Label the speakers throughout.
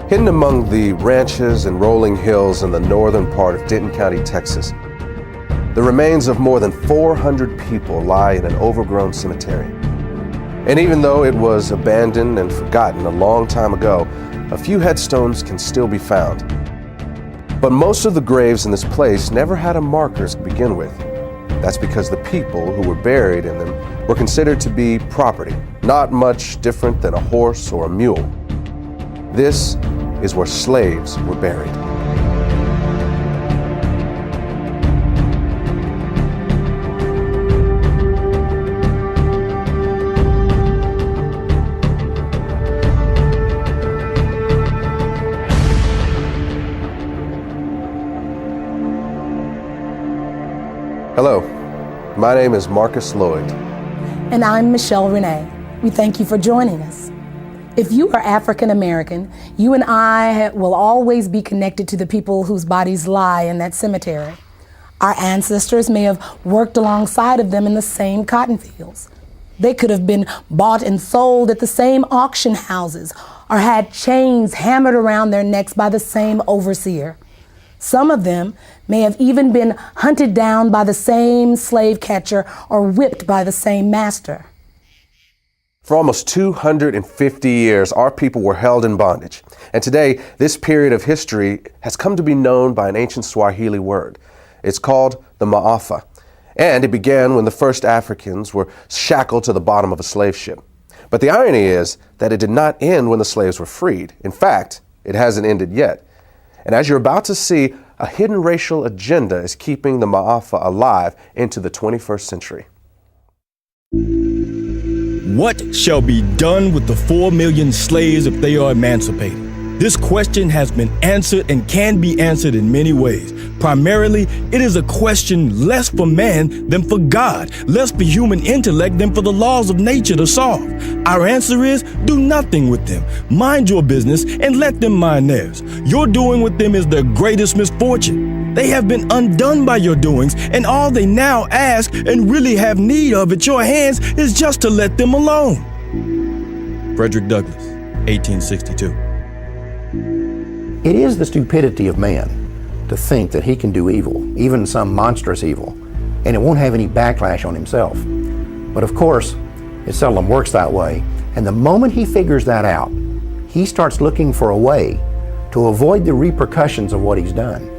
Speaker 1: Hidden among the ranches and rolling hills in the northern part of Denton County, Texas, the remains of more than 400 people lie in an overgrown cemetery. And even though it was abandoned and forgotten a long time ago, a few headstones can still be found. But most of the graves in this place never had a marker to begin with. That's because the people who were buried in them were considered to be property, not much different than a horse or a mule. This is where slaves were buried. Hello, my name is Marcus Lloyd.
Speaker 2: And I'm Michelle Renee. We thank you for joining us. If you are African American, you and I will always be connected to the people whose bodies lie in that cemetery. Our ancestors may have worked alongside of them in the same cotton fields. They could have been bought and sold at the same auction houses or had chains hammered around their necks by the same overseer. Some of them may have even been hunted down by the same slave catcher or whipped by the same master.
Speaker 1: For almost 250 years, our people were held in bondage. And today, this period of history has come to be known by an ancient Swahili word. It's called the Maafa. And it began when the first Africans were shackled to the bottom of a slave ship. But the irony is that it did not end when the slaves were freed. In fact, it hasn't ended yet. And as you're about to see, a hidden racial agenda is keeping the Maafa alive into the 21st century.
Speaker 3: What shall be done with the 4 million slaves if they are emancipated? This question has been answered and can be answered in many ways. Primarily, it is a question less for man than for God, less for human intellect than for the laws of nature to solve. Our answer is, do nothing with them. Mind your business and let them mind theirs. Your doing with them is their greatest misfortune. They have been undone by your doings, and all they now ask and really have need of at your hands is just to let them alone. Frederick Douglass, 1862.
Speaker 4: It is the stupidity of man to think that he can do evil, even some monstrous evil, and it won't have any backlash on himself. But of course, it seldom works that way, and the moment he figures that out, he starts looking for a way to avoid the repercussions of what he's done.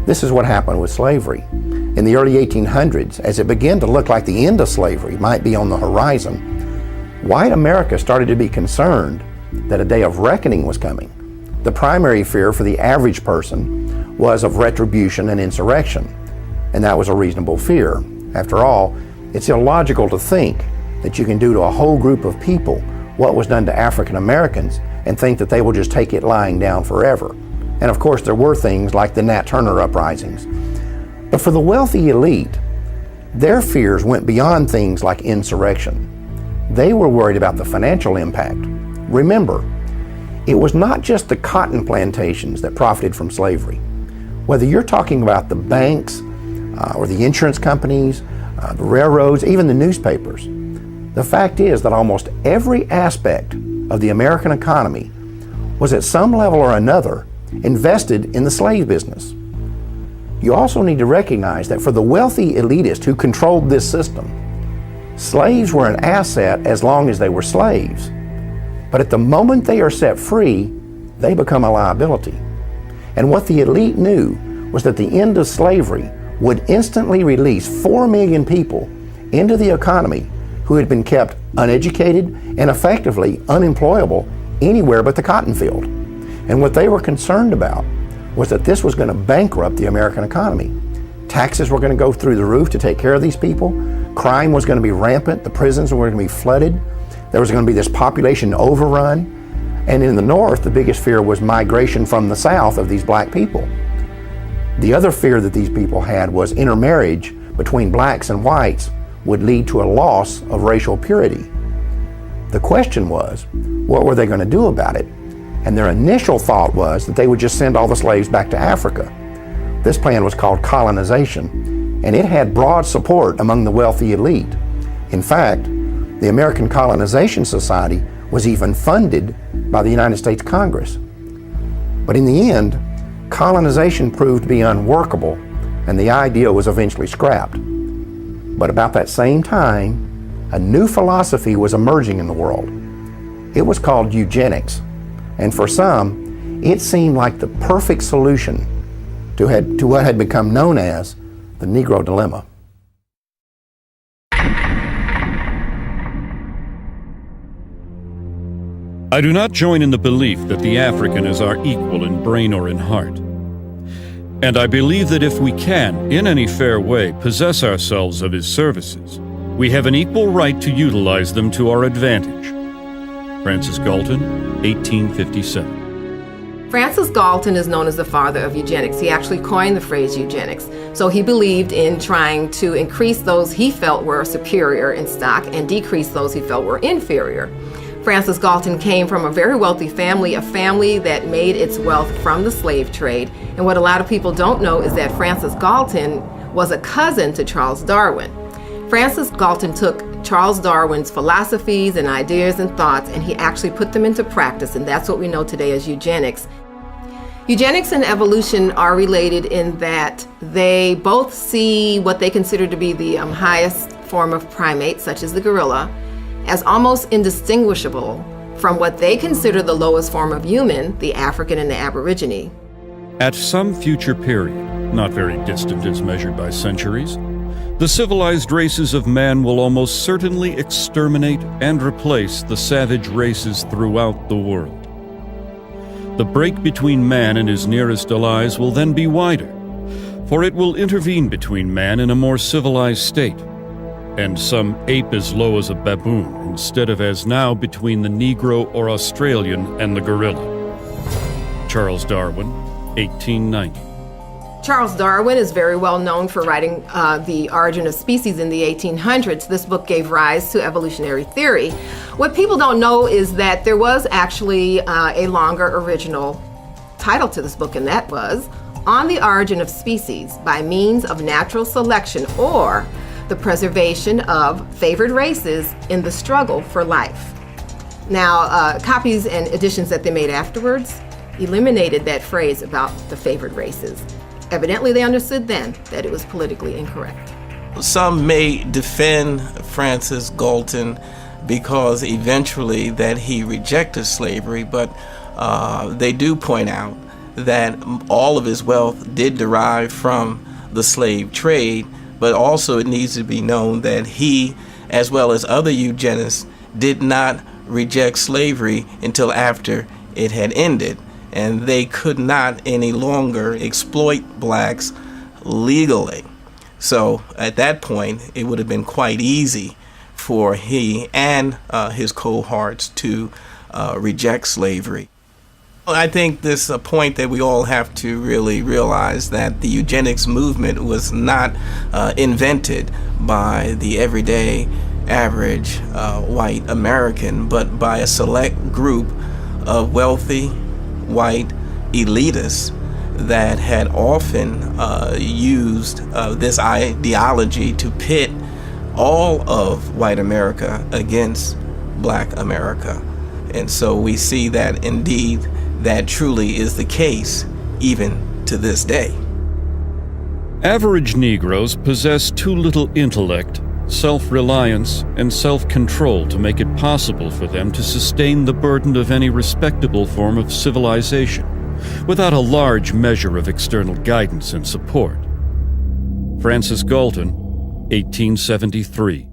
Speaker 4: This is what happened with slavery. In the early 1800s, as it began to look like the end of slavery might be on the horizon, white America started to be concerned that a day of reckoning was coming. The primary fear for the average person was of retribution and insurrection, and that was a reasonable fear. After all, it's illogical to think that you can do to a whole group of people what was done to African Americans and think that they will just take it lying down forever. And of course, there were things like the Nat Turner uprisings. But for the wealthy elite, their fears went beyond things like insurrection. They were worried about the financial impact. Remember, it was not just the cotton plantations that profited from slavery. Whether you're talking about the banks or the insurance companies, the railroads, even the newspapers, the fact is that almost every aspect of the American economy was at some level or another invested in the slave business. You also need to recognize that for the wealthy elitist who controlled this system, slaves were an asset as long as they were slaves. But at the moment they are set free, they become a liability. And what the elite knew was that the end of slavery would instantly release 4 million people into the economy who had been kept uneducated and effectively unemployable anywhere but the cotton field. And what they were concerned about was that this was going to bankrupt the American economy. Taxes were going to go through the roof to take care of these people. Crime was going to be rampant. The prisons were going to be flooded. There was going to be this population overrun. And in the North, the biggest fear was migration from the South of these black people. The other fear that these people had was intermarriage between blacks and whites would lead to a loss of racial purity. The question was, what were they going to do about it? And their initial thought was that they would just send all the slaves back to Africa. This plan was called colonization, and it had broad support among the wealthy elite. In fact, the American Colonization Society was even funded by the United States Congress. But in the end, colonization proved to be unworkable, and the idea was eventually scrapped. But about that same time, a new philosophy was emerging in the world. It was called eugenics, and for some, it seemed like the perfect solution to what had become known as the Negro dilemma.
Speaker 5: I do not join in the belief that the African is our equal in brain or in heart. And I believe that if we can, in any fair way, possess ourselves of his services, we have an equal right to utilize them to our advantage. Francis Galton, 1857.
Speaker 6: Francis Galton is known as the father of eugenics. He actually coined the phrase eugenics. So he believed in trying to increase those he felt were superior in stock and decrease those he felt were inferior. Francis Galton came from a very wealthy family, a family that made its wealth from the slave trade. And what a lot of people don't know is that Francis Galton was a cousin to Charles Darwin. Francis Galton took Charles Darwin's philosophies and ideas and thoughts, and he actually put them into practice, and that's what we know today as eugenics. Eugenics and evolution are related in that they both see what they consider to be the highest form of primate, such as the gorilla, as almost indistinguishable from what they consider the lowest form of human, the African and the Aborigine.
Speaker 5: At some future period, not very distant as measured by centuries, the civilized races of man will almost certainly exterminate and replace the savage races throughout the world. The break between man and his nearest allies will then be wider, for it will intervene between man and a more civilized state, and some ape as low as a baboon, instead of as now between the Negro or Australian and the gorilla. Charles Darwin, 1890.
Speaker 6: Charles Darwin is very well known for writing The Origin of Species in the 1800s. This book gave rise to evolutionary theory. What people don't know is that there was actually a longer original title to this book, and that was On the Origin of Species by Means of Natural Selection, or the Preservation of Favored Races in the Struggle for Life. Now, copies and editions that they made afterwards eliminated that phrase about the favored races. Evidently, they understood then that it was politically incorrect.
Speaker 7: Some may defend Francis Galton because eventually that he rejected slavery, but they do point out that all of his wealth did derive from the slave trade, but also it needs to be known that he, as well as other eugenists, did not reject slavery until after it had ended, and they could not any longer exploit blacks legally. So at that point, it would have been quite easy for he and his cohorts to reject slavery. I think this is a point that we all have to really realize, that the eugenics movement was not invented by the everyday average white American, but by a select group of wealthy white elitists that had often used this ideology to pit all of white America against black America. And so we see that indeed that truly is the case even to this day.
Speaker 5: Average Negroes possess too little intellect, self-reliance, and self-control to make it possible for them to sustain the burden of any respectable form of civilization without a large measure of external guidance and support. Francis Galton, 1873.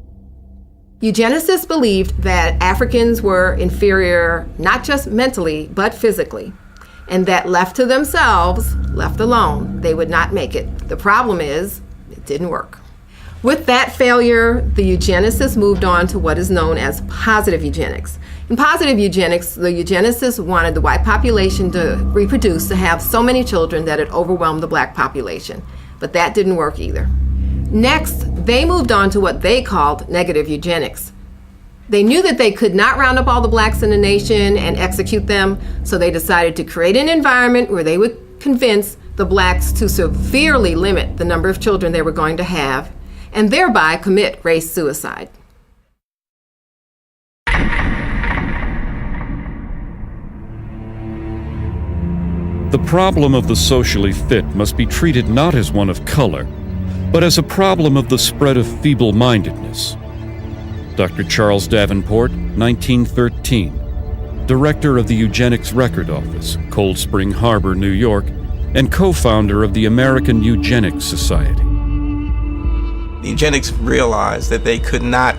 Speaker 6: Eugenicists believed that Africans were inferior not just mentally, but physically, and that left to themselves, left alone, they would not make it. The problem is, it didn't work. With that failure, the eugenicists moved on to what is known as positive eugenics. In positive eugenics, the eugenicists wanted the white population to reproduce, to have so many children that it overwhelmed the black population. But that didn't work either. Next, they moved on to what they called negative eugenics. They knew that they could not round up all the blacks in the nation and execute them, so they decided to create an environment where they would convince the blacks to severely limit the number of children they were going to have, and thereby commit race suicide.
Speaker 5: The problem of the socially fit must be treated not as one of color, but as a problem of the spread of feeble-mindedness. Dr. Charles Davenport, 1913, director of the Eugenics Record Office, Cold Spring Harbor, New York, and co-founder of the American Eugenics Society.
Speaker 7: The eugenics realized that they could not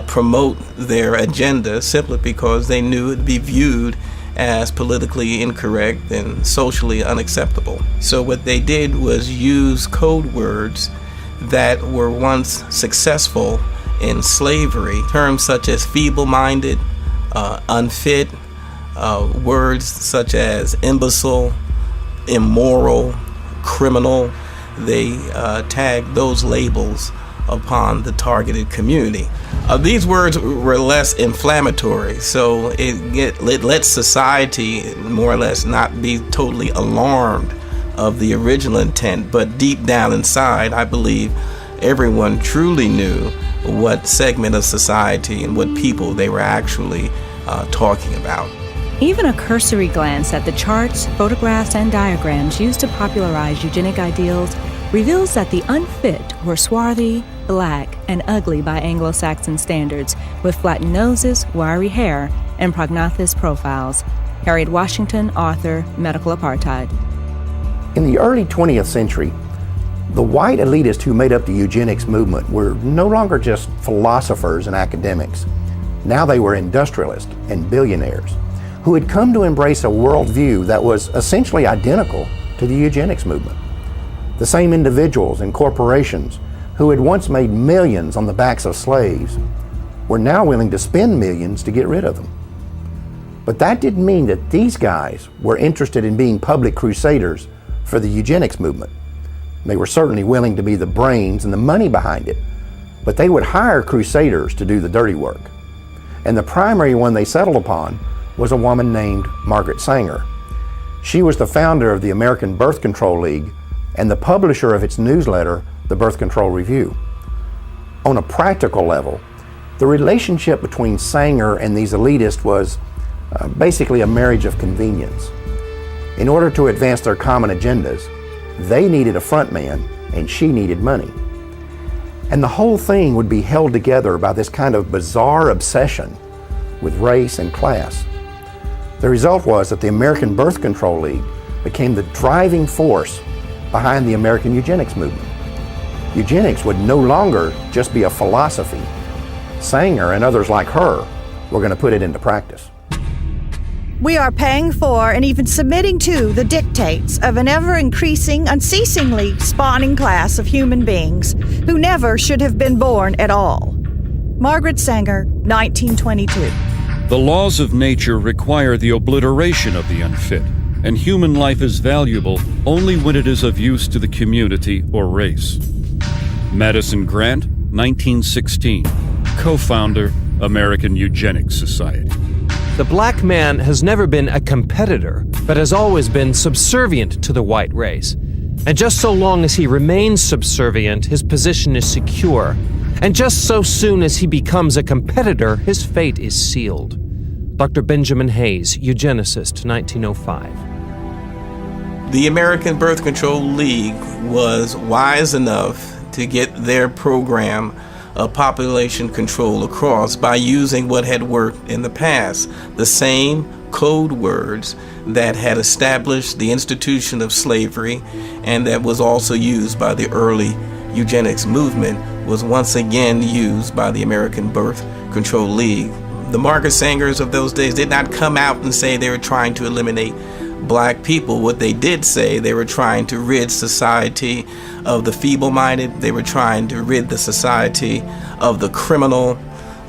Speaker 7: promote their agenda simply because they knew it would be viewed as politically incorrect and socially unacceptable. So what they did was use code words that were once successful in slavery, terms such as feeble-minded, unfit, words such as imbecile, immoral, criminal. They tagged those labels upon the targeted community. These words were less inflammatory, so it let society more or less not be totally alarmed of the original intent, but deep down inside, I believe everyone truly knew what segment of society and what people they were actually talking about.
Speaker 8: Even a cursory glance at the charts, photographs, and diagrams used to popularize eugenic ideals reveals that the unfit were swarthy, black, and ugly by Anglo-Saxon standards, with flattened noses, wiry hair, and prognathous profiles. Harriet Washington, author, Medical Apartheid.
Speaker 4: In the early 20th century, the white elitists who made up the eugenics movement were no longer just philosophers and academics. Now they were industrialists and billionaires who had come to embrace a worldview that was essentially identical to the eugenics movement. The same individuals and corporations who had once made millions on the backs of slaves were now willing to spend millions to get rid of them. But that didn't mean that these guys were interested in being public crusaders for the eugenics movement. They were certainly willing to be the brains and the money behind it, but they would hire crusaders to do the dirty work. And the primary one they settled upon was a woman named Margaret Sanger. She was the founder of the American Birth Control League and the publisher of its newsletter, the Birth Control Review. On a practical level, the relationship between Sanger and these elitists was basically a marriage of convenience. In order to advance their common agendas, they needed a front man and she needed money. And the whole thing would be held together by this kind of bizarre obsession with race and class. The result was that the American Birth Control League became the driving force behind the American eugenics movement. Eugenics would no longer just be a philosophy. Sanger and others like her were going to put it into practice.
Speaker 9: We are paying for and even submitting to the dictates of an ever-increasing, unceasingly spawning class of human beings who never should have been born at all. Margaret Sanger, 1922.
Speaker 5: The laws of nature require the obliteration of the unfit, and human life is valuable only when it is of use to the community or race. Madison Grant, 1916, co-founder, American Eugenics Society.
Speaker 10: The black man has never been a competitor, but has always been subservient to the white race. And just so long as he remains subservient, his position is secure. And just so soon as he becomes a competitor, his fate is sealed. Dr. Benjamin Hayes, eugenicist, 1905.
Speaker 7: The American Birth Control League was wise enough to get their program of population control across by using what had worked in the past, the same code words that had established the institution of slavery and that was also used by the early eugenics movement was once again used by the American Birth Control League. The Margaret Sangers of those days did not come out and say they were trying to eliminate black people. What they did say, they were trying to rid society of the feeble-minded. They were trying to rid the society of the criminal.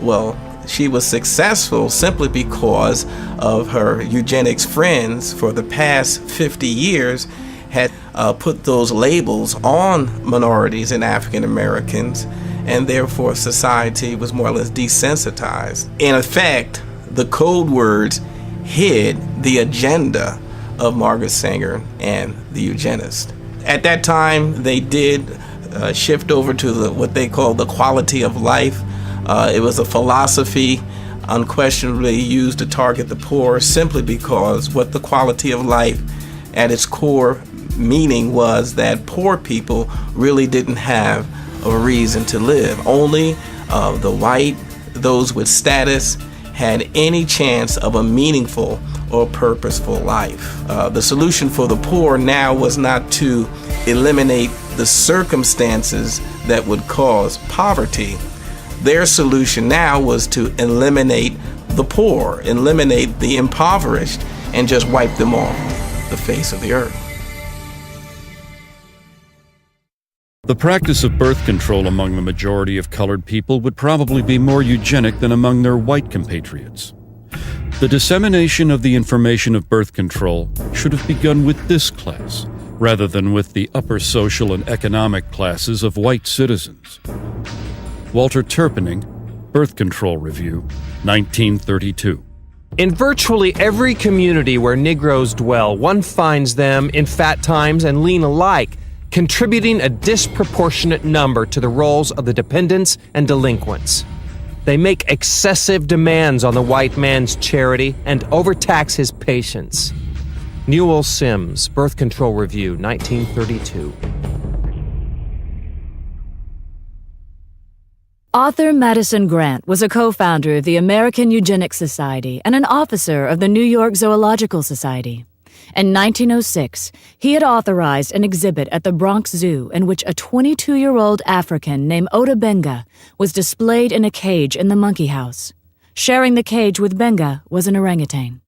Speaker 7: Well, she was successful simply because of her eugenics friends for the past 50 years had put those labels on minorities and African Americans, and therefore society was more or less desensitized. In effect, the code words hid the agenda of Margaret Sanger and the eugenists. At that time, they did shift over to what they call the quality of life. It was a philosophy unquestionably used to target the poor simply because what the quality of life at its core meaning was that poor people really didn't have a reason to live. Only the white, those with status, had any chance of a meaningful or purposeful life. The solution for the poor now was not to eliminate the circumstances that would cause poverty. Their solution now was to eliminate the poor, eliminate the impoverished, and just wipe them off the face of the earth.
Speaker 5: The practice of birth control among the majority of colored people would probably be more eugenic than among their white compatriots. The dissemination of the information of birth control should have begun with this class, rather than with the upper social and economic classes of white citizens. Walter Turpening, Birth Control Review, 1932.
Speaker 10: In virtually every community where Negroes dwell, one finds them in fat times and lean alike, contributing a disproportionate number to the roles of the dependents and delinquents. They make excessive demands on the white man's charity and overtax his patients. Newell Sims, Birth Control Review, 1932.
Speaker 11: Author Madison Grant was a co-founder of the American Eugenics Society and an officer of the New York Zoological Society. In 1906, he had authorized an exhibit at the Bronx Zoo in which a 22-year-old African named Ota Benga was displayed in a cage in the monkey house. Sharing the cage with Benga was an orangutan.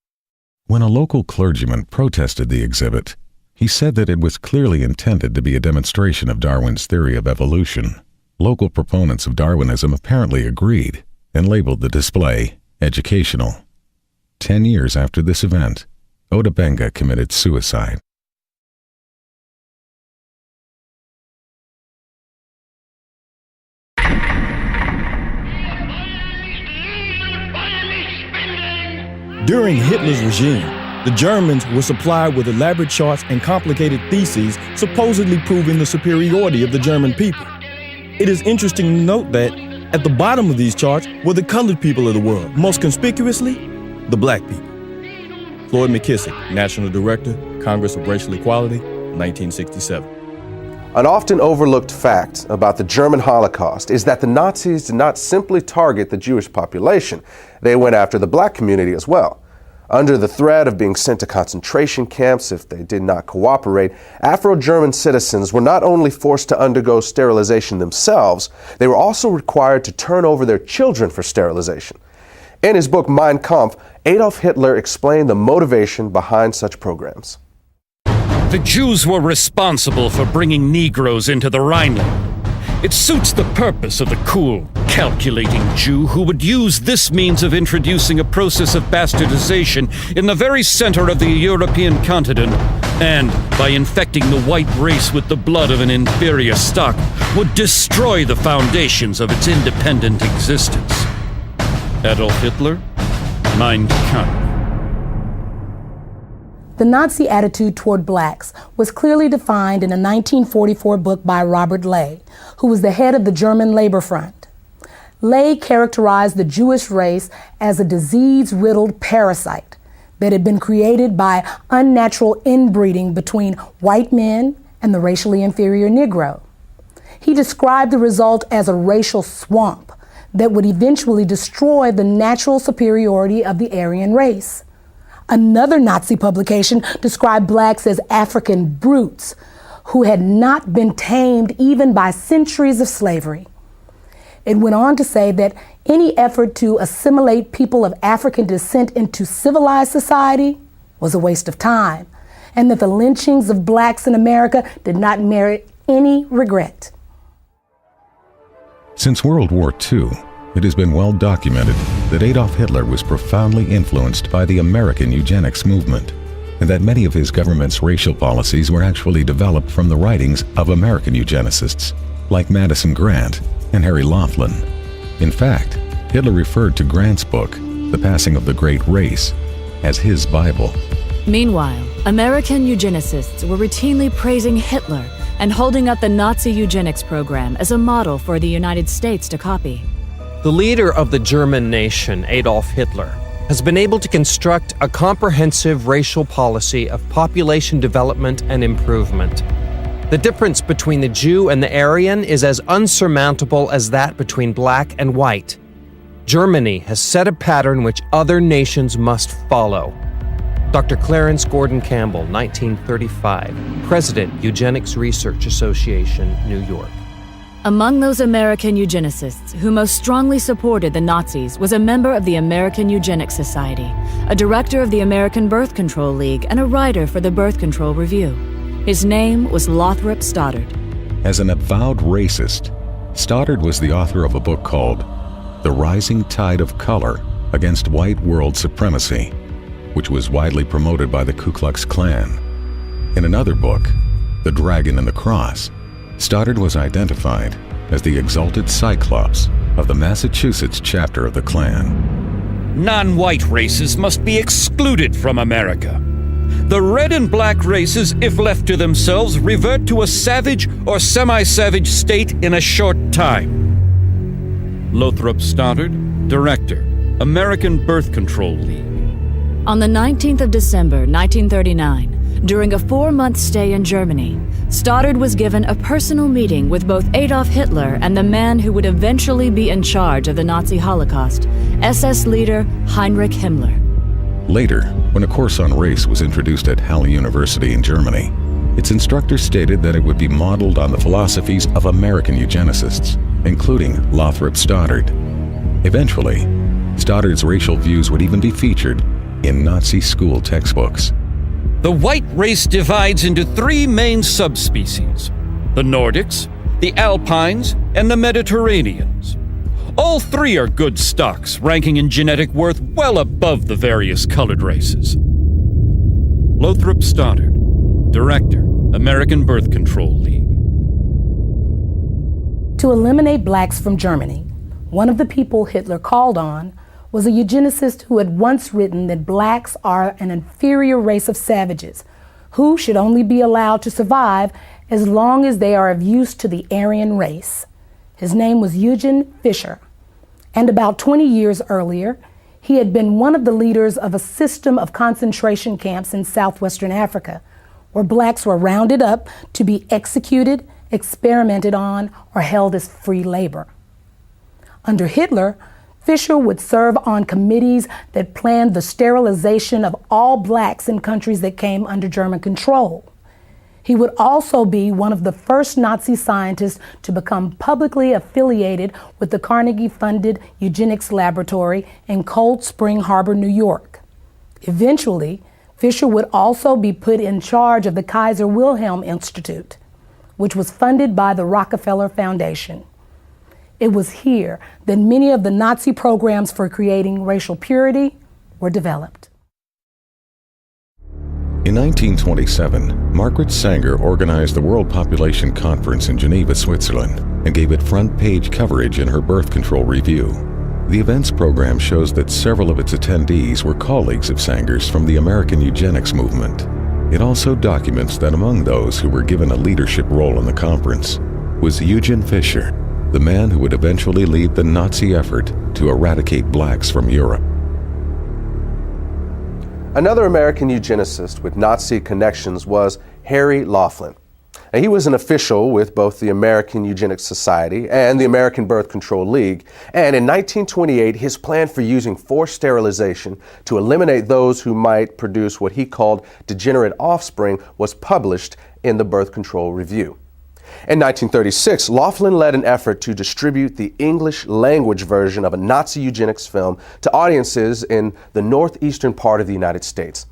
Speaker 12: When a local clergyman protested the exhibit, he said that it was clearly intended to be a demonstration of Darwin's theory of evolution. Local proponents of Darwinism apparently agreed and labeled the display educational. 10 years after this event, Ota Benga committed suicide.
Speaker 3: During Hitler's regime, the Germans were supplied with elaborate charts and complicated theses supposedly proving the superiority of the German people. It is interesting to note that at the bottom of these charts were the colored people of the world, most conspicuously, the black people. Floyd McKissick, National Director, Congress of Racial Equality, 1967.
Speaker 1: An often overlooked fact about the German Holocaust is that the Nazis did not simply target the Jewish population. They went after the black community as well. Under the threat of being sent to concentration camps if they did not cooperate, Afro-German citizens were not only forced to undergo sterilization themselves, they were also required to turn over their children for sterilization. In his book Mein Kampf, Adolf Hitler explained the motivation behind such programs.
Speaker 5: The Jews were responsible for bringing Negroes into the Rhineland. It suits the purpose of the cool, calculating Jew who would use this means of introducing a process of bastardization in the very center of the European continent, and, by infecting the white race with the blood of an inferior stock, would destroy the foundations of its independent existence. Adolf Hitler, Mein Kampf.
Speaker 2: The Nazi attitude toward blacks was clearly defined in a 1944 book by Robert Ley, who was the head of the German Labor Front. Ley characterized the Jewish race as a disease-riddled parasite that had been created by unnatural inbreeding between white men and the racially inferior Negro. He described the result as a racial swamp that would eventually destroy the natural superiority of the Aryan race. Another Nazi publication described blacks as African brutes who had not been tamed even by centuries of slavery. It went on to say that any effort to assimilate people of African descent into civilized society was a waste of time, and that the lynchings of blacks in America did not merit any regret.
Speaker 12: Since World War II, it has been well documented that Adolf Hitler was profoundly influenced by the American eugenics movement, and that many of his government's racial policies were actually developed from the writings of American eugenicists, like Madison Grant and Harry Laughlin. In fact, Hitler referred to Grant's book, The Passing of the Great Race, as his Bible.
Speaker 11: Meanwhile, American eugenicists were routinely praising Hitler and holding up the Nazi eugenics program as a model for the United States to copy.
Speaker 10: The leader of the German nation, Adolf Hitler, has been able to construct a comprehensive racial policy of population development and improvement. The difference between the Jew and the Aryan is as unsurmountable as that between black and white. Germany has set a pattern which other nations must follow. Dr. Clarence Gordon Campbell, 1935, President, Eugenics Research Association, New York.
Speaker 11: Among those American eugenicists who most strongly supported the Nazis was a member of the American Eugenics Society, a director of the American Birth Control League, and a writer for the Birth Control Review. His name was Lothrop Stoddard.
Speaker 12: As an avowed racist, Stoddard was the author of a book called The Rising Tide of Color Against White World Supremacy, which was widely promoted by the Ku Klux Klan. In another book, The Dragon and the Cross, Stoddard was identified as the exalted Cyclops of the Massachusetts chapter of the Klan.
Speaker 5: Non-white races must be excluded from America. The red and black races, if left to themselves, revert to a savage or semi-savage state in a short time. Lothrop Stoddard, Director, American Birth Control League.
Speaker 11: On the 19th of December, 1939, during a 4-month stay in Germany, Stoddard was given a personal meeting with both Adolf Hitler and the man who would eventually be in charge of the Nazi Holocaust, SS leader Heinrich Himmler.
Speaker 12: Later, when a course on race was introduced at Halle University in Germany, its instructor stated that it would be modeled on the philosophies of American eugenicists, including Lothrop Stoddard. Eventually, Stoddard's racial views would even be featured in Nazi school textbooks.
Speaker 5: The white race divides into 3 main subspecies: the Nordics, the Alpines, and the Mediterraneans. All 3 are good stocks, ranking in genetic worth well above the various colored races. Lothrop Stoddard, Director, American Birth Control League.
Speaker 2: To eliminate blacks from Germany, one of the people Hitler called on was a eugenicist who had once written that blacks are an inferior race of savages who should only be allowed to survive as long as they are of use to the Aryan race. His name was Eugen Fischer, and about 20 years earlier, he had been one of the leaders of a system of concentration camps in southwestern Africa, where blacks were rounded up to be executed, experimented on, or held as free labor. Under Hitler, Fischer would serve on committees that planned the sterilization of all blacks in countries that came under German control. He would also be one of the first Nazi scientists to become publicly affiliated with the Carnegie-funded eugenics laboratory in Cold Spring Harbor, New York. Eventually, Fischer would also be put in charge of the Kaiser Wilhelm Institute, which was funded by the Rockefeller Foundation. It was here that many of the Nazi programs for creating racial purity were developed.
Speaker 12: In 1927, Margaret Sanger organized the World Population Conference in Geneva, Switzerland, and gave it front-page coverage in her Birth Control Review. The events program shows that several of its attendees were colleagues of Sanger's from the American eugenics movement. It also documents that among those who were given a leadership role in the conference was Eugen Fischer, the man who would eventually lead the Nazi effort to eradicate blacks from Europe.
Speaker 1: Another American eugenicist with Nazi connections was Harry Laughlin. Now, he was an official with both the American Eugenics Society and the American Birth Control League, and in 1928 his plan for using forced sterilization to eliminate those who might produce what he called degenerate offspring was published in the Birth Control Review. In 1936, Laughlin led an effort to distribute the English language version of a Nazi eugenics film to audiences in the northeastern part of the United States.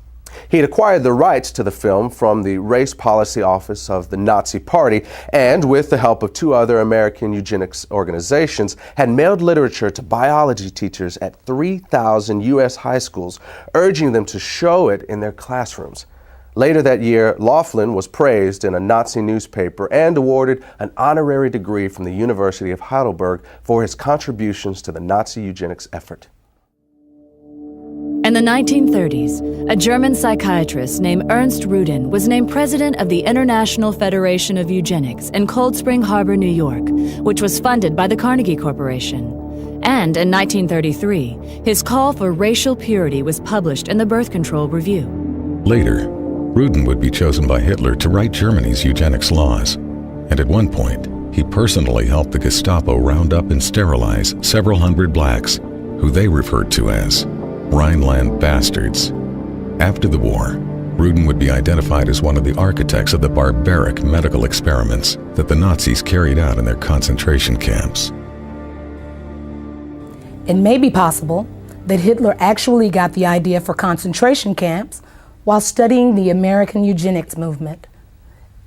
Speaker 1: He had acquired the rights to the film from the Race Policy Office of the Nazi Party and, with the help of 2 other American eugenics organizations, had mailed literature to biology teachers at 3,000 U.S. high schools, urging them to show it in their classrooms. Later that year, Laughlin was praised in a Nazi newspaper and awarded an honorary degree from the University of Heidelberg for his contributions to the Nazi eugenics effort.
Speaker 11: In the 1930s, a German psychiatrist named Ernst Rudin was named president of the International Federation of Eugenics in Cold Spring Harbor, New York, which was funded by the Carnegie Corporation. And in 1933, his call for racial purity was published in the Birth Control Review.
Speaker 12: Later, Rudin would be chosen by Hitler to write Germany's eugenics laws, and at one point, he personally helped the Gestapo round up and sterilize several hundred blacks, who they referred to as Rhineland bastards. After the war, Rudin would be identified as one of the architects of the barbaric medical experiments that the Nazis carried out in their concentration camps.
Speaker 2: It may be possible that Hitler actually got the idea for concentration camps while studying the American eugenics movement.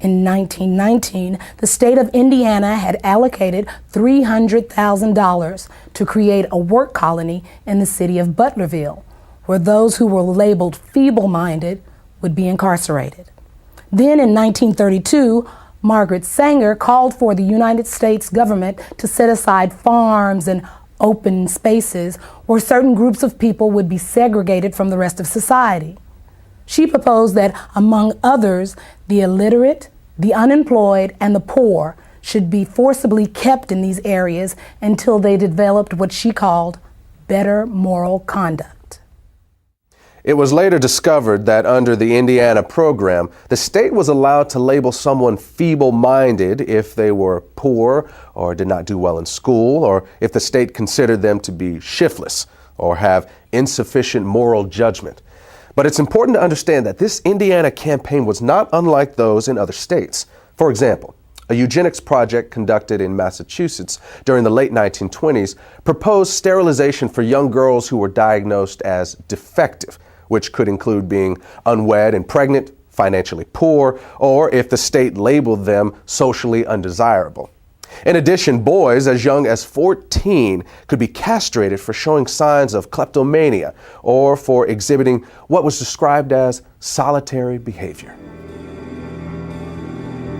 Speaker 2: In 1919, the state of Indiana had allocated $300,000 to create a work colony in the city of Butlerville, where those who were labeled feeble-minded would be incarcerated. Then in 1932, Margaret Sanger called for the United States government to set aside farms and open spaces where certain groups of people would be segregated from the rest of society. She proposed that, among others, the illiterate, the unemployed, and the poor should be forcibly kept in these areas until they developed what she called better moral conduct.
Speaker 1: It was later discovered that under the Indiana program, the state was allowed to label someone feeble-minded if they were poor or did not do well in school, or if the state considered them to be shiftless or have insufficient moral judgment. But it's important to understand that this Indiana campaign was not unlike those in other states. For example, a eugenics project conducted in Massachusetts during the late 1920s proposed sterilization for young girls who were diagnosed as defective, which could include being unwed and pregnant, financially poor, or if the state labeled them socially undesirable. In addition, boys as young as 14 could be castrated for showing signs of kleptomania or for exhibiting what was described as solitary behavior.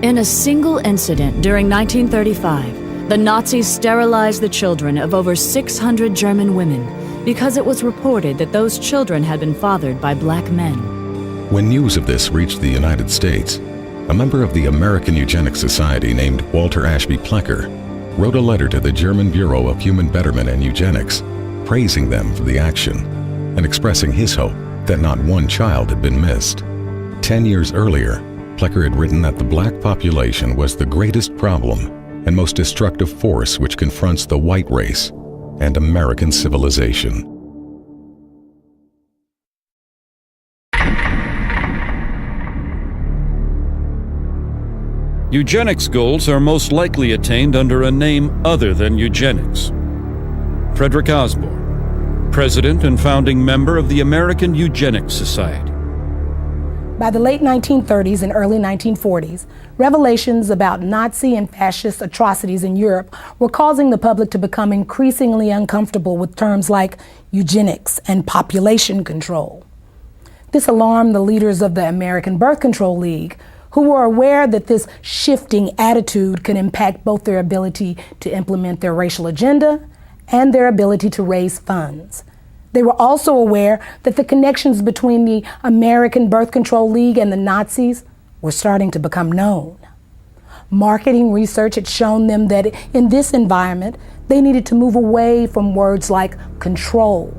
Speaker 11: In a single incident during 1935, the Nazis sterilized the children of over 600 German women because it was reported that those children had been fathered by black men.
Speaker 12: When news of this reached the United States, a member of the American Eugenics Society named Walter Ashby Plecker wrote a letter to the German Bureau of Human Betterment and Eugenics, praising them for the action and expressing his hope that not one child had been missed. 10 years earlier, Plecker had written that the black population was the greatest problem and most destructive force which confronts the white race and American civilization.
Speaker 5: Eugenics goals are most likely attained under a name other than eugenics. Frederick Osborne, president and founding member of the American Eugenics Society.
Speaker 2: By the late 1930s and early 1940s, revelations about Nazi and fascist atrocities in Europe were causing the public to become increasingly uncomfortable with terms like eugenics and population control. This alarmed the leaders of the American Birth Control League, who were aware that this shifting attitude could impact both their ability to implement their racial agenda and their ability to raise funds. They were also aware that the connections between the American Birth Control League and the Nazis were starting to become known. Marketing research had shown them that in this environment, they needed to move away from words like control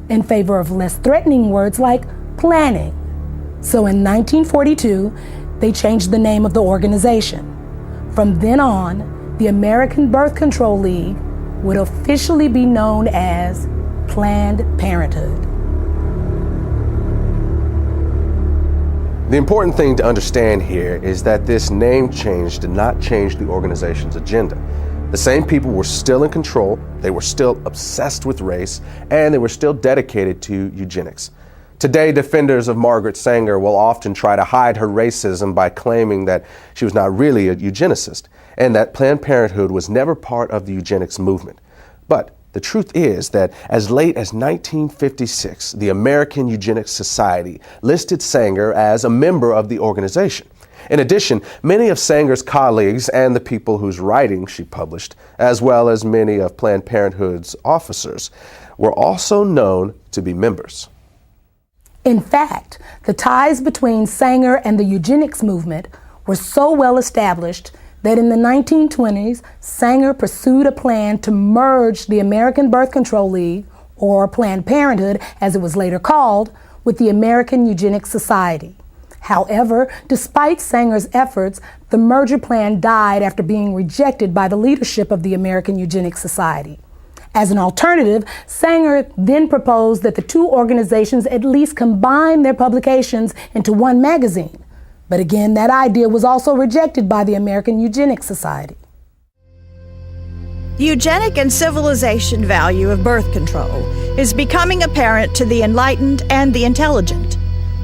Speaker 2: in favor of less threatening words like planning. So in 1942, they changed the name of the organization. From then on, the American Birth Control League would officially be known as Planned Parenthood.
Speaker 1: The important thing to understand here is that this name change did not change the organization's agenda. The same people were still in control, they were still obsessed with race, and they were still dedicated to eugenics. Today, defenders of Margaret Sanger will often try to hide her racism by claiming that she was not really a eugenicist and that Planned Parenthood was never part of the eugenics movement. But the truth is that as late as 1956, the American Eugenics Society listed Sanger as a member of the organization. In addition, many of Sanger's colleagues and the people whose writings she published, as well as many of Planned Parenthood's officers, were also known to be members.
Speaker 2: In fact, the ties between Sanger and the eugenics movement were so well established that in the 1920s, Sanger pursued a plan to merge the American Birth Control League, or Planned Parenthood as it was later called, with the American Eugenics Society. However, despite Sanger's efforts, the merger plan died after being rejected by the leadership of the American Eugenics Society. As an alternative, Sanger then proposed that the two organizations at least combine their publications into one magazine. But again, that idea was also rejected by the American Eugenics Society.
Speaker 9: The eugenic and civilization value of birth control is becoming apparent to the enlightened and the intelligent.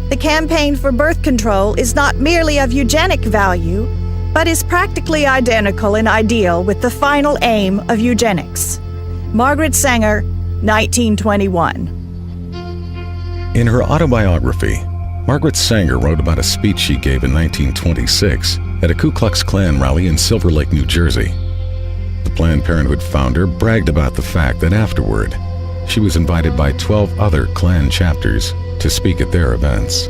Speaker 9: The campaign for birth control is not merely of eugenic value, but is practically identical in ideal with the final aim of eugenics. Margaret Sanger, 1921.
Speaker 12: In her autobiography, Margaret Sanger wrote about a speech she gave in 1926 at a Ku Klux Klan rally in Silver Lake, New Jersey. The Planned Parenthood founder bragged about the fact that afterward, she was invited by 12 other Klan chapters to speak at their events.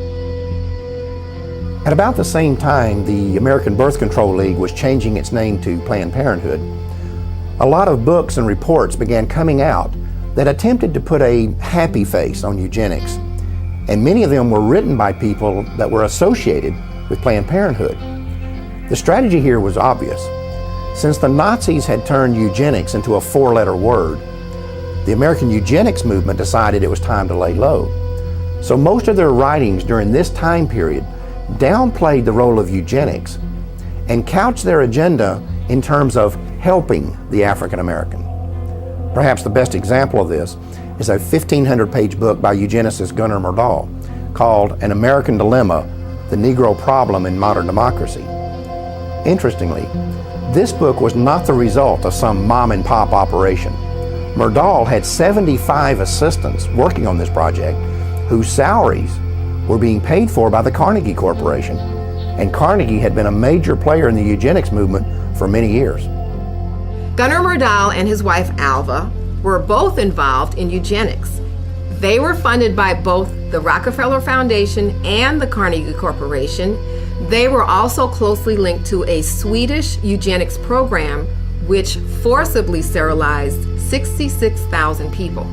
Speaker 4: At about the same time the American Birth Control League was changing its name to Planned Parenthood, a lot of books and reports began coming out that attempted to put a happy face on eugenics, and many of them were written by people that were associated with Planned Parenthood. The strategy here was obvious. Since the Nazis had turned eugenics into a four-letter word, the American eugenics movement decided it was time to lay low. So most of their writings during this time period downplayed the role of eugenics and couched their agenda in terms of helping the African American. Perhaps the best example of this is a 1,500-page book by eugenicist Gunnar Myrdal called An American Dilemma, The Negro Problem in Modern Democracy. Interestingly, this book was not the result of some mom-and-pop operation. Myrdal had 75 assistants working on this project whose salaries were being paid for by the Carnegie Corporation, and Carnegie had been a major player in the eugenics movement for many years.
Speaker 6: Gunnar Myrdal and his wife Alva were both involved in eugenics. They were funded by both the Rockefeller Foundation and the Carnegie Corporation. They were also closely linked to a Swedish eugenics program which forcibly sterilized 66,000 people.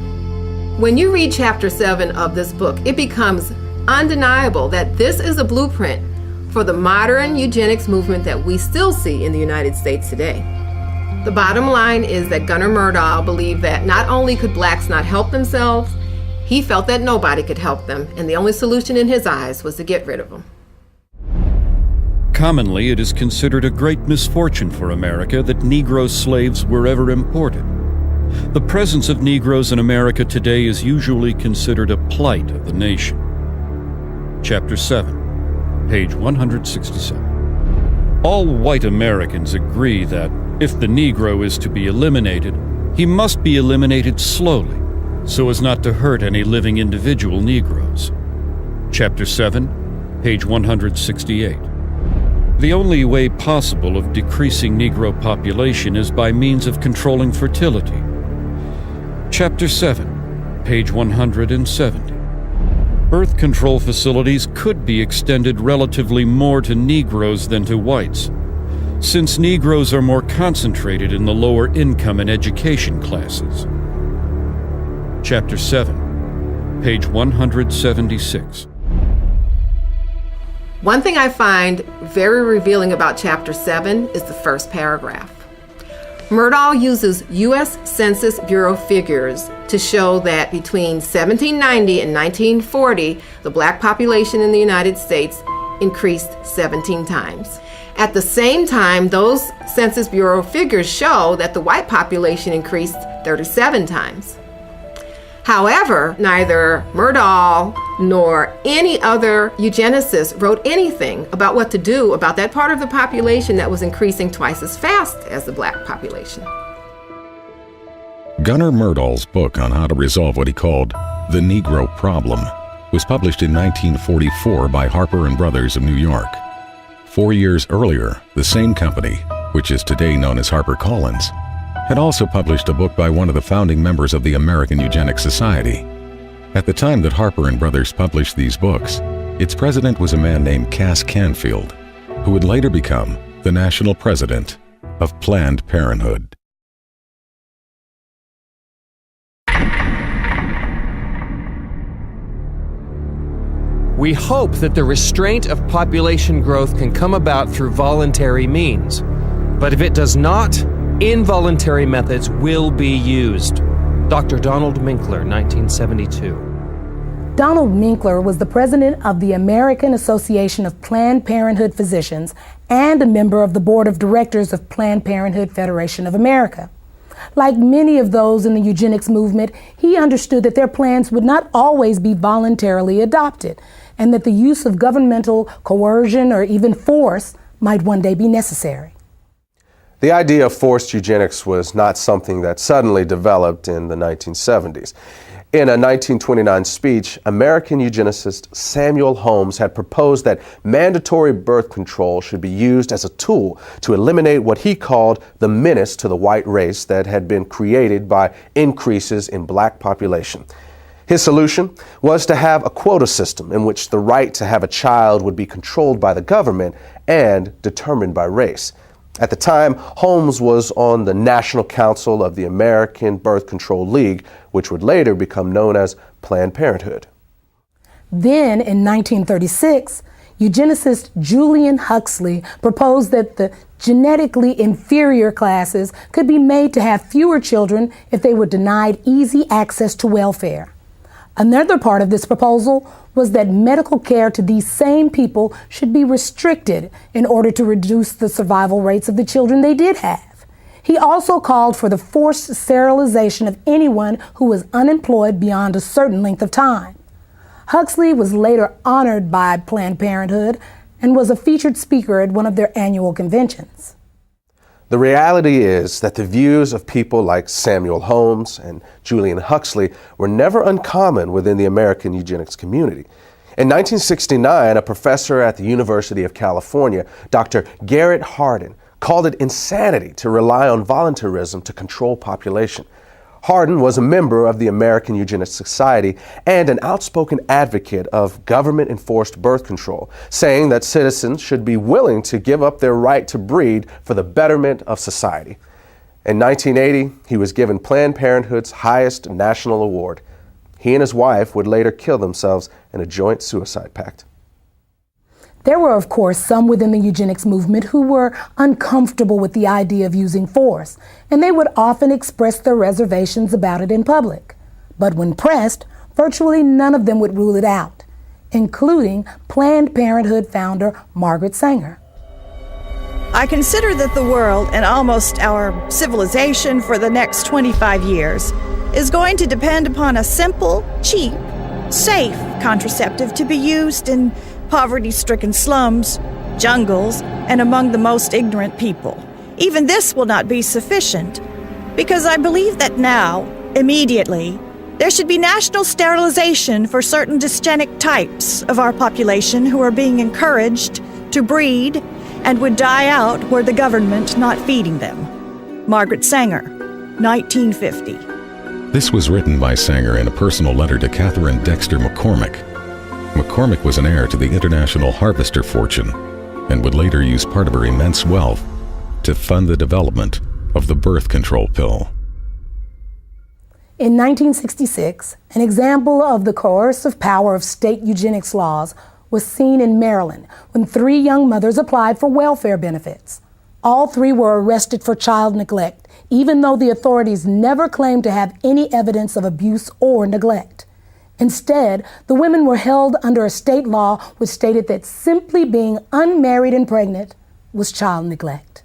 Speaker 6: When you read Chapter 7 of this book, it becomes undeniable that this is a blueprint for the modern eugenics movement that we still see in the United States today. The bottom line is that Gunnar Myrdal believed that not only could blacks not help themselves, he felt that nobody could help them, and the only solution in his eyes was to get rid of them.
Speaker 5: Commonly, it is considered a great misfortune for America that Negro slaves were ever imported. The presence of Negroes in America today is usually considered a plight of the nation. Chapter 7, page 167. All white Americans agree that if the Negro is to be eliminated, he must be eliminated slowly, so as not to hurt any living individual Negroes. Chapter 7, page 168. The only way possible of decreasing Negro population is by means of controlling fertility. Chapter 7, page 170. Birth control facilities could be extended relatively more to Negroes than to whites, since Negroes are more concentrated in the lower income and education classes. Chapter 7, page 176.
Speaker 6: One thing I find very revealing about Chapter 7 is the first paragraph. Myrdal uses U.S. Census Bureau figures to show that between 1790 and 1940, the black population in the United States increased 17 times. At the same time, those Census Bureau figures show that the white population increased 37 times. However, neither Myrdal nor any other eugenicist wrote anything about what to do about that part of the population that was increasing twice as fast as the black population.
Speaker 12: Gunnar Myrdal's book on how to resolve what he called the Negro Problem was published in 1944 by Harper & Brothers of New York. 4 years earlier, the same company, which is today known as HarperCollins, had also published a book by one of the founding members of the American Eugenics Society. At the time that Harper & Brothers published these books, its president was a man named Cass Canfield, who would later become the national president of Planned Parenthood.
Speaker 10: We hope that the restraint of population growth can come about through voluntary means. But if it does not, involuntary methods will be used. Dr. Donald Minkler, 1972.
Speaker 2: Donald Minkler was the president of the American Association of Planned Parenthood Physicians and a member of the board of directors of Planned Parenthood Federation of America. Like many of those in the eugenics movement, he understood that their plans would not always be voluntarily adopted, and that the use of governmental coercion or even force might one day be necessary.
Speaker 1: The idea of forced eugenics was not something that suddenly developed in the 1970s. In a 1929 speech, American eugenicist Samuel Holmes had proposed that mandatory birth control should be used as a tool to eliminate what he called the menace to the white race that had been created by increases in black population. His solution was to have a quota system in which the right to have a child would be controlled by the government and determined by race. At the time, Holmes was on the National Council of the American Birth Control League, which would later become known as Planned Parenthood.
Speaker 2: Then, in 1936, eugenicist Julian Huxley proposed that the genetically inferior classes could be made to have fewer children if they were denied easy access to welfare. Another part of this proposal was that medical care to these same people should be restricted in order to reduce the survival rates of the children they did have. He also called for the forced sterilization of anyone who was unemployed beyond a certain length of time. Huxley was later honored by Planned Parenthood and was a featured speaker at one of their annual conventions.
Speaker 1: The reality is that the views of people like Samuel Holmes and Julian Huxley were never uncommon within the American eugenics community. In 1969, a professor at the University of California, Dr. Garrett Hardin, called it insanity to rely on voluntarism to control population. Hardin was a member of the American Eugenics Society and an outspoken advocate of government-enforced birth control, saying that citizens should be willing to give up their right to breed for the betterment of society. In 1980, he was given Planned Parenthood's highest national award. He and his wife would later kill themselves in a joint suicide pact.
Speaker 2: There were, of course, some within the eugenics movement who were uncomfortable with the idea of using force, and they would often express their reservations about it in public. But when pressed, virtually none of them would rule it out, including Planned Parenthood founder Margaret Sanger.
Speaker 9: I consider that the world and almost our civilization for the next 25 years is going to depend upon a simple, cheap, safe contraceptive to be used in poverty-stricken slums, jungles, and among the most ignorant people. Even this will not be sufficient, because I believe that now, immediately, there should be national sterilization for certain dysgenic types of our population who are being encouraged to breed and would die out were the government not feeding them. Margaret Sanger, 1950.
Speaker 12: This was written by Sanger in a personal letter to Catherine Dexter McCormick. McCormick was an heir to the international harvester fortune and would later use part of her immense wealth to fund the development of the birth control pill.
Speaker 2: In 1966, an example of the coercive power of state eugenics laws was seen in Maryland when 3 young mothers applied for welfare benefits. All 3 were arrested for child neglect, even though the authorities never claimed to have any evidence of abuse or neglect. Instead, the women were held under a state law which stated that simply being unmarried and pregnant was child neglect.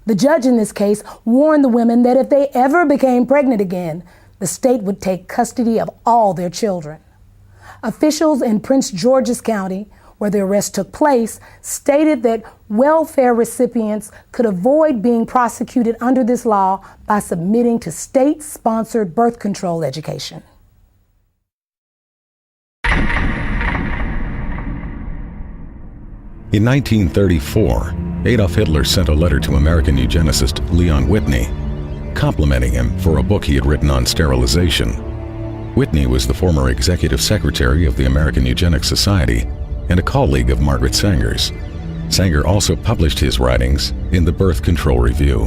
Speaker 2: The judge in this case warned the women that if they ever became pregnant again, the state would take custody of all their children. Officials in Prince George's County, where the arrest took place, stated that welfare recipients could avoid being prosecuted under this law by submitting to state-sponsored birth control education.
Speaker 12: In 1934, Adolf Hitler sent a letter to American eugenicist Leon Whitney, complimenting him for a book he had written on sterilization. Whitney was the former executive secretary of the American Eugenics Society and a colleague of Margaret Sanger's. Sanger also published his writings in the Birth Control Review.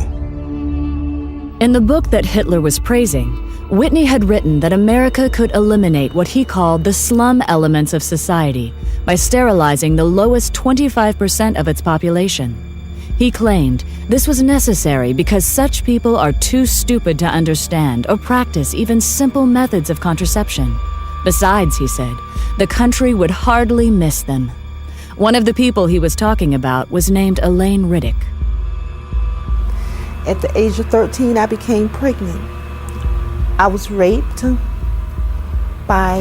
Speaker 11: In the book that Hitler was praising, Whitney had written that America could eliminate what he called the slum elements of society by sterilizing the lowest 25% of its population. He claimed this was necessary because such people are too stupid to understand or practice even simple methods of contraception. Besides, he said, the country would hardly miss them. One of the people he was talking about was named Elaine Riddick.
Speaker 13: At the age of 13, I became pregnant. I was raped by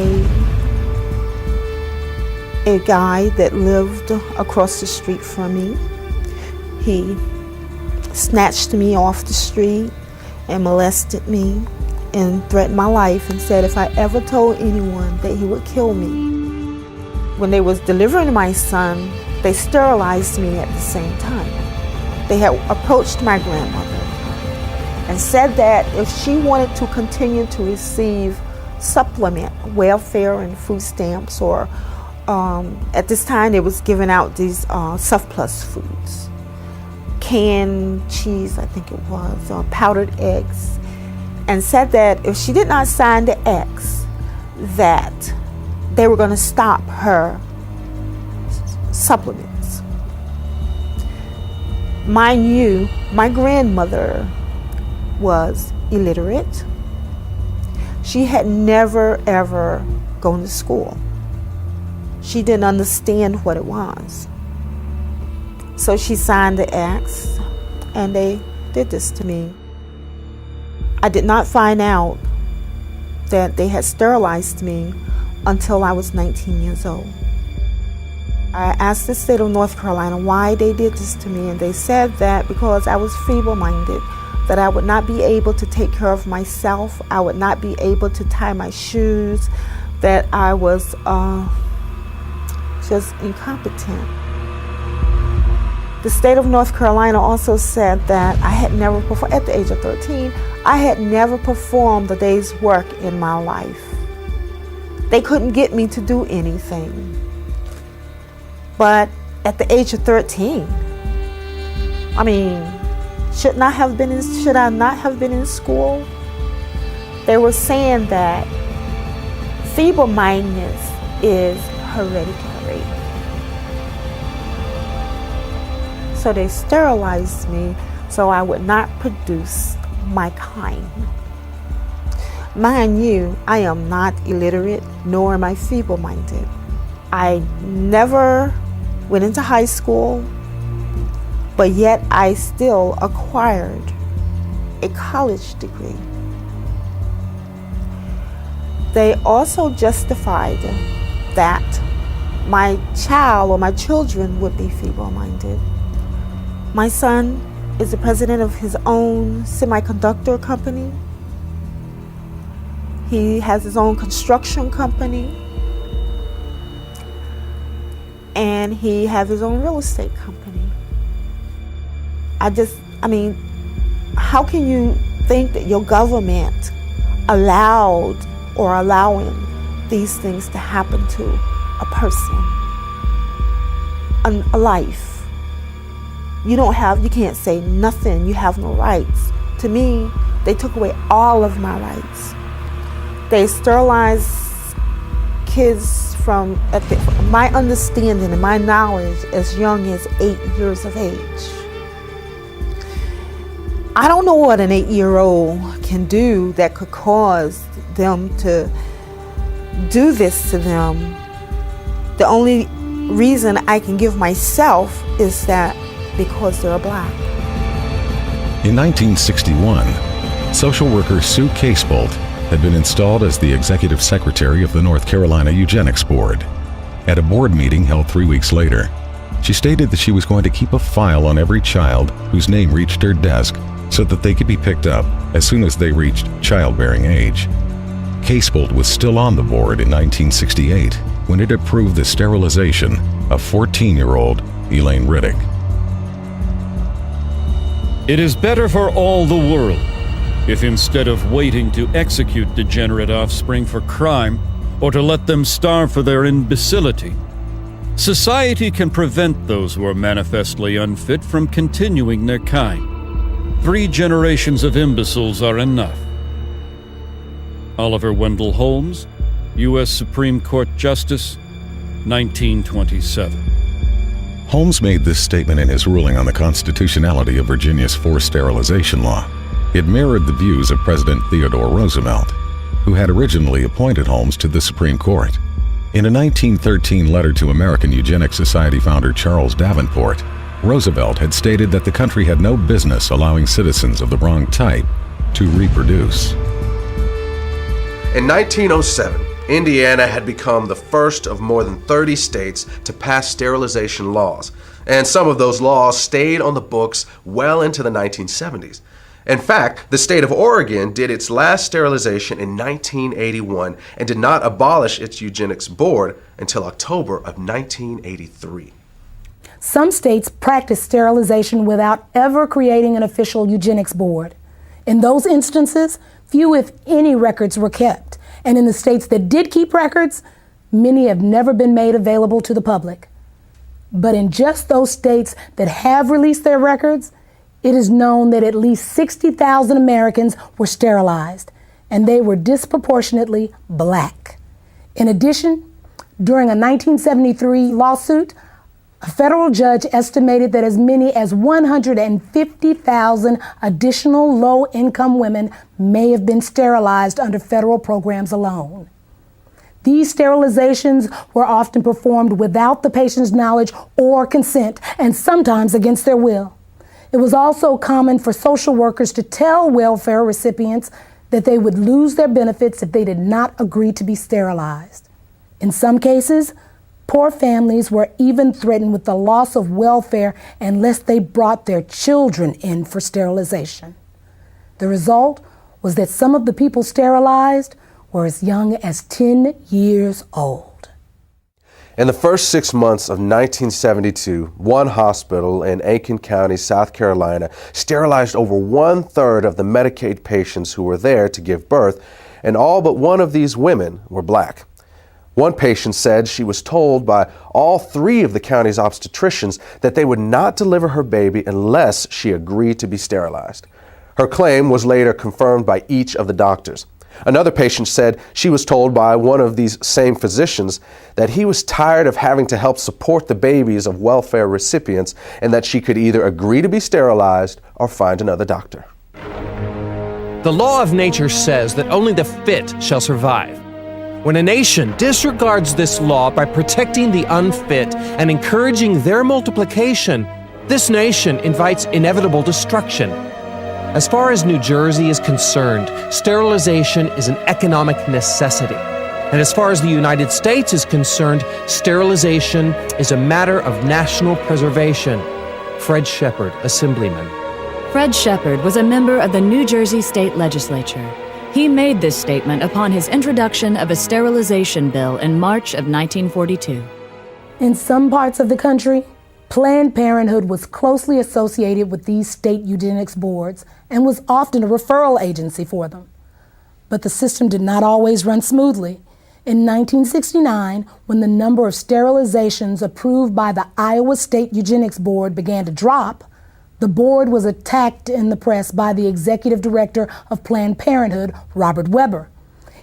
Speaker 13: a guy that lived across the street from me. He snatched me off the street and molested me and threatened my life and said if I ever told anyone that he would kill me. When they was delivering my son, they sterilized me at the same time. They had approached my grandmother and said that if she wanted to continue to receive supplement, welfare and food stamps, or at this time they was giving out these surplus foods, canned cheese, I think it was, powdered eggs, and said that if she did not sign the X, that they were going to stop her supplements. Mind you, my grandmother was illiterate. She had never ever gone to school. She didn't understand what it was. So she signed the acts and they did this to me. I did not find out that they had sterilized me until I was 19 years old. I asked the state of North Carolina why they did this to me, and they said that because I was feeble-minded, that I would not be able to take care of myself, I would not be able to tie my shoes, that I was just incompetent. The state of North Carolina also said that I had never performed, at the age of 13, I had never performed a day's work in my life. They couldn't get me to do anything. But at the age of 13, I mean, should I not have been in school? They were saying that feeble-mindedness is hereditary. So they sterilized me so I would not produce my kind. Mind you, I am not illiterate, nor am I feeble-minded. I never went into high school, but yet I still acquired a college degree. They also justified that my child or my children would be feeble-minded. My son is the president of his own semiconductor company. He has his own construction company. And he has his own real estate company. How can you think that your government allowing these things to happen to a person, a life? You can't say nothing, you have no rights. To me, they took away all of my rights. They sterilized kids from my understanding and my knowledge as young as 8 years of age. I don't know what an 8-year-old can do that could cause them to do this to them. The only reason I can give myself is that because they're black.
Speaker 12: In 1961, social worker Sue Casebolt had been installed as the executive secretary of the North Carolina Eugenics Board. At a board meeting held 3 weeks later, she stated that she was going to keep a file on every child whose name reached her desk so that they could be picked up as soon as they reached childbearing age. Casebolt was still on the board in 1968 when it approved the sterilization of 14-year-old Elaine Riddick.
Speaker 5: It is better for all the world if instead of waiting to execute degenerate offspring for crime or to let them starve for their imbecility, Society can prevent those who are manifestly unfit from continuing their kind. 3 generations of imbeciles are enough. Oliver Wendell Holmes, U.S. Supreme Court Justice, 1927.
Speaker 12: Holmes made this statement in his ruling on the constitutionality of Virginia's forced sterilization law. It mirrored the views of President Theodore Roosevelt, who had originally appointed Holmes to the Supreme Court. In a 1913 letter to American Eugenics Society founder Charles Davenport, Roosevelt had stated that the country had no business allowing citizens of the wrong type to reproduce.
Speaker 1: In 1907, Indiana had become the first of more than 30 states to pass sterilization laws, and some of those laws stayed on the books well into the 1970s. In fact, the state of Oregon did its last sterilization in 1981 and did not abolish its eugenics board until October of 1983.
Speaker 2: Some states practice sterilization without ever creating an official eugenics board. In those instances, few if any records were kept. And in the states that did keep records, many have never been made available to the public. But in just those states that have released their records, it is known that at least 60,000 Americans were sterilized, and they were disproportionately black. In addition, during a 1973 lawsuit, a federal judge estimated that as many as 150,000 additional low-income women may have been sterilized under federal programs alone. These sterilizations were often performed without the patient's knowledge or consent, and sometimes against their will. It was also common for social workers to tell welfare recipients that they would lose their benefits if they did not agree to be sterilized. In some cases, poor families were even threatened with the loss of welfare unless they brought their children in for sterilization. The result was that some of the people sterilized were as young as 10 years old.
Speaker 1: In the first 6 months of 1972, one hospital in Aiken County, South Carolina, sterilized over 1/3 of the Medicaid patients who were there to give birth, and all but one of these women were black. One patient said she was told by all 3 of the county's obstetricians that they would not deliver her baby unless she agreed to be sterilized. Her claim was later confirmed by each of the doctors. Another patient said she was told by one of these same physicians that he was tired of having to help support the babies of welfare recipients and that she could either agree to be sterilized or find another doctor.
Speaker 10: The law of nature says that only the fit shall survive. When a nation disregards this law by protecting the unfit and encouraging their multiplication, this nation invites inevitable destruction. As far as New Jersey is concerned, sterilization is an economic necessity. And as far as the United States is concerned, sterilization is a matter of national preservation. Fred Shepard, Assemblyman.
Speaker 11: Fred Shepard was a member of the New Jersey State Legislature. He made this statement upon his introduction of a sterilization bill in March of 1942.
Speaker 2: In some parts of the country, Planned Parenthood was closely associated with these state eugenics boards and was often a referral agency for them. But the system did not always run smoothly. In 1969, when the number of sterilizations approved by the Iowa State Eugenics Board began to drop, the board was attacked in the press by the executive director of Planned Parenthood, Robert Weber.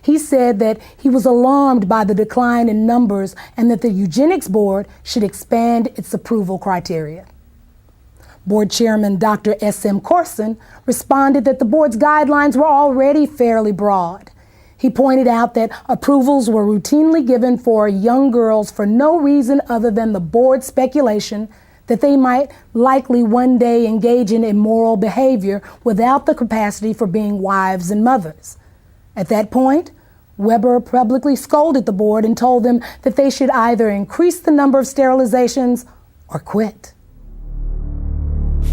Speaker 2: He said that he was alarmed by the decline in numbers and that the Eugenics Board should expand its approval criteria. Board Chairman Dr. S.M. Corson responded that the board's guidelines were already fairly broad. He pointed out that approvals were routinely given for young girls for no reason other than the board's speculation that they might likely one day engage in immoral behavior without the capacity for being wives and mothers. At that point, Weber publicly scolded the board and told them that they should either increase the number of sterilizations or quit.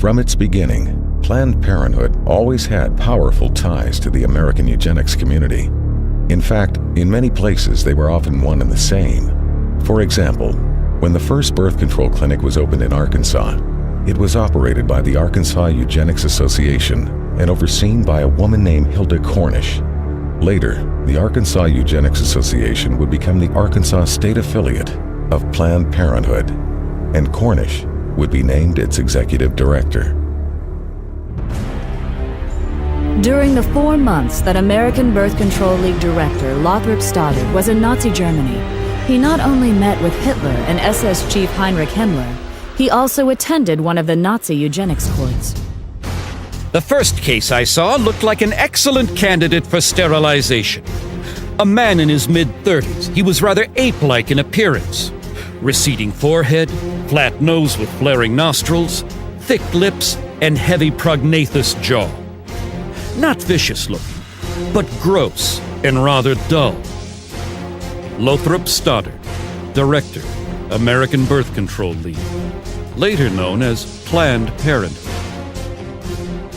Speaker 12: From its beginning, Planned Parenthood always had powerful ties to the American eugenics community. In fact, in many places they were often one and the same. For example, when the first birth control clinic was opened in Arkansas, it was operated by the Arkansas Eugenics Association and overseen by a woman named Hilda Cornish. Later, the Arkansas Eugenics Association would become the Arkansas State Affiliate of Planned Parenthood, and Cornish would be named its executive director.
Speaker 11: During the 4 months that American Birth Control League director Lothrop Stoddard was in Nazi Germany, he not only met with Hitler and SS chief Heinrich Himmler, he also attended one of the Nazi eugenics courts.
Speaker 5: The first case I saw looked like an excellent candidate for sterilization. A man in his mid-30s, he was rather ape-like in appearance. Receding forehead, flat nose with flaring nostrils, thick lips, and heavy prognathous jaw. Not vicious looking, but gross and rather dull. Lothrop Stoddard, Director, American Birth Control League, later known as Planned Parenthood.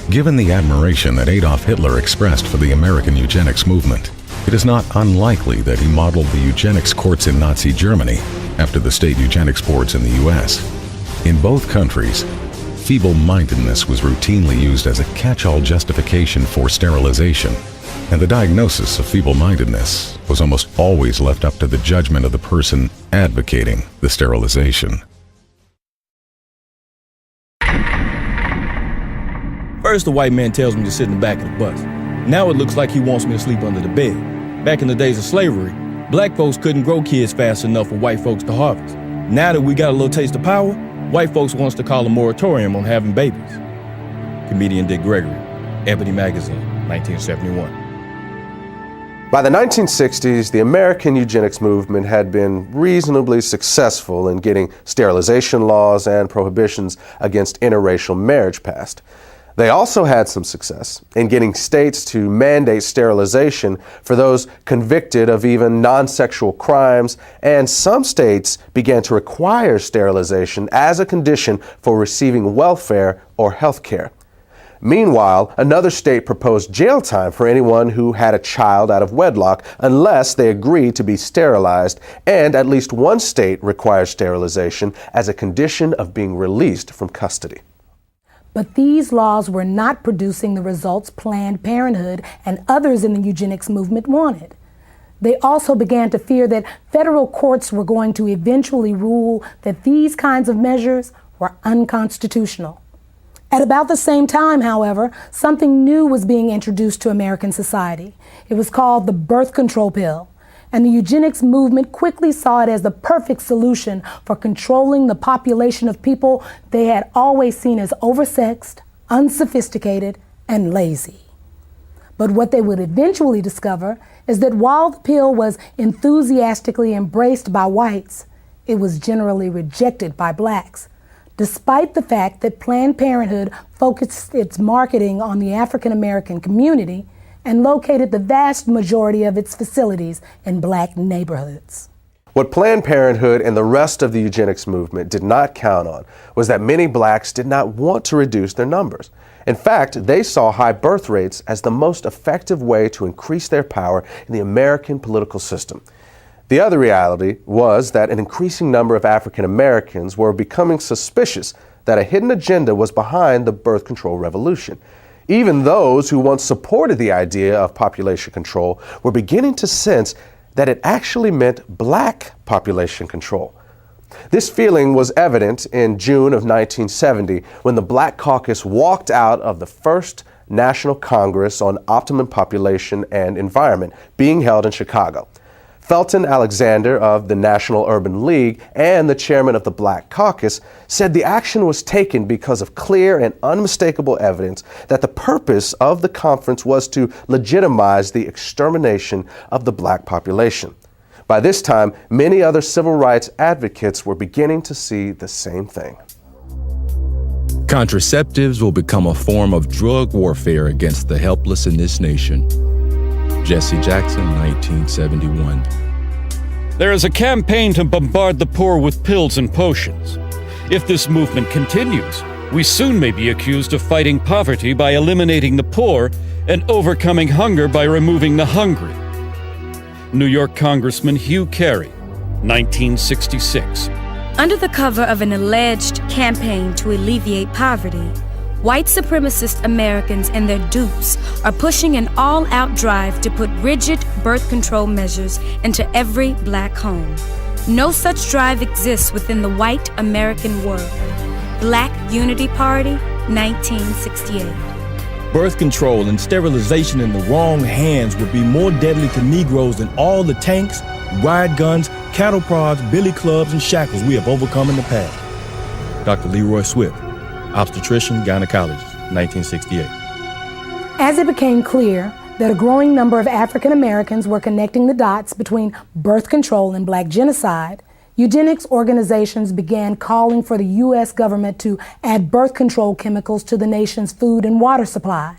Speaker 12: Given the admiration that Adolf Hitler expressed for the American eugenics movement, it is not unlikely that he modeled the eugenics courts in Nazi Germany after the state eugenics boards in the U.S. In both countries, feeble-mindedness was routinely used as a catch-all justification for sterilization, and the diagnosis of feeble-mindedness was almost always left up to the judgment of the person advocating the sterilization.
Speaker 3: First, the white man tells me to sit in the back of the bus. Now it looks like he wants me to sleep under the bed. Back in the days of slavery, black folks couldn't grow kids fast enough for white folks to harvest. Now that we got a little taste of power, white folks wants to call a moratorium on having babies. Comedian Dick Gregory, Ebony Magazine, 1971.
Speaker 1: By the 1960s, the American eugenics movement had been reasonably successful in getting sterilization laws and prohibitions against interracial marriage passed. They also had some success in getting states to mandate sterilization for those convicted of even non-sexual crimes, and some states began to require sterilization as a condition for receiving welfare or health care. Meanwhile, another state proposed jail time for anyone who had a child out of wedlock unless they agreed to be sterilized, and at least one state required sterilization as a condition of being released from custody.
Speaker 2: But these laws were not producing the results Planned Parenthood and others in the eugenics movement wanted. They also began to fear that federal courts were going to eventually rule that these kinds of measures were unconstitutional. At about the same time, however, something new was being introduced to American society. It was called the birth control pill, and the eugenics movement quickly saw it as the perfect solution for controlling the population of people they had always seen as oversexed, unsophisticated, and lazy. But what they would eventually discover is that while the pill was enthusiastically embraced by whites, it was generally rejected by blacks, despite the fact that Planned Parenthood focused its marketing on the African American community and located the vast majority of its facilities in black neighborhoods.
Speaker 1: What Planned Parenthood and the rest of the eugenics movement did not count on was that many blacks did not want to reduce their numbers. In fact, they saw high birth rates as the most effective way to increase their power in the American political system. The other reality was that an increasing number of African Americans were becoming suspicious that a hidden agenda was behind the birth control revolution. Even those who once supported the idea of population control were beginning to sense that it actually meant black population control. This feeling was evident in June of 1970 when the Black Caucus walked out of the first National Congress on Optimum Population and Environment being held in Chicago. Felton Alexander of the National Urban League and the chairman of the Black Caucus said the action was taken because of clear and unmistakable evidence that the purpose of the conference was to legitimize the extermination of the black population. By this time, many other civil rights advocates were beginning to see the same thing.
Speaker 14: Contraceptives will become a form of drug warfare against the helpless in this nation. Jesse Jackson, 1971.
Speaker 5: There is a campaign to bombard the poor with pills and potions. If this movement continues, we soon may be accused of fighting poverty by eliminating the poor and overcoming hunger by removing the hungry. New York Congressman Hugh Carey, 1966.
Speaker 15: Under the cover of an alleged campaign to alleviate poverty, white supremacist Americans and their dupes are pushing an all-out drive to put rigid birth control measures into every black home. No such drive exists within the white American world. Black Unity Party, 1968.
Speaker 3: Birth control and sterilization in the wrong hands would be more deadly to Negroes than all the tanks, riot guns, cattle prods, billy clubs, and shackles we have overcome in the past. Dr. Leroy Swift, obstetrician, gynecologist, 1968.
Speaker 2: As it became clear that a growing number of African Americans were connecting the dots between birth control and black genocide, eugenics organizations began calling for the U.S. government to add birth control chemicals to the nation's food and water supply.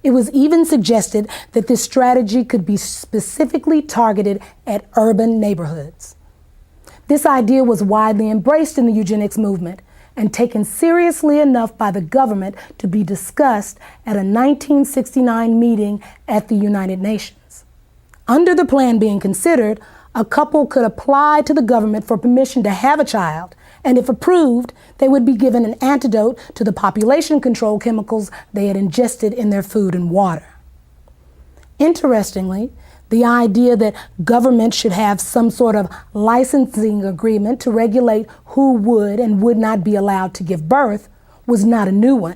Speaker 2: It was even suggested that this strategy could be specifically targeted at urban neighborhoods. This idea was widely embraced in the eugenics movement and taken seriously enough by the government to be discussed at a 1969 meeting at the United Nations. Under the plan being considered, a couple could apply to the government for permission to have a child, and if approved, they would be given an antidote to the population control chemicals they had ingested in their food and water. Interestingly, the idea that government should have some sort of licensing agreement to regulate who would and would not be allowed to give birth was not a new one.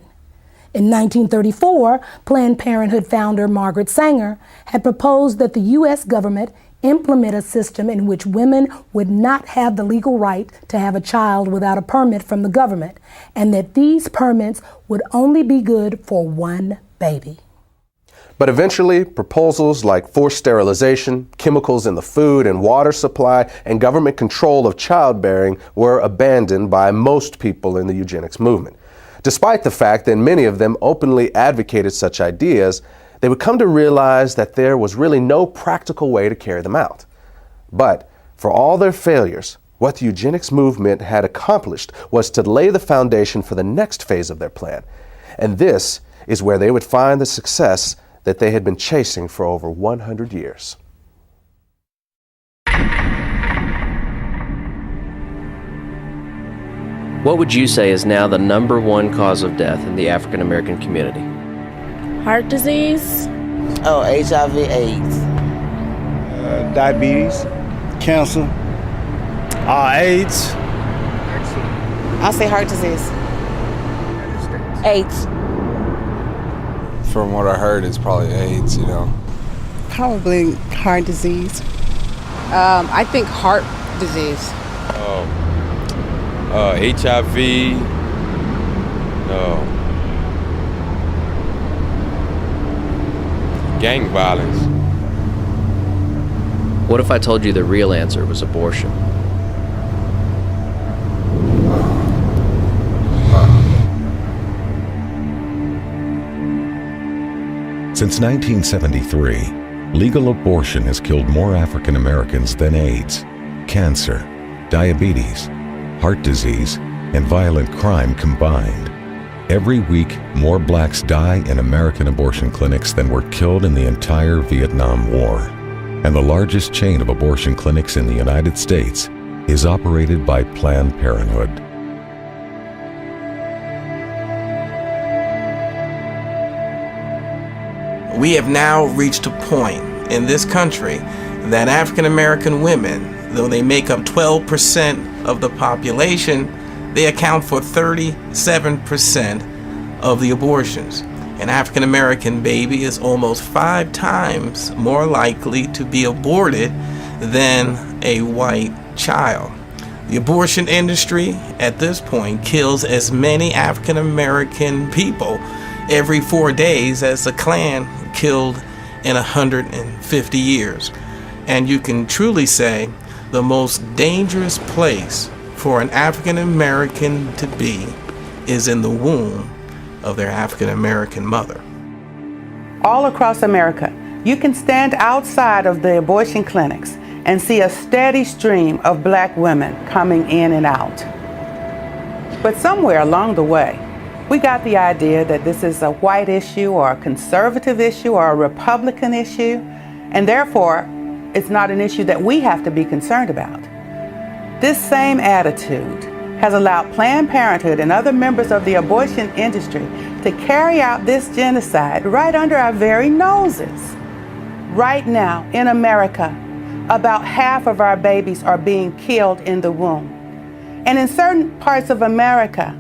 Speaker 2: In 1934, Planned Parenthood founder Margaret Sanger had proposed that the U.S. government implement a system in which women would not have the legal right to have a child without a permit from the government, and that these permits would only be good for one baby.
Speaker 1: But eventually, proposals like forced sterilization, chemicals in the food and water supply, and government control of childbearing were abandoned by most people in the eugenics movement. Despite the fact that many of them openly advocated such ideas, they would come to realize that there was really no practical way to carry them out. But for all their failures, what the eugenics movement had accomplished was to lay the foundation for the next phase of their plan. And this is where they would find the success that they had been chasing for over 100 years.
Speaker 16: What would you say is now the #1 cause of death in the African American community?
Speaker 17: Heart disease.
Speaker 18: Oh, HIV/AIDS.
Speaker 19: Diabetes, cancer, AIDS.
Speaker 18: I'll say heart disease.
Speaker 17: AIDS.
Speaker 20: From what I heard, it's probably AIDS, you know.
Speaker 21: Probably heart disease. I think heart disease.
Speaker 20: HIV. No. Gang violence.
Speaker 16: What if I told you the real answer was abortion?
Speaker 12: Since 1973, legal abortion has killed more African Americans than AIDS, cancer, diabetes, heart disease, and violent crime combined. Every week, more blacks die in American abortion clinics than were killed in the entire Vietnam War. And the largest chain of abortion clinics in the United States is operated by Planned Parenthood.
Speaker 7: We have now reached a point in this country that African American women, though they make up 12% of the population, they account for 37% of the abortions. An African American baby is almost 5 times more likely to be aborted than a white child. The abortion industry at this point kills as many African American people every 4 days as the Klan killed in 150 years. And you can truly say the most dangerous place for an African American to be is in the womb of their African American mother.
Speaker 22: All across America, you can stand outside of the abortion clinics and see a steady stream of black women coming in and out. But somewhere along the way, we got the idea that this is a white issue or a conservative issue or a Republican issue, and therefore it's not an issue that we have to be concerned about. This same attitude has allowed Planned Parenthood and other members of the abortion industry to carry out this genocide right under our very noses. Right now in America, about half of our babies are being killed in the womb. And in certain parts of America,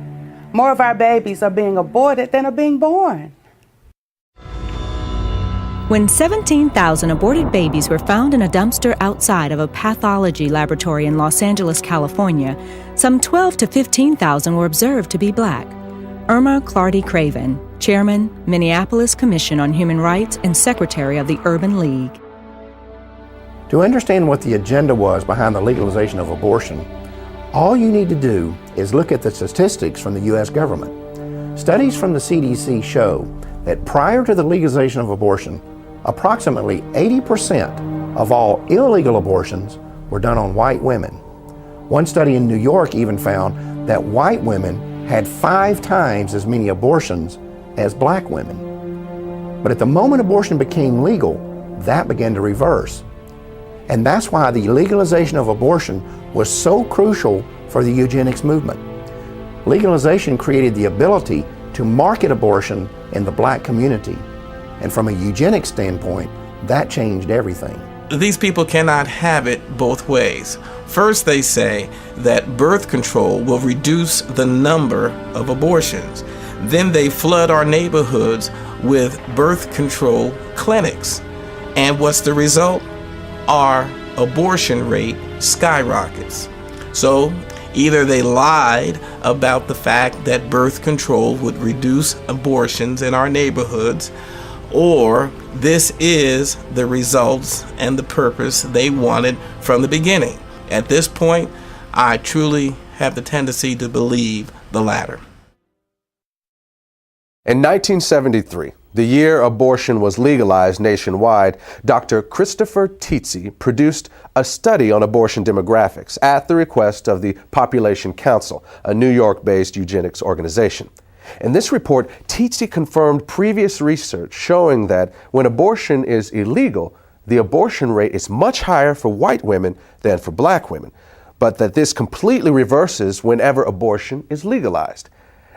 Speaker 22: more of our babies are being aborted than are being born.
Speaker 8: When 17,000 aborted babies were found in a dumpster outside of a pathology laboratory in Los Angeles, California, some 12 to 15,000 were observed to be black. Irma Clardy Craven, Chairman, Minneapolis Commission on Human Rights and Secretary of the Urban League.
Speaker 4: To understand what the agenda was behind the legalization of abortion, all you need to do is look at the statistics from the U.S. government. Studies from the CDC show that prior to the legalization of abortion, approximately 80% of all illegal abortions were done on white women. One study in New York even found that white women had 5 times as many abortions as black women. But at the moment abortion became legal, that began to reverse. And that's why the legalization of abortion was so crucial for the eugenics movement. Legalization created the ability to market abortion in the black community. And from a eugenics standpoint, that changed everything.
Speaker 7: These people cannot have it both ways. First, they say that birth control will reduce the number of abortions. Then they flood our neighborhoods with birth control clinics. And what's the result? Our abortion rate skyrockets. So either they lied about the fact that birth control would reduce abortions in our neighborhoods, or this is the results and the purpose they wanted from the beginning. At this point, I truly have the tendency to believe the latter.
Speaker 1: In 1973, the year abortion was legalized nationwide, Dr. Christopher Tizzi produced a study on abortion demographics at the request of the Population Council, a New York-based eugenics organization. In this report, Tizzi confirmed previous research showing that when abortion is illegal, the abortion rate is much higher for white women than for black women, but that this completely reverses whenever abortion is legalized.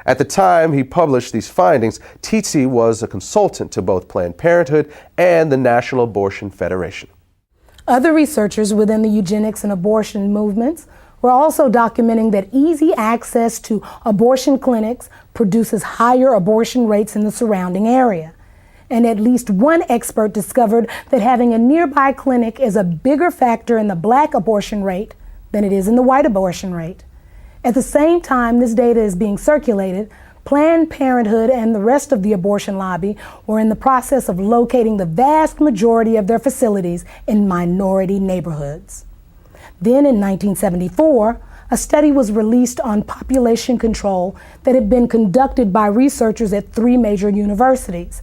Speaker 1: At the time he published these findings, Tizzi was a consultant to both Planned Parenthood and the National Abortion Federation.
Speaker 2: Other researchers within the eugenics and abortion movements were also documenting that easy access to abortion clinics produces higher abortion rates in the surrounding area. And at least one expert discovered that having a nearby clinic is a bigger factor in the black abortion rate than it is in the white abortion rate. At the same time this data is being circulated, Planned Parenthood and the rest of the abortion lobby were in the process of locating the vast majority of their facilities in minority neighborhoods. Then in 1974, a study was released on population control that had been conducted by researchers at 3 major universities.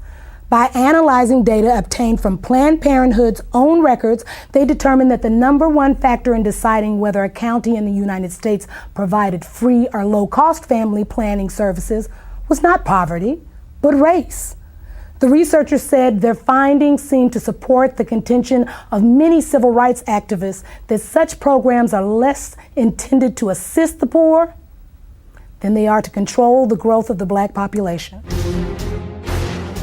Speaker 2: By analyzing data obtained from Planned Parenthood's own records, they determined that the number one factor in deciding whether a county in the United States provided free or low-cost family planning services was not poverty, but race. The researchers said their findings seemed to support the contention of many civil rights activists that such programs are less intended to assist the poor than they are to control the growth of the black population.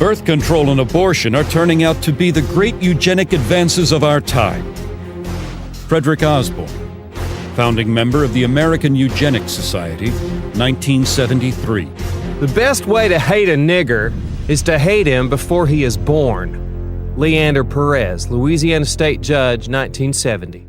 Speaker 5: Birth control and abortion are turning out to be the great eugenic advances of our time. Frederick Osborne, founding member of the American Eugenics Society, 1973.
Speaker 10: The best way to hate a nigger is to hate him before he is born. Leander Perez, Louisiana State Judge, 1970.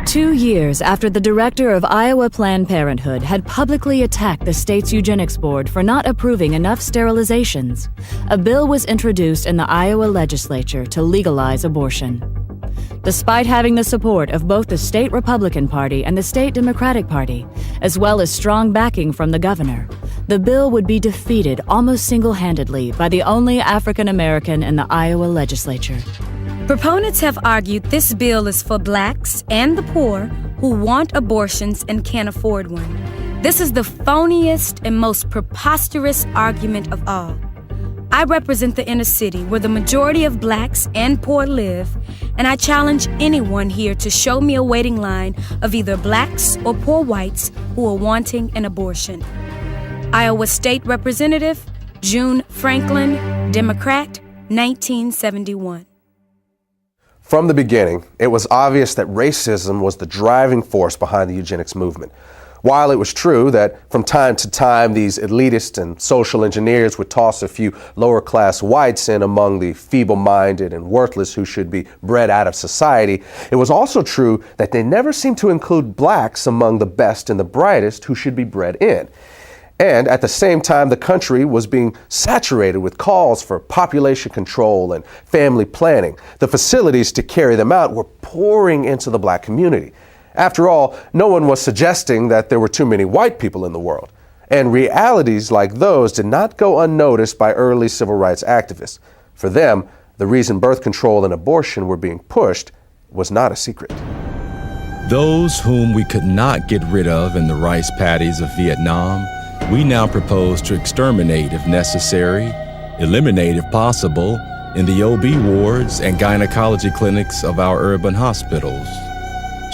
Speaker 11: 2 years after the director of Iowa Planned Parenthood had publicly attacked the state's eugenics board for not approving enough sterilizations, a bill was introduced in the Iowa legislature to legalize abortion. Despite having the support of both the state Republican Party and the state Democratic Party, as well as strong backing from the governor, the bill would be defeated almost single-handedly by the only African American in the Iowa legislature.
Speaker 15: Proponents have argued this bill is for blacks and the poor who want abortions and can't afford one. This is the phoniest and most preposterous argument of all. I represent the inner city where the majority of blacks and poor live, and I challenge anyone here to show me a waiting line of either blacks or poor whites who are wanting an abortion. Iowa State Representative June Franklin, Democrat, 1971.
Speaker 1: From the beginning, it was obvious that racism was the driving force behind the eugenics movement. While it was true that from time to time these elitists and social engineers would toss a few lower-class whites in among the feeble-minded and worthless who should be bred out of society, it was also true that they never seemed to include blacks among the best and the brightest who should be bred in. And at the same time, the country was being saturated with calls for population control and family planning. The facilities to carry them out were pouring into the black community. After all, no one was suggesting that there were too many white people in the world. And realities like those did not go unnoticed by early civil rights activists. For them, the reason birth control and abortion were being pushed was not a secret.
Speaker 14: Those whom we could not get rid of in the rice paddies of Vietnam, we now propose to exterminate if necessary, eliminate if possible, in the OB wards and gynecology clinics of our urban hospitals.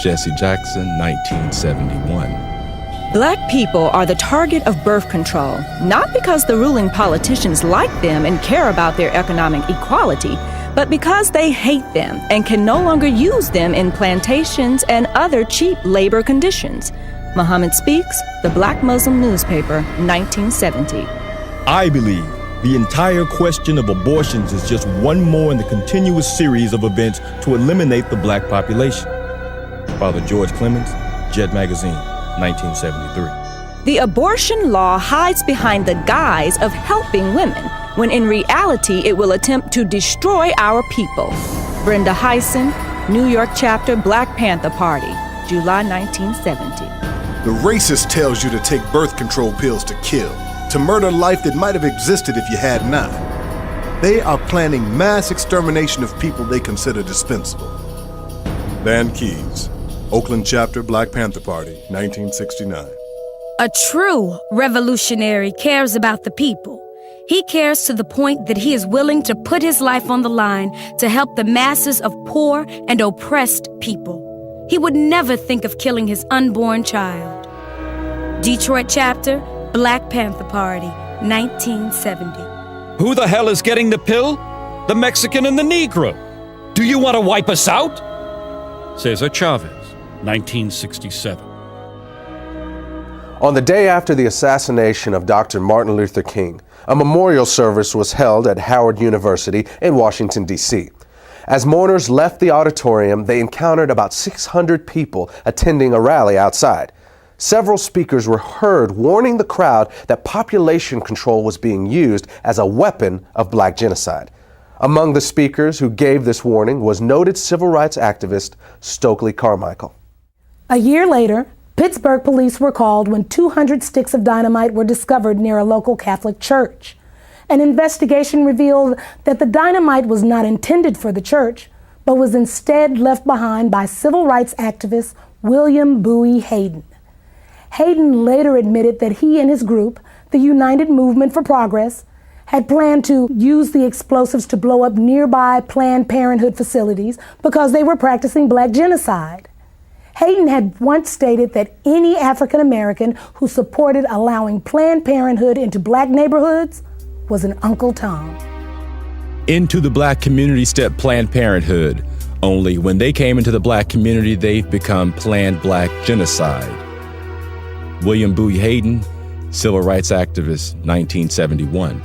Speaker 14: Jesse Jackson, 1971.
Speaker 8: Black people are the target of birth control, not because the ruling politicians like them and care about their economic equality, but because they hate them and can no longer use them in plantations and other cheap labor conditions. Muhammad Speaks, the Black Muslim newspaper, 1970.
Speaker 3: I believe the entire question of abortions is just one more in the continuous series of events to eliminate the black population. Father George Clemens, Jet Magazine, 1973.
Speaker 8: The abortion law hides behind the guise of helping women, when in reality it will attempt to destroy our people. Brenda Hyson, New York chapter, Black Panther Party, July 1970.
Speaker 6: The racist tells you to take birth control pills to kill, to murder life that might have existed if you had not. They are planning mass extermination of people they consider dispensable. Van Keys, Oakland chapter, Black Panther Party, 1969.
Speaker 15: A true revolutionary cares about the people. He cares to the point that he is willing to put his life on the line to help the masses of poor and oppressed people. He would never think of killing his unborn child. Detroit chapter, Black Panther Party, 1970.
Speaker 5: Who the hell is getting the pill? The Mexican and the Negro. Do you want to wipe us out? Cesar Chavez, 1967.
Speaker 1: On the day after the assassination of Dr. Martin Luther King, a memorial service was held at Howard University in Washington, D.C. As mourners left the auditorium, they encountered about 600 people attending a rally outside. Several speakers were heard warning the crowd that population control was being used as a weapon of black genocide. Among the speakers who gave this warning was noted civil rights activist Stokely Carmichael.
Speaker 2: A year later, Pittsburgh police were called when 200 sticks of dynamite were discovered near a local Catholic church. An investigation revealed that the dynamite was not intended for the church, but was instead left behind by civil rights activist William Bowie Hayden. Hayden later admitted that he and his group, the United Movement for Progress, had planned to use the explosives to blow up nearby Planned Parenthood facilities because they were practicing black genocide. Hayden had once stated that any African American who supported allowing Planned Parenthood into black neighborhoods was an Uncle Tom.
Speaker 14: Into the black community stepped Planned Parenthood. Only when they came into the black community, they've become Planned Black Genocide. William Bowie Hayden, civil rights activist, 1971.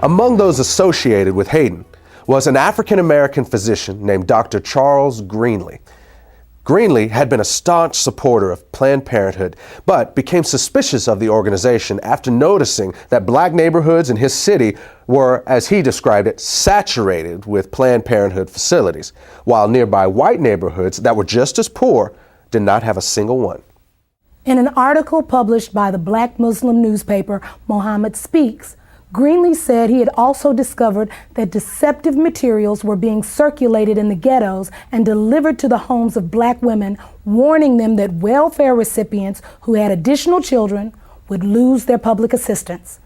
Speaker 1: Among those associated with Hayden was an African American physician named Dr. Charles Greenlee. Greenlee had been a staunch supporter of Planned Parenthood, but became suspicious of the organization after noticing that black neighborhoods in his city were, as he described it, saturated with Planned Parenthood facilities, while nearby white neighborhoods that were just as poor did not have a single one.
Speaker 2: In an article published by the Black Muslim newspaper Muhammad Speaks, Greenlee said he had also discovered that deceptive materials were being circulated in the ghettos and delivered to the homes of black women, warning them that welfare recipients who had additional children would lose their public assistance.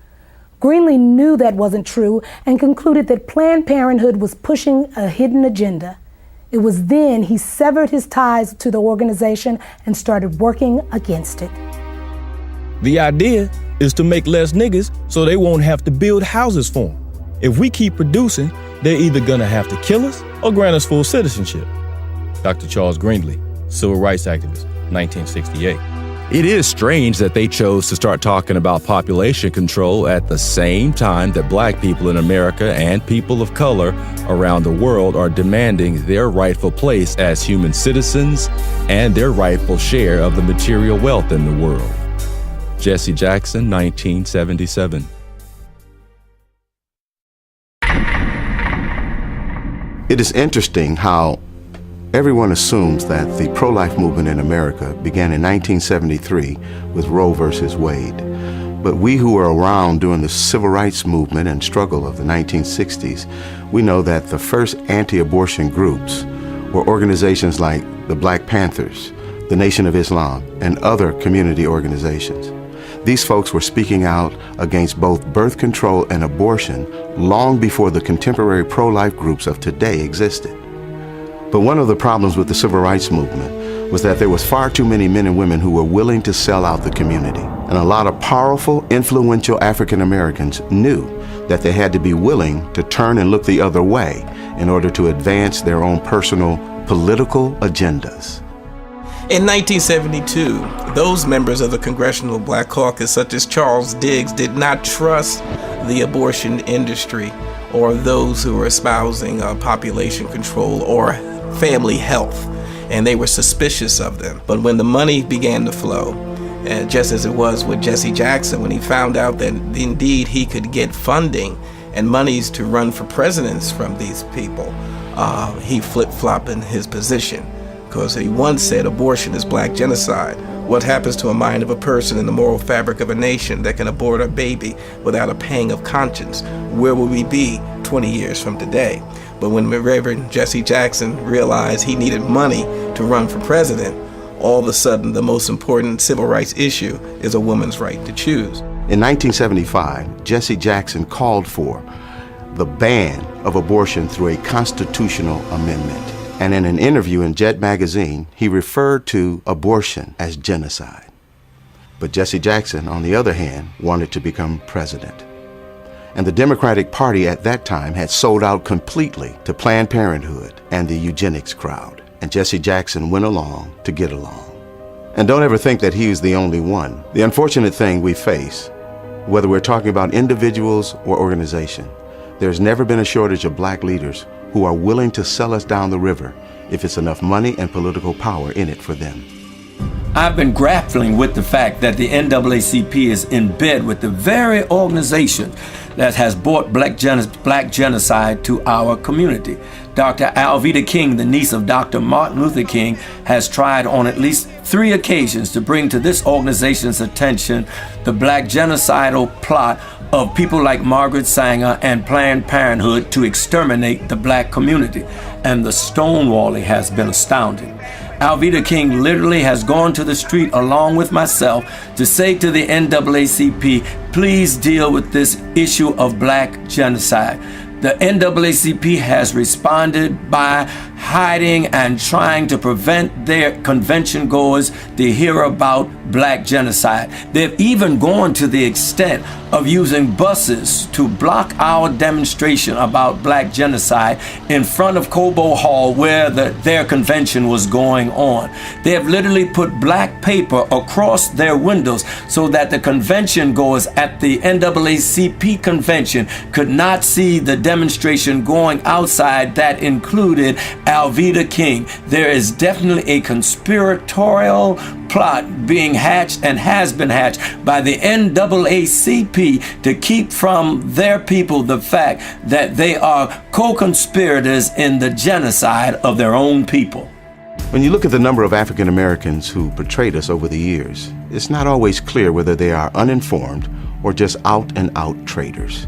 Speaker 2: Greenlee knew that wasn't true and concluded that Planned Parenthood was pushing a hidden agenda. It was then he severed his ties to the organization and started working against it.
Speaker 3: The idea is to make less niggas so they won't have to build houses for them. If we keep producing, they're either gonna have to kill us or grant us full citizenship. Dr. Charles Greenlee, civil rights activist, 1968.
Speaker 14: It is strange that they chose to start talking about population control at the same time that black people in America and people of color around the world are demanding their rightful place as human citizens and their rightful share of the material wealth in the world. Jesse Jackson, 1977.
Speaker 4: It is interesting how everyone assumes that the pro-life movement in America began in 1973 with Roe versus Wade. But we who were around during the civil rights movement and struggle of the 1960s, we know that the first anti-abortion groups were organizations like the Black Panthers, the Nation of Islam, and other community organizations. These folks were speaking out against both birth control and abortion long before the contemporary pro-life groups of today existed. But one of the problems with the civil rights movement was that there was far too many men and women who were willing to sell out the community. And a lot of powerful, influential African Americans knew that they had to be willing to turn and look the other way in order to advance their own personal political agendas.
Speaker 7: In 1972, those members of the Congressional Black Caucus, such as Charles Diggs, did not trust the abortion industry or those who were espousing population control or family health, and they were suspicious of them. But when the money began to flow, just as it was with Jesse Jackson, when he found out that indeed he could get funding and monies to run for presidents from these people, he flip-flopped in his position. Because he once said abortion is black genocide. What happens to a mind of a person in the moral fabric of a nation that can abort a baby without a pang of conscience? Where will we be 20 years from today? But when Reverend Jesse Jackson realized he needed money to run for president, all of a sudden the most important civil rights issue is a woman's right to choose.
Speaker 4: In 1975, Jesse Jackson called for the ban of abortion through a constitutional amendment. And in an interview in Jet magazine, he referred to abortion as genocide. But Jesse Jackson, on the other hand, wanted to become president. And the Democratic Party at that time had sold out completely to Planned Parenthood and the eugenics crowd. And Jesse Jackson went along to get along. And don't ever think that he was the only one. The unfortunate thing we face, whether we're talking about individuals or organization, there's never been a shortage of black leaders who are willing to sell us down the river if it's enough money and political power in it for them.
Speaker 9: I've been grappling with the fact that the NAACP is in bed with the very organization that has brought black genocide to our community. Dr. Alveda King, the niece of Dr. Martin Luther King, has tried on at least 3 occasions to bring to this organization's attention the black genocidal plot of people like Margaret Sanger and Planned Parenthood to exterminate the black community. And the stonewalling has been astounding. Alveda King literally has gone to the street along with myself to say to the NAACP, please deal with this issue of black genocide. The NAACP has responded by hiding and trying to prevent their convention goers to hear about black genocide. They've even gone to the extent of using buses to block our demonstration about black genocide in front of Cobo Hall where their convention was going on. They have literally put black paper across their windows so that the convention goers at the NAACP convention could not see the demonstration going outside that included Alveda King. There is definitely a conspiratorial plot being hatched and has been hatched by the NAACP to keep from their people the fact that they are co-conspirators in the genocide of their own people.
Speaker 4: When you look at the number of African Americans who portrayed us over the years, it's not always clear whether they are uninformed or just out and out traitors.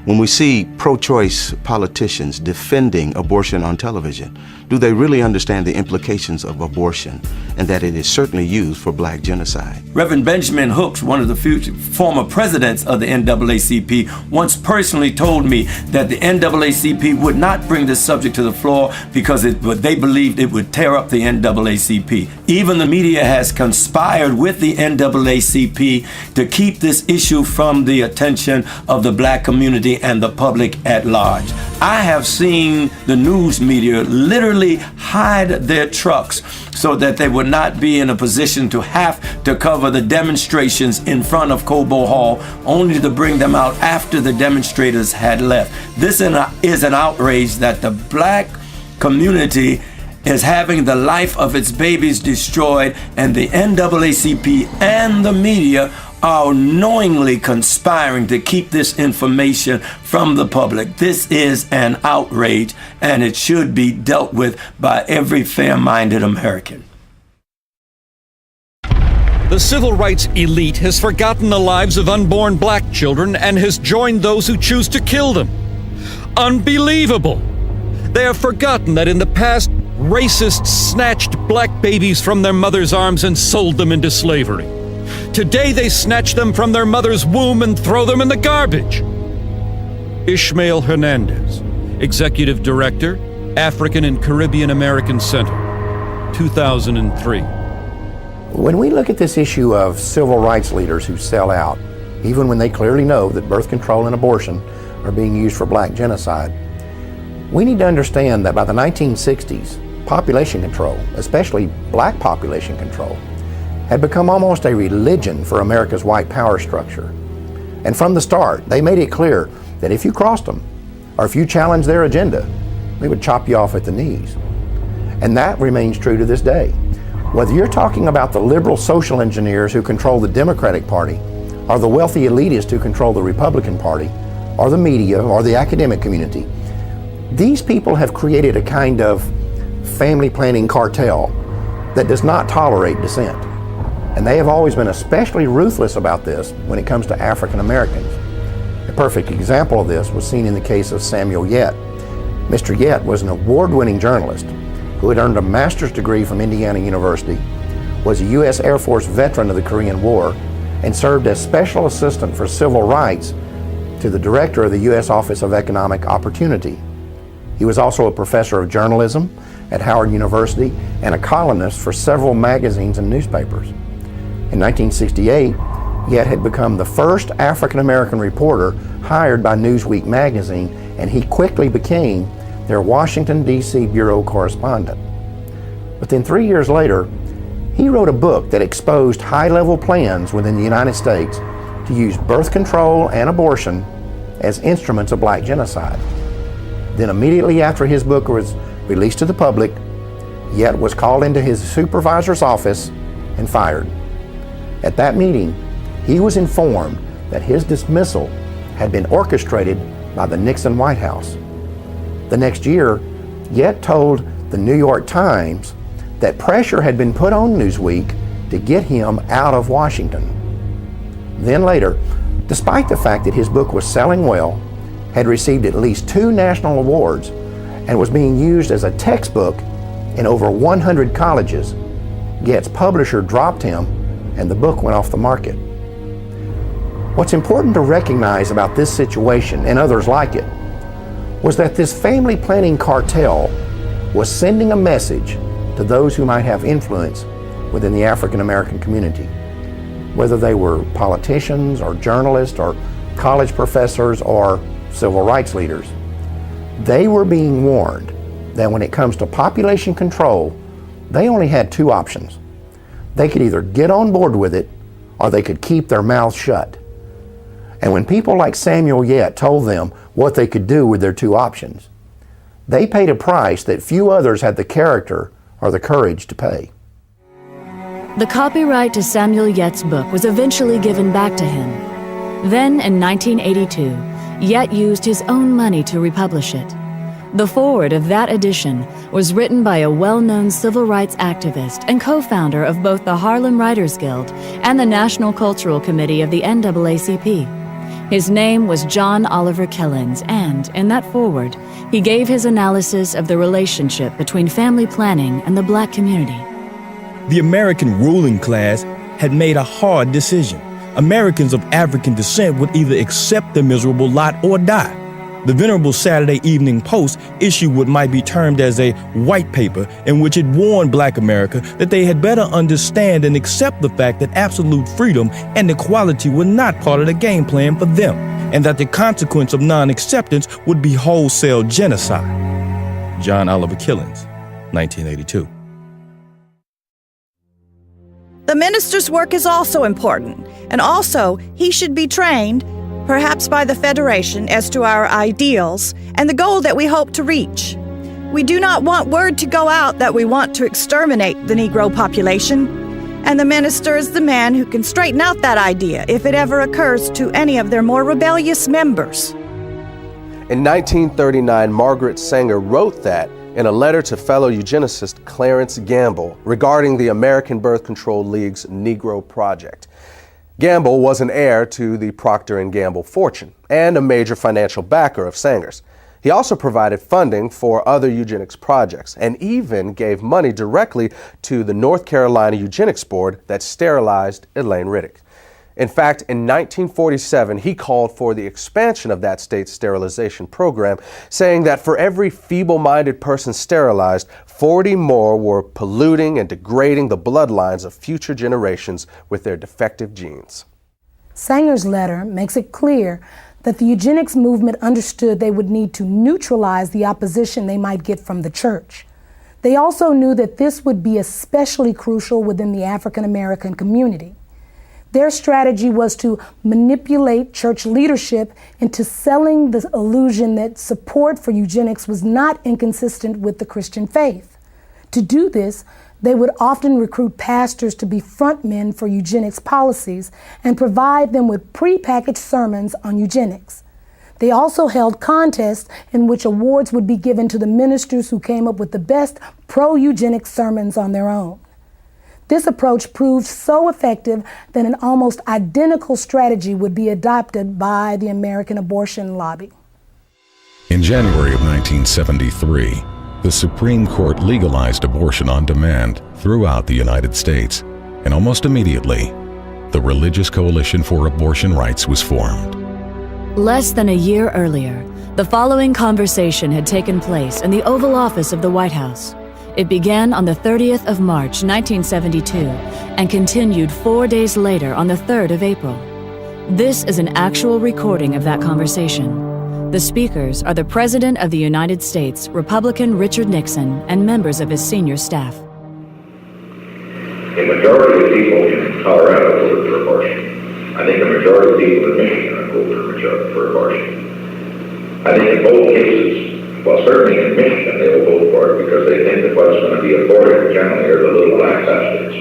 Speaker 4: When we see pro-choice politicians defending abortion on television,
Speaker 13: Do they really understand the implications of abortion and that it is certainly used for black genocide?
Speaker 9: Reverend Benjamin Hooks, one of the former presidents of the NAACP, once personally told me that the NAACP would not bring this subject to the floor because they believed it would tear up the NAACP. Even the media has conspired with the NAACP to keep this issue from the attention of the black community and the public at large. I have seen the news media literally hide their trucks so that they would not be in a position to have to cover the demonstrations in front of Cobo Hall, only to bring them out after the demonstrators had left. This is an outrage that the black community is having the life of its babies destroyed, and the NAACP and the media are knowingly conspiring to keep this information from the public. This is an outrage, and it should be dealt with by every fair-minded American.
Speaker 5: The civil rights elite has forgotten the lives of unborn black children and has joined those who choose to kill them. Unbelievable! They have forgotten that in the past, racists snatched black babies from their mother's arms and sold them into slavery. Today they snatch them from their mother's womb and throw them in the garbage. Ishmael Hernandez, Executive Director, African and Caribbean American Center, 2003.
Speaker 4: When we look at this issue of civil rights leaders who sell out, even when they clearly know that birth control and abortion are being used for black genocide, we need to understand that by the 1960s, population control, especially black population control, had become almost a religion for America's white power structure. And from the start, they made it clear that if you crossed them, or if you challenged their agenda, they would chop you off at the knees. And that remains true to this day. Whether you're talking about the liberal social engineers who control the Democratic Party, or the wealthy elitists who control the Republican Party, or the media, or the academic community, these people have created a kind of family planning cartel that does not tolerate dissent. And they have always been especially ruthless about this when it comes to African Americans. A perfect example of this was seen in the case of Samuel Yet. Mr. Yet was an award-winning journalist who had earned a master's degree from Indiana University, was a U.S. Air Force veteran of the Korean War, and served as special assistant for civil rights to the director of the U.S. Office of Economic Opportunity. He was also a professor of journalism at Howard University and a columnist for several magazines and newspapers. In 1968, Yet had become the first African-American reporter hired by Newsweek magazine, and he quickly became their Washington, D.C. bureau correspondent. But then 3 years later, he wrote a book that exposed high-level plans within the United States to use birth control and abortion as instruments of black genocide. Then immediately after his book was released to the public, Yet was called into his supervisor's office and fired. At that meeting, he was informed that his dismissal had been orchestrated by the Nixon White House. The next year, Yet told the New York Times that pressure had been put on Newsweek to get him out of Washington. Then later, despite the fact that his book was selling well, had received at least 2 national awards, and was being used as a textbook in over 100 colleges, Yet's publisher dropped him and the book went off the market. What's important to recognize about this situation and others like it was that this family planning cartel was sending a message to those who might have influence within the African American community, whether they were politicians or journalists or college professors or civil rights leaders. They were being warned that when it comes to population control, they only had 2 options. They could either get on board with it or they could keep their mouths shut. And when people like Samuel Yet told them what they could do with their 2 options, they paid a price that few others had the character or the courage to pay.
Speaker 11: The copyright to Samuel Yet's book was eventually given back to him. Then, in 1982, Yet used his own money to republish it. The foreword of that edition was written by a well-known civil rights activist and co-founder of both the Harlem Writers Guild and the National Cultural Committee of the NAACP. His name was John Oliver Killens, and, in that foreword, he gave his analysis of the relationship between family planning and the black community.
Speaker 3: The American ruling class had made a hard decision. Americans of African descent would either accept the miserable lot or die. The venerable Saturday Evening Post issued what might be termed as a white paper in which it warned black America that they had better understand and accept the fact that absolute freedom and equality were not part of the game plan for them, and that the consequence of non-acceptance would be wholesale genocide. John Oliver Killens, 1982.
Speaker 18: The minister's work is also important, and also he should be trained, perhaps by the Federation, as to our ideals and the goal that we hope to reach. We do not want word to go out that we want to exterminate the Negro population, and the minister is the man who can straighten out that idea if it ever occurs to any of their more rebellious members.
Speaker 1: In 1939, Margaret Sanger wrote that in a letter to fellow eugenicist Clarence Gamble regarding the American Birth Control League's Negro Project. Gamble was an heir to the Procter & Gamble fortune and a major financial backer of Sanger's. He also provided funding for other eugenics projects and even gave money directly to the North Carolina Eugenics Board that sterilized Elaine Riddick. In fact, in 1947, he called for the expansion of that state's sterilization program, saying that for every feeble-minded person sterilized, 40 more were polluting and degrading the bloodlines of future generations with their defective genes.
Speaker 2: Sanger's letter makes it clear that the eugenics movement understood they would need to neutralize the opposition they might get from the church. They also knew that this would be especially crucial within the African American community. Their strategy was to manipulate church leadership into selling the illusion that support for eugenics was not inconsistent with the Christian faith. To do this, they would often recruit pastors to be frontmen for eugenics policies and provide them with prepackaged sermons on eugenics. They also held contests in which awards would be given to the ministers who came up with the best pro-eugenics sermons on their own. This approach proved so effective that an almost identical strategy would be adopted by the American abortion lobby.
Speaker 12: In January of 1973, the Supreme Court legalized abortion on demand throughout the United States, and almost immediately, the Religious Coalition for Abortion Rights was formed.
Speaker 11: Less than a year earlier, the following conversation had taken place in the Oval Office of the White House. It began on the 30th of March, 1972, and continued 4 days later on the 3rd of April. This is an actual recording of that conversation. The speakers are the President of the United States, Republican Richard Nixon, and members of his senior staff.
Speaker 19: A majority of people in Colorado voted for abortion. I think a majority of people in Michigan voted for abortion. I think in both cases, well, certainly in Michigan, they will vote for it because they think that what's going to be aborted generally are the little black bastards.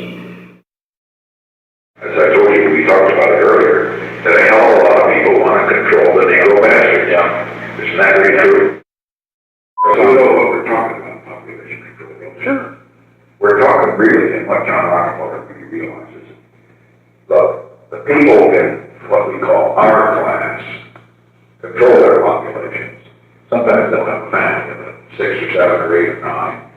Speaker 19: As I told you, we talked about it earlier, that a hell of a lot of people want to control the Negro bastard. Yeah. Isn't that very true? So we know what we're talking about, population control. Sure. We're talking really, and what John Rockefeller really realizes, look, the people in what we call our class control their populations. Sometimes they'll have a family of 6 or 7 or 8 or 9,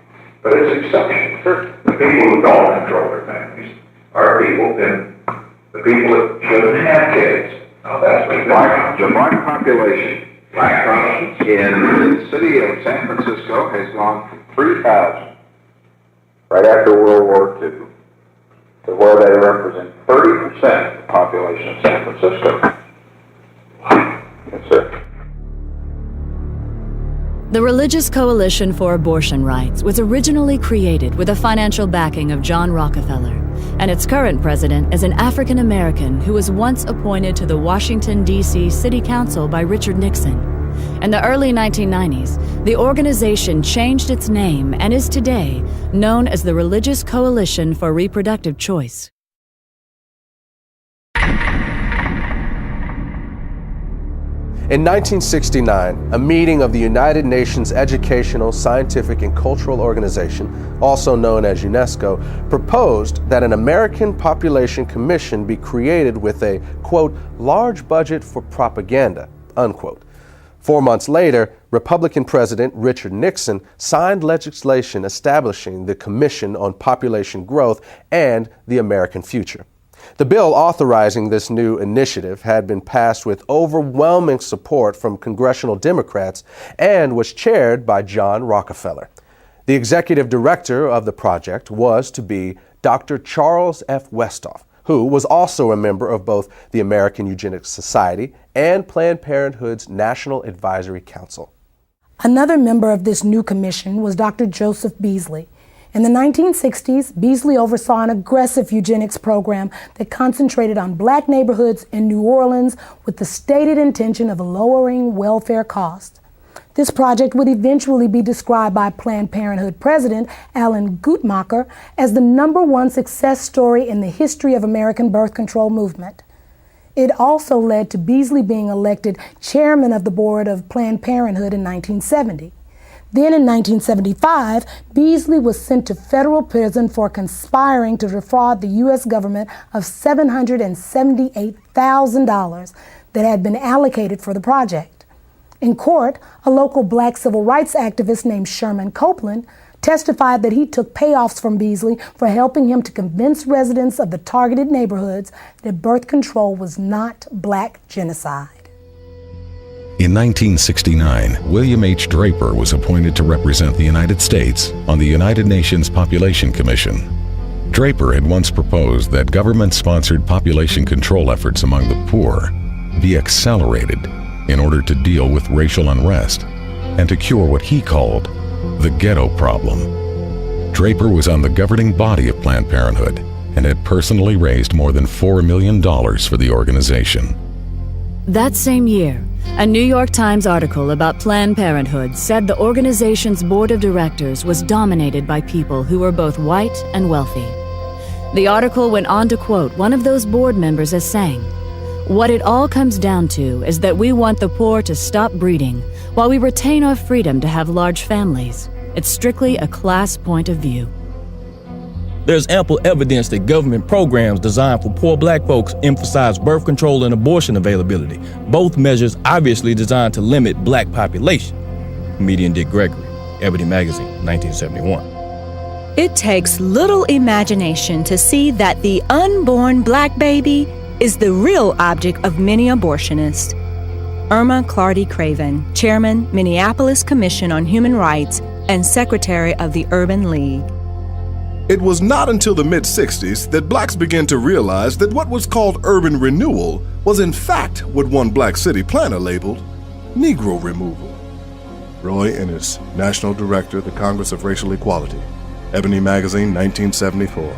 Speaker 19: but it's exceptional. The people who don't control their families are people, and the people that shouldn't have kids. Now that's what the black population in the city of San Francisco has gone from 3,000 right after World War II to where they represent 30% of the population of San Francisco. That's it.
Speaker 11: The Religious Coalition for Abortion Rights was originally created with the financial backing of John Rockefeller, and its current president is an African American who was once appointed to the Washington, D.C. City Council by Richard Nixon. In the early 1990s, the organization changed its name and is today known as the Religious Coalition for Reproductive Choice.
Speaker 1: In 1969, a meeting of the United Nations Educational, Scientific, and Cultural Organization, also known as UNESCO, proposed that an American Population Commission be created with a, quote, large budget for propaganda, unquote. 4 months later, Republican President Richard Nixon signed legislation establishing the Commission on Population Growth and the American Future. The bill authorizing this new initiative had been passed with overwhelming support from congressional Democrats and was chaired by John Rockefeller. The executive director of the project was to be Dr. Charles F. Westhoff, who was also a member of both the American Eugenics Society and Planned Parenthood's National Advisory Council.
Speaker 2: Another member of this new commission was Dr. Joseph Beasley. In the 1960s, Beasley oversaw an aggressive eugenics program that concentrated on black neighborhoods in New Orleans with the stated intention of lowering welfare costs. This project would eventually be described by Planned Parenthood President Alan Guttmacher as the #1 success story in the history of American birth control movement. It also led to Beasley being elected chairman of the board of Planned Parenthood in 1970. Then in 1975, Beasley was sent to federal prison for conspiring to defraud the U.S. government of $778,000 that had been allocated for the project. In court, a local black civil rights activist named Sherman Copeland testified that he took payoffs from Beasley for helping him to convince residents of the targeted neighborhoods that birth control was not black genocide.
Speaker 12: In 1969, William H. Draper was appointed to represent the United States on the United Nations Population Commission. Draper had once proposed that government-sponsored population control efforts among the poor be accelerated in order to deal with racial unrest and to cure what he called the ghetto problem. Draper was on the governing body of Planned Parenthood and had personally raised more than $4 million for the organization.
Speaker 11: That same year, a New York Times article about Planned Parenthood said the organization's board of directors was dominated by people who were both white and wealthy. The article went on to quote one of those board members as saying, "What it all comes down to is that we want the poor to stop breeding while we retain our freedom to have large families. It's strictly a class point of view."
Speaker 3: There's ample evidence that government programs designed for poor black folks emphasize birth control and abortion availability, both measures obviously designed to limit black population. Comedian Dick Gregory, Ebony Magazine, 1971.
Speaker 8: It takes little imagination to see that the unborn black baby is the real object of many abortionists. Irma Clardy Craven, Chairman, Minneapolis Commission on Human Rights and Secretary of the Urban League.
Speaker 6: It was not until the mid-60s that blacks began to realize that what was called urban renewal was in fact what one black city planner labeled Negro removal. Roy Ennis, National Director, the Congress of Racial Equality, Ebony Magazine, 1974.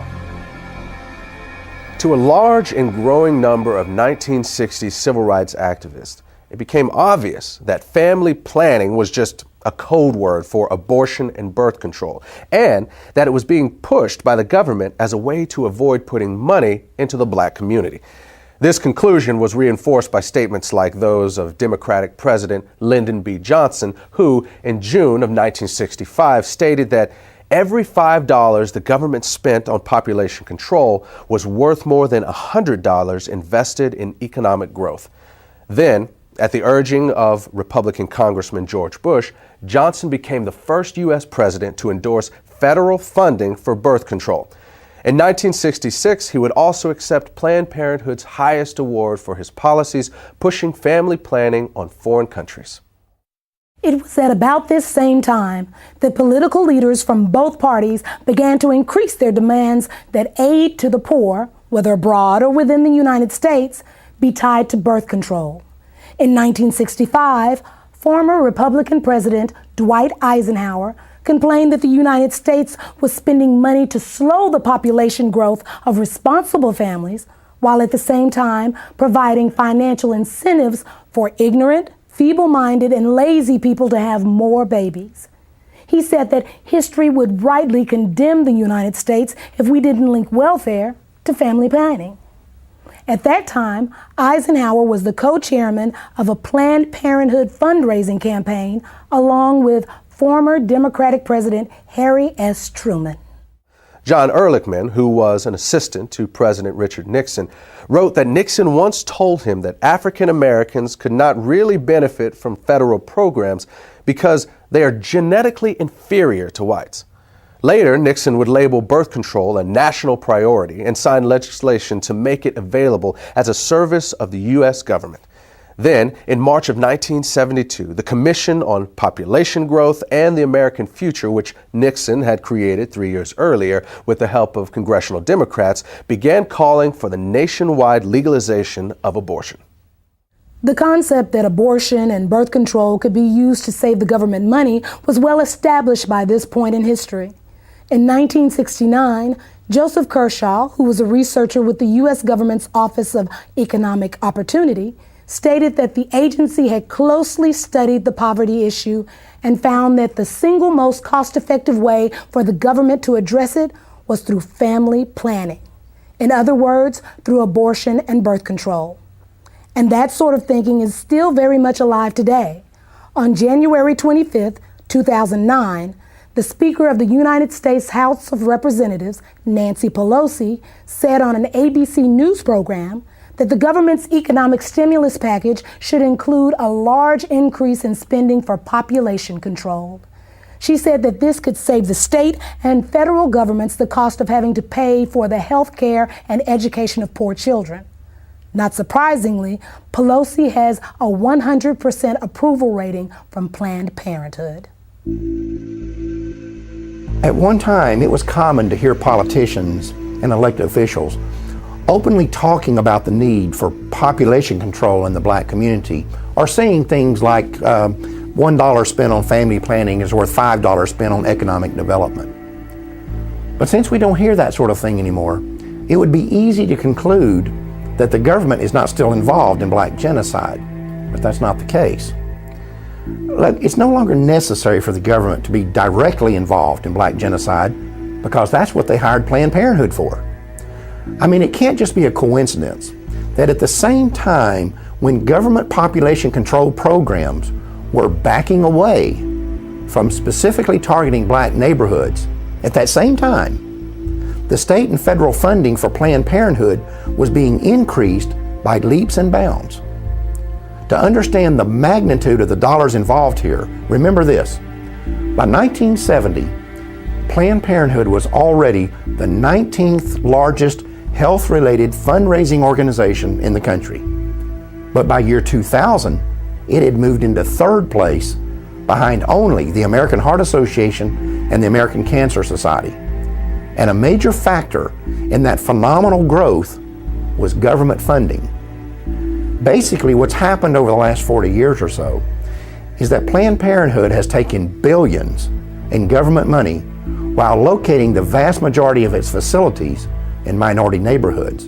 Speaker 1: To a large and growing number of 1960s civil rights activists, it became obvious that family planning was just a code word for abortion and birth control, and that it was being pushed by the government as a way to avoid putting money into the black community. This conclusion was reinforced by statements like those of Democratic President Lyndon B. Johnson, who in June of 1965 stated that every $5 the government spent on population control was worth more than $100 invested in economic growth. Then, at the urging of Republican Congressman George Bush, Johnson became the first U.S. president to endorse federal funding for birth control. In 1966, he would also accept Planned Parenthood's highest award for his policies, pushing family planning on foreign countries.
Speaker 2: It was at about this same time that political leaders from both parties began to increase their demands that aid to the poor, whether abroad or within the United States, be tied to birth control. In 1965, former Republican President Dwight Eisenhower complained that the United States was spending money to slow the population growth of responsible families, while at the same time providing financial incentives for ignorant, feeble-minded, and lazy people to have more babies. He said that history would rightly condemn the United States if we didn't link welfare to family planning. At that time, Eisenhower was the co-chairman of a Planned Parenthood fundraising campaign along with former Democratic President Harry S. Truman.
Speaker 1: John Ehrlichman, who was an assistant to President Richard Nixon, wrote that Nixon once told him that African Americans could not really benefit from federal programs because they are genetically inferior to whites. Later, Nixon would label birth control a national priority and sign legislation to make it available as a service of the U.S. government. Then, in March of 1972, the Commission on Population Growth and the American Future, which Nixon had created 3 years earlier with the help of congressional Democrats, began calling for the nationwide legalization of abortion.
Speaker 2: The concept that abortion and birth control could be used to save the government money was well established by this point in history. In 1969, Joseph Kershaw, who was a researcher with the U.S. government's Office of Economic Opportunity, stated that the agency had closely studied the poverty issue and found that the single most cost-effective way for the government to address it was through family planning. In other words, through abortion and birth control. And that sort of thinking is still very much alive today. On January 25th, 2009, the Speaker of the United States House of Representatives, Nancy Pelosi, said on an ABC News program that the government's economic stimulus package should include a large increase in spending for population control. She said that this could save the state and federal governments the cost of having to pay for the health care and education of poor children. Not surprisingly, Pelosi has a 100% approval rating from Planned Parenthood.
Speaker 4: At one time, it was common to hear politicians and elected officials openly talking about the need for population control in the black community, or saying things like $1 spent on family planning is worth $5 spent on economic development. But since we don't hear that sort of thing anymore, it would be easy to conclude that the government is not still involved in black genocide, but that's not the case. It's no longer necessary for the government to be directly involved in black genocide because that's what they hired Planned Parenthood for. I mean, it can't just be a coincidence that at the same time when government population control programs were backing away from specifically targeting black neighborhoods, at that same time, the state and federal funding for Planned Parenthood was being increased by leaps and bounds. To understand the magnitude of the dollars involved here, remember this. By 1970, Planned Parenthood was already the 19th largest health-related fundraising organization in the country. But by year 2000, it had moved into third place behind only the American Heart Association and the American Cancer Society. And a major factor in that phenomenal growth was government funding. Basically, what's happened over the last 40 years or so is that Planned Parenthood has taken billions in government money while locating the vast majority of its facilities in minority neighborhoods.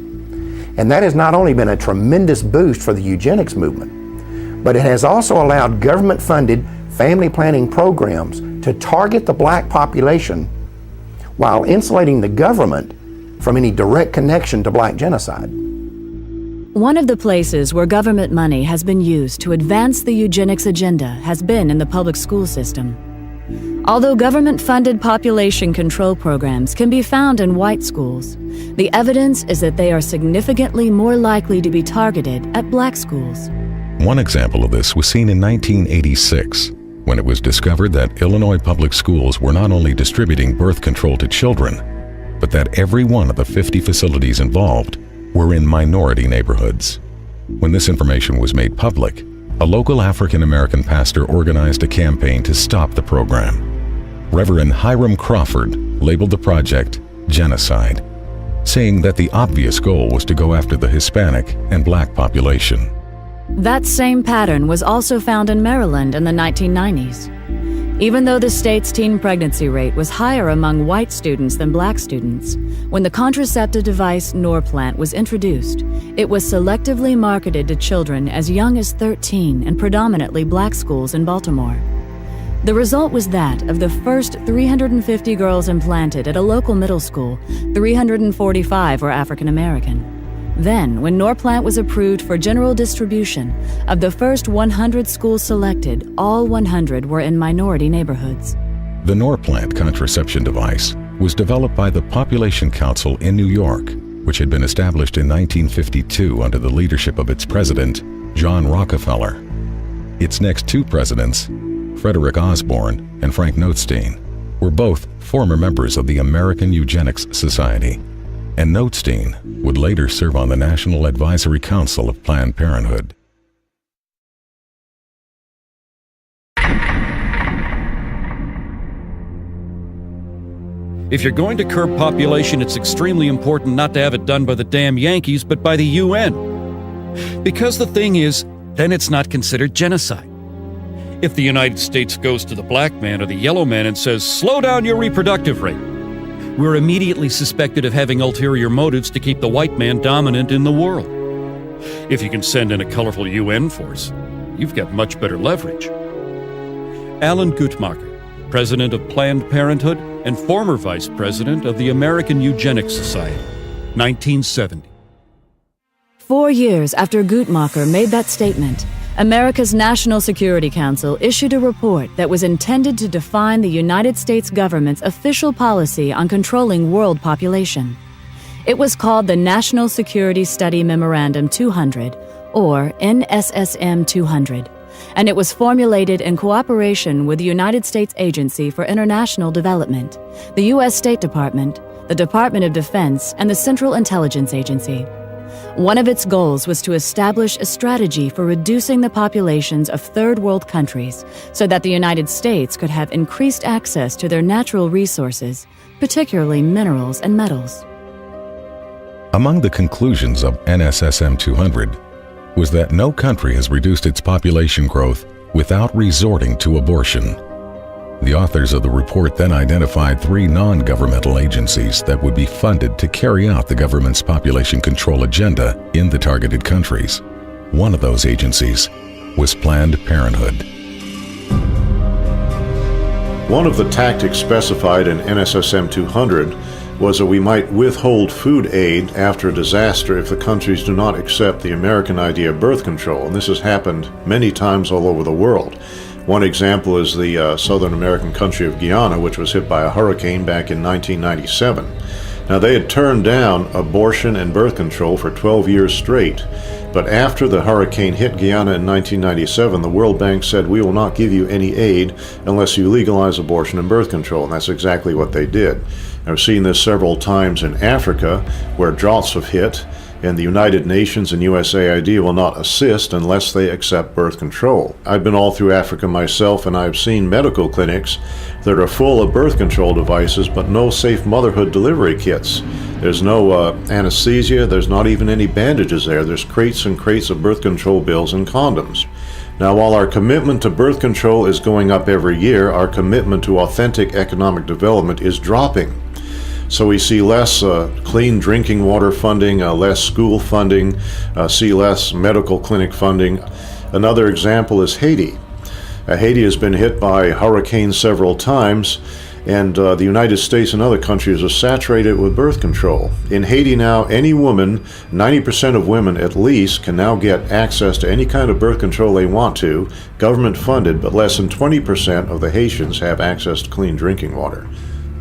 Speaker 4: And that has not only been a tremendous boost for the eugenics movement, but it has also allowed government-funded family planning programs to target the black population while insulating the government from any direct connection to black genocide.
Speaker 11: One of the places where government money has been used to advance the eugenics agenda has been in the public school system. Although government-funded population control programs can be found in white schools, the evidence is that they are significantly more likely to be targeted at black schools.
Speaker 12: One example of this was seen in 1986, when it was discovered that Illinois public schools were not only distributing birth control to children, but that every one of the 50 facilities involved were in minority neighborhoods. When this information was made public, a local African-American pastor organized a campaign to stop the program. Reverend Hiram Crawford labeled the project Genocide, saying that the obvious goal was to go after the Hispanic and black population.
Speaker 11: That same pattern was also found in Maryland in the 1990s. Even though the state's teen pregnancy rate was higher among white students than black students, when the contraceptive device Norplant was introduced, it was selectively marketed to children as young as 13 in predominantly black schools in Baltimore. The result was that of the first 350 girls implanted at a local middle school, 345 were African American. Then, when Norplant was approved for general distribution, of the first 100 schools selected, all 100 were in minority neighborhoods.
Speaker 12: The Norplant contraception device was developed by the Population Council in New York, which had been established in 1952 under the leadership of its president, John Rockefeller. Its next two presidents, Frederick Osborne and Frank Notestein, were both former members of the American Eugenics Society, and Notestein would later serve on the National Advisory Council of Planned Parenthood.
Speaker 5: If you're going to curb population, it's extremely important not to have it done by the damn Yankees, but by the UN. Because the thing is, then it's not considered genocide. If the United States goes to the black man or the yellow man and says, "Slow down your reproductive rate," we're immediately suspected of having ulterior motives to keep the white man dominant in the world. If you can send in a colorful UN force, you've got much better leverage. Alan Guttmacher, president of Planned Parenthood and former vice president of the American Eugenics Society, 1970.
Speaker 11: 4 years after Guttmacher made that statement, America's National Security Council issued a report that was intended to define the United States government's official policy on controlling world population. It was called the National Security Study Memorandum 200, or NSSM 200, and it was formulated in cooperation with the United States Agency for International Development, the U.S. State Department, the Department of Defense, and the Central Intelligence Agency. One of its goals was to establish a strategy for reducing the populations of third world countries so that the United States could have increased access to their natural resources, particularly minerals and metals.
Speaker 12: Among the conclusions of NSSM 200 was that no country has reduced its population growth without resorting to abortion. The authors of the report then identified 3 non-governmental agencies that would be funded to carry out the government's population control agenda in the targeted countries. One of those agencies was Planned Parenthood.
Speaker 17: One of the tactics specified in NSSM 200 was that we might withhold food aid after a disaster if the countries do not accept the American idea of birth control, and this has happened many times all over the world. One example is the Southern American country of Guyana, which was hit by a hurricane back in 1997. Now, they had turned down abortion and birth control for 12 years straight, but after the hurricane hit Guyana in 1997, the World Bank said, "We will not give you any aid unless you legalize abortion and birth control," and that's exactly what they did. I've seen this several times in Africa, where droughts have hit, and the United Nations and USAID will not assist unless they accept birth control. I've been all through Africa myself, and I've seen medical clinics that are full of birth control devices, but no safe motherhood delivery kits. There's no anesthesia, there's not even any bandages there. There's crates and crates of birth control pills and condoms. Now, while our commitment to birth control is going up every year, our commitment to authentic economic development is dropping. So we see less clean drinking water funding, less school funding, see less medical clinic funding. Another example is Haiti. Haiti has been hit by hurricanes several times, and the United States and other countries are saturated with birth control. In Haiti now, any woman, 90% of women at least, can now get access to any kind of birth control they want to, government funded, but less than 20% of the Haitians have access to clean drinking water.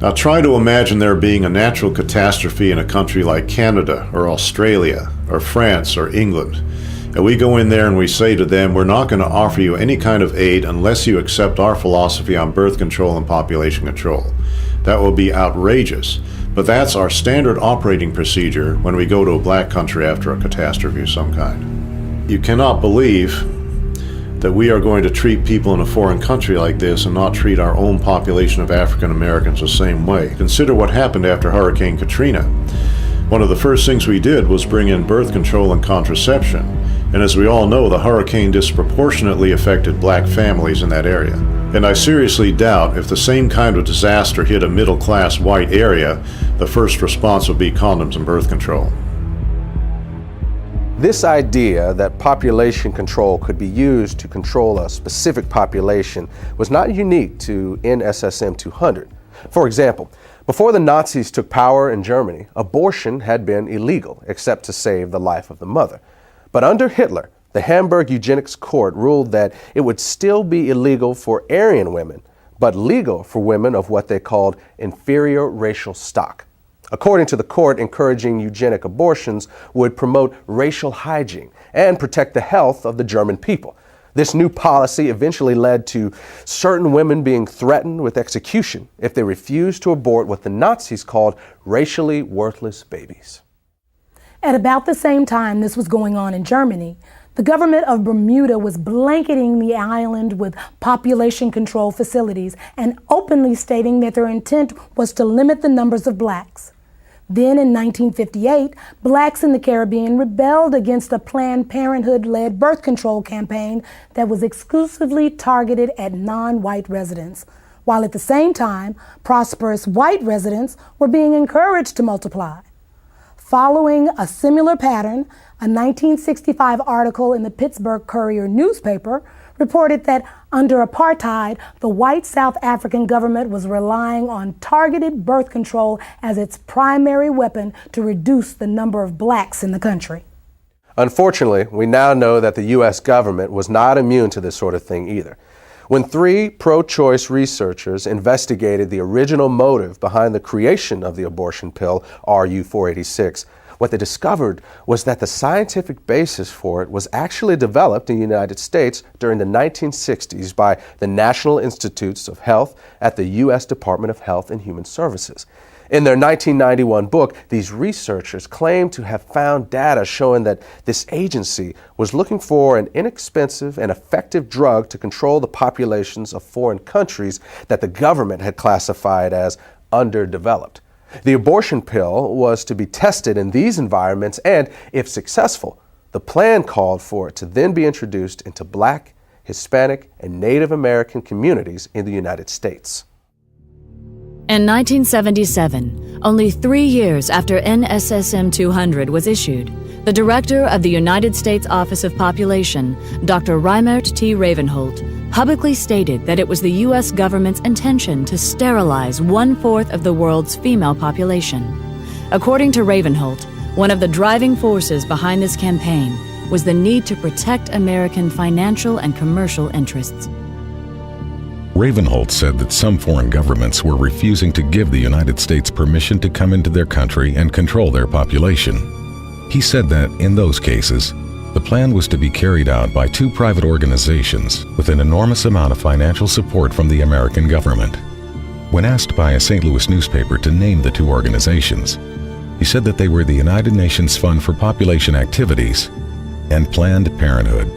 Speaker 17: Now try to imagine there being a natural catastrophe in a country like Canada or Australia or France or England. And we go in there and we say to them, "We're not going to offer you any kind of aid unless you accept our philosophy on birth control and population control." That will be outrageous. But that's our standard operating procedure when we go to a black country after a catastrophe of some kind. You cannot believe that we are going to treat people in a foreign country like this and not treat our own population of African Americans the same way. Consider what happened after Hurricane Katrina. One of the first things we did was bring in birth control and contraception. And as we all know, the hurricane disproportionately affected black families in that area. And I seriously doubt if the same kind of disaster hit a middle-class white area, the first response would be condoms and birth control.
Speaker 1: This idea that population control could be used to control a specific population was not unique to NSSM 200. For example, before the Nazis took power in Germany, abortion had been illegal except to save the life of the mother. But under Hitler, the Hamburg Eugenics Court ruled that it would still be illegal for Aryan women, but legal for women of what they called inferior racial stock. According to the court, encouraging eugenic abortions would promote racial hygiene and protect the health of the German people. This new policy eventually led to certain women being threatened with execution if they refused to abort what the Nazis called racially worthless babies.
Speaker 2: At about the same time this was going on in Germany, the government of Bermuda was blanketing the island with population control facilities and openly stating that their intent was to limit the numbers of blacks. Then in 1958, blacks in the Caribbean rebelled against a Planned Parenthood-led birth control campaign that was exclusively targeted at non-white residents, while at the same time, prosperous white residents were being encouraged to multiply. Following a similar pattern, a 1965 article in the Pittsburgh Courier newspaper reported that under apartheid, the white South African government was relying on targeted birth control as its primary weapon to reduce the number of blacks in the country.
Speaker 1: Unfortunately, we now know that the U.S. government was not immune to this sort of thing either. When 3 pro-choice researchers investigated the original motive behind the creation of the abortion pill, RU-486, what they discovered was that the scientific basis for it was actually developed in the United States during the 1960s by the National Institutes of Health at the U.S. Department of Health and Human Services. In their 1991 book, these researchers claimed to have found data showing that this agency was looking for an inexpensive and effective drug to control the populations of foreign countries that the government had classified as underdeveloped. The abortion pill was to be tested in these environments and, if successful, the plan called for it to then be introduced into Black, Hispanic, and Native American communities in the United States.
Speaker 11: In 1977, only 3 years after NSSM 200 was issued, the director of the United States Office of Population, Dr. Reimert T. Ravenholt, publicly stated that it was the U.S. government's intention to sterilize 1/4 of the world's female population. According to Ravenholt, one of the driving forces behind this campaign was the need to protect American financial and commercial interests.
Speaker 12: Ravenholt said that some foreign governments were refusing to give the United States permission to come into their country and control their population. He said that, in those cases, the plan was to be carried out by 2 private organizations with an enormous amount of financial support from the American government. When asked by a St. Louis newspaper to name the 2 organizations, he said that they were the United Nations Fund for Population Activities and Planned Parenthood.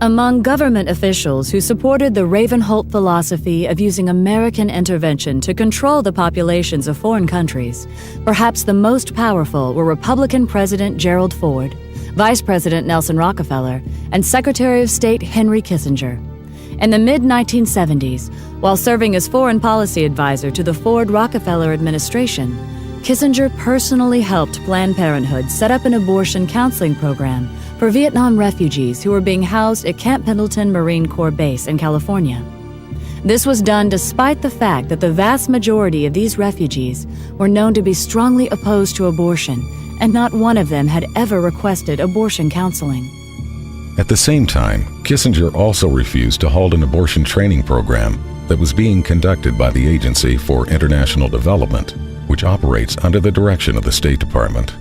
Speaker 11: Among government officials who supported the Ravenholt philosophy of using American intervention to control the populations of foreign countries, perhaps the most powerful were Republican President Gerald Ford, Vice President Nelson Rockefeller, and Secretary of State Henry Kissinger. In the mid-1970s, while serving as foreign policy advisor to the Ford-Rockefeller administration, Kissinger personally helped Planned Parenthood set up an abortion counseling program for Vietnam refugees who were being housed at Camp Pendleton Marine Corps Base in California. This was done despite the fact that the vast majority of these refugees were known to be strongly opposed to abortion, and not one of them had ever requested abortion counseling.
Speaker 12: At the same time, Kissinger also refused to hold an abortion training program that was being conducted by the Agency for International Development, which operates under the direction of the State Department.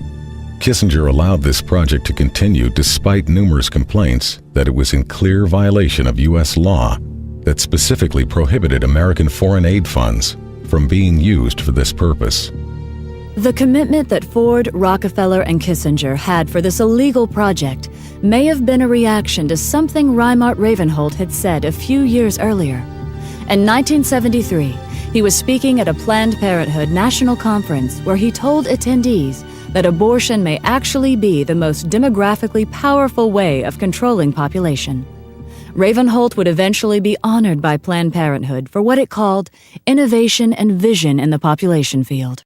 Speaker 12: Kissinger allowed this project to continue despite numerous complaints that it was in clear violation of U.S. law that specifically prohibited American foreign aid funds from being used for this purpose.
Speaker 11: The commitment that Ford, Rockefeller, and Kissinger had for this illegal project may have been a reaction to something Reimert Ravenholt had said a few years earlier. In 1973, he was speaking at a Planned Parenthood national conference where he told attendees that abortion may actually be the most demographically powerful way of controlling population. Ravenholt would eventually be honored by Planned Parenthood for what it called innovation and vision in the population field.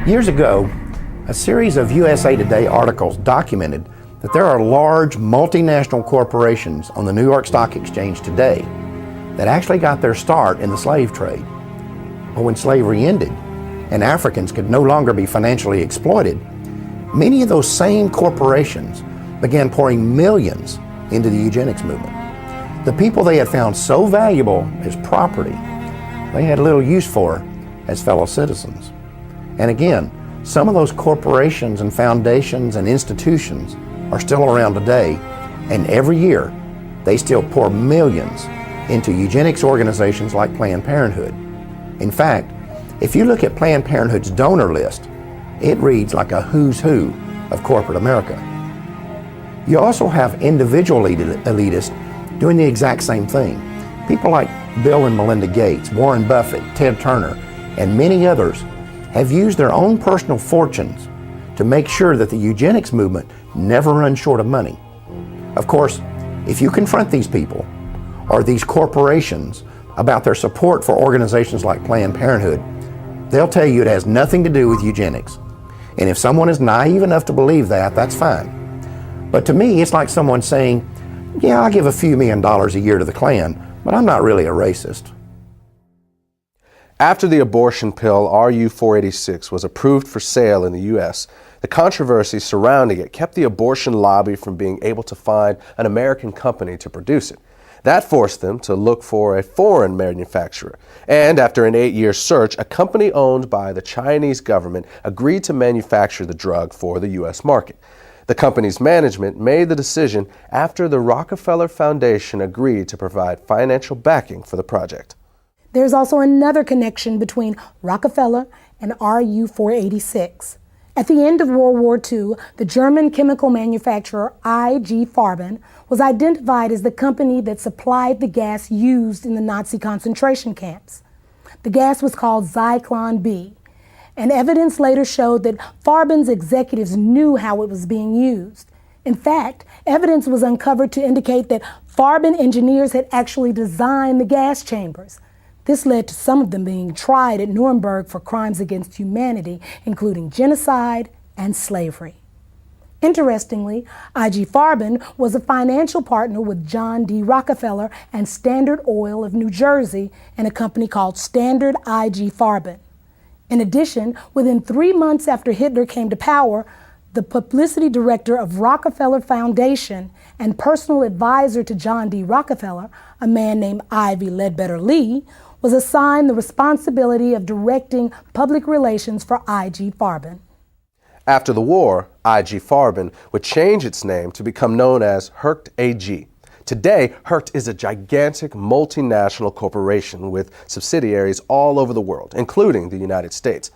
Speaker 4: Years ago, a series of USA Today articles documented that there are large multinational corporations on the New York Stock Exchange today that actually got their start in the slave trade. But when slavery ended and Africans could no longer be financially exploited, many of those same corporations began pouring millions into the eugenics movement. The people they had found so valuable as property, they had little use for as fellow citizens. And again, some of those corporations and foundations and institutions are still around today, and every year they still pour millions into eugenics organizations like Planned Parenthood. In fact, if you look at Planned Parenthood's donor list, it reads like a who's who of corporate America. You also have individual elitists doing the exact same thing. People like Bill and Melinda Gates, Warren Buffett, Ted Turner, and many others have used their own personal fortunes to make sure that the eugenics movement never runs short of money. Of course, if you confront these people or these corporations about their support for organizations like Planned Parenthood, they'll tell you it has nothing to do with eugenics. And if someone is naive enough to believe that, that's fine. But to me, it's like someone saying, yeah, I give a few $1 million a year to the Klan, but I'm not really a racist.
Speaker 1: After the abortion pill RU-486 was approved for sale in the U.S., the controversy surrounding it kept the abortion lobby from being able to find an American company to produce it. That forced them to look for a foreign manufacturer. And after an 8-year search, a company owned by the Chinese government agreed to manufacture the drug for the U.S. market. The company's management made the decision after the Rockefeller Foundation agreed to provide financial backing for the project.
Speaker 2: There's also another connection between Rockefeller and RU-486. At the end of World War II, the German chemical manufacturer IG Farben was identified as the company that supplied the gas used in the Nazi concentration camps. The gas was called Zyklon B, and evidence later showed that Farben's executives knew how it was being used. In fact, evidence was uncovered to indicate that Farben engineers had actually designed the gas chambers. This led to some of them being tried at Nuremberg for crimes against humanity, including genocide and slavery. Interestingly, IG Farben was a financial partner with John D. Rockefeller and Standard Oil of New Jersey and a company called Standard IG Farben. In addition, within 3 months after Hitler came to power, the publicity director of Rockefeller Foundation and personal advisor to John D. Rockefeller, a man named Ivy Ledbetter Lee, was assigned the responsibility of directing public relations for IG Farben.
Speaker 1: After the war, IG Farben would change its name to become known as Hercht AG. Today, Hercht is a gigantic multinational corporation with subsidiaries all over the world, including the United States.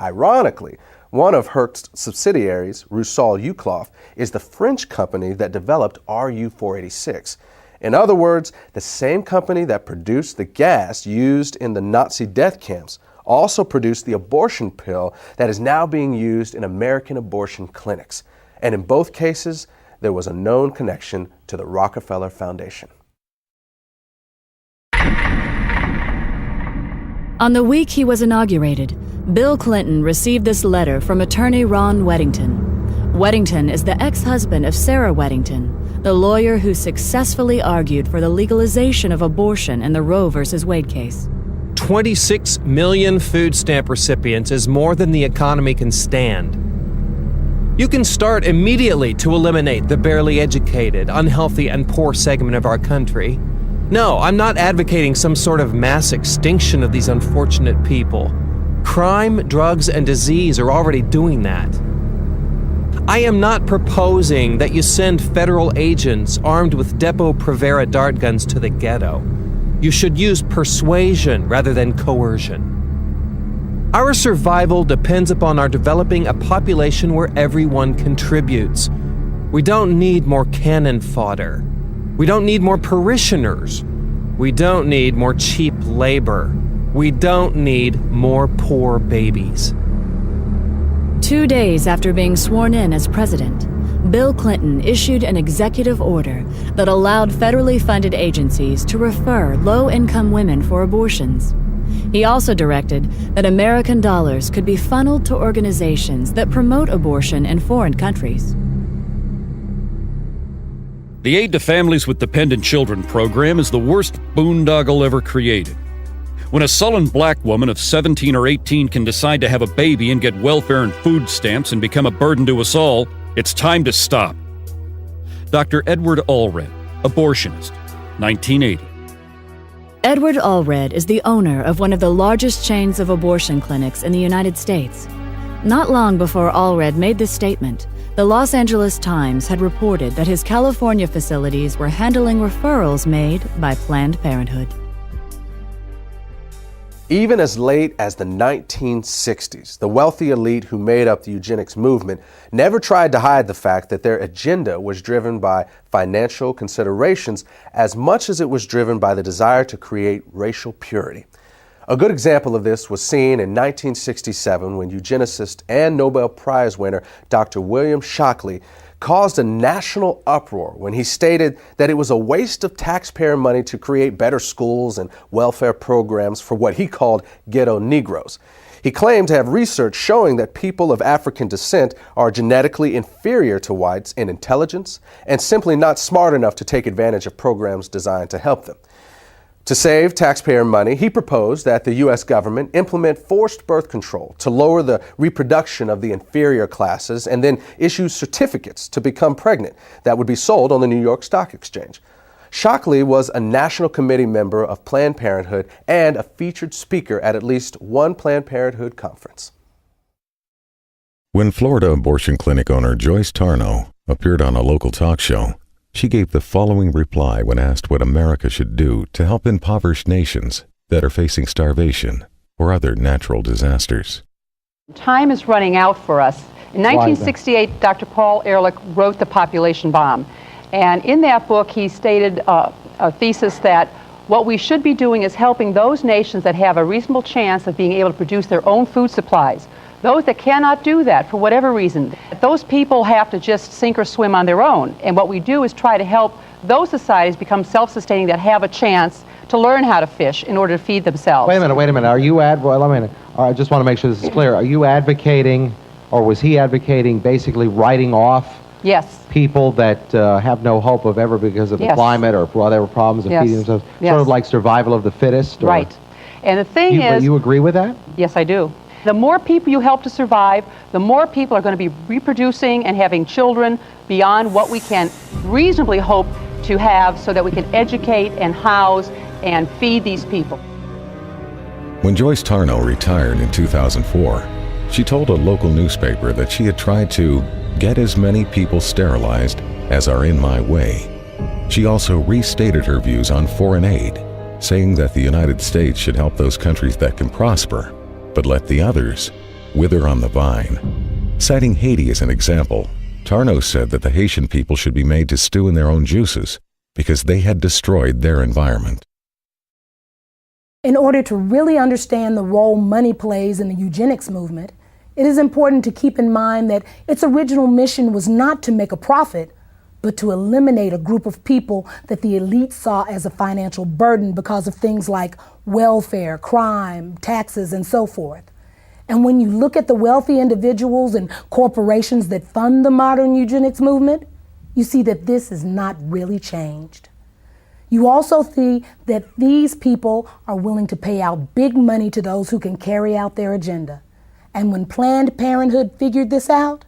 Speaker 1: Ironically, one of Hercht's subsidiaries, Rusal-Yuclof, is the French company that developed RU-486. In other words, the same company that produced the gas used in the Nazi death camps also produced the abortion pill that is now being used in American abortion clinics. And in both cases, there was a known connection to the Rockefeller Foundation.
Speaker 11: On the week he was inaugurated, Bill Clinton received this letter from attorney Ron Weddington. Weddington is the ex-husband of Sarah Weddington, the lawyer who successfully argued for the legalization of abortion in the Roe v. Wade case.
Speaker 10: 26 million food stamp recipients is more than the economy can stand. You can start immediately to eliminate the barely educated, unhealthy, and poor segment of our country. No, I'm not advocating some sort of mass extinction of these unfortunate people. Crime, drugs, and disease are already doing that. I am not proposing that you send federal agents armed with Depo-Provera dart guns to the ghetto. You should use persuasion rather than coercion. Our survival depends upon our developing a population where everyone contributes. We don't need more cannon fodder. We don't need more parishioners. We don't need more cheap labor. We don't need more poor babies.
Speaker 11: 2 days after being sworn in as president, Bill Clinton issued an executive order that allowed federally funded agencies to refer low-income women for abortions. He also directed that American dollars could be funneled to organizations that promote abortion in foreign countries.
Speaker 5: The Aid to Families with Dependent Children program is the worst boondoggle ever created. When a sullen black woman of 17 or 18 can decide to have a baby and get welfare and food stamps and become a burden to us all, it's time to stop. Dr. Edward Allred, abortionist, 1980.
Speaker 11: Edward Allred is the owner of one of the largest chains of abortion clinics in the United States. Not long before Allred made this statement, the Los Angeles Times had reported that his California facilities were handling referrals made by Planned Parenthood.
Speaker 1: Even as late as the 1960s, the wealthy elite who made up the eugenics movement never tried to hide the fact that their agenda was driven by financial considerations as much as it was driven by the desire to create racial purity. A good example of this was seen in 1967 when eugenicist and Nobel Prize winner Dr. William Shockley caused a national uproar when he stated that it was a waste of taxpayer money to create better schools and welfare programs for what he called ghetto Negroes. He claimed to have research showing that people of African descent are genetically inferior to whites in intelligence and simply not smart enough to take advantage of programs designed to help them. To save taxpayer money, he proposed that the U.S. government implement forced birth control to lower the reproduction of the inferior classes and then issue certificates to become pregnant that would be sold on the New York Stock Exchange. Shockley was a National Committee member of Planned Parenthood and a featured speaker at least one Planned Parenthood conference.
Speaker 12: When Florida abortion clinic owner Joyce Tarnow appeared on a local talk show, she gave the following reply when asked what America should do to help impoverished nations that are facing starvation or other natural disasters.
Speaker 20: Time is running out for us. In 1968, Dr. Paul Ehrlich wrote The Population Bomb. And in that book, he stated a thesis that what we should be doing is helping those nations that have a reasonable chance of being able to produce their own food supplies. Those that cannot do that for whatever reason, those people have to just sink or swim on their own. And what we do is try to help those societies become self-sustaining that have a chance to learn how to fish in order to feed themselves.
Speaker 21: Wait a minute. Are you I just want to make sure this is clear. Are you advocating, or was he advocating, basically writing off people that have no hope of ever because of the climate or whatever problems of feeding themselves? Sort of like survival of the fittest? Or?
Speaker 20: Right. And the thing is...
Speaker 21: You agree with that?
Speaker 20: Yes, I do. The more people you help to survive, the more people are going to be reproducing and having children beyond what we can reasonably hope to have so that we can educate and house and feed these people.
Speaker 12: When Joyce Tarnow retired in 2004, she told a local newspaper that she had tried to get as many people sterilized as are in my way. She also restated her views on foreign aid, saying that the United States should help those countries that can prosper, but let the others wither on the vine. Citing Haiti as an example, Tarnow said that the Haitian people should be made to stew in their own juices because they had destroyed their environment.
Speaker 2: In order to really understand the role money plays in the eugenics movement, it is important to keep in mind that its original mission was not to make a profit, but to eliminate a group of people that the elite saw as a financial burden because of things like welfare, crime, taxes, and so forth. And when you look at the wealthy individuals and corporations that fund the modern eugenics movement, you see that this has not really changed. You also see that these people are willing to pay out big money to those who can carry out their agenda. And when Planned Parenthood figured this out,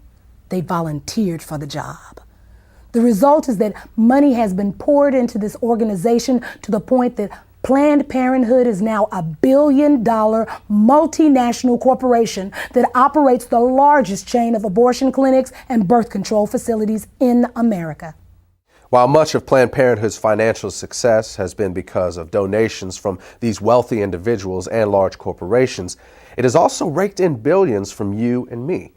Speaker 2: they volunteered for the job. The result is that money has been poured into this organization to the point that Planned Parenthood is now a $1 billion multinational corporation that operates the largest chain of abortion clinics and birth control facilities in America.
Speaker 1: While much of Planned Parenthood's financial success has been because of donations from these wealthy individuals and large corporations, it has also raked in billions from you and me.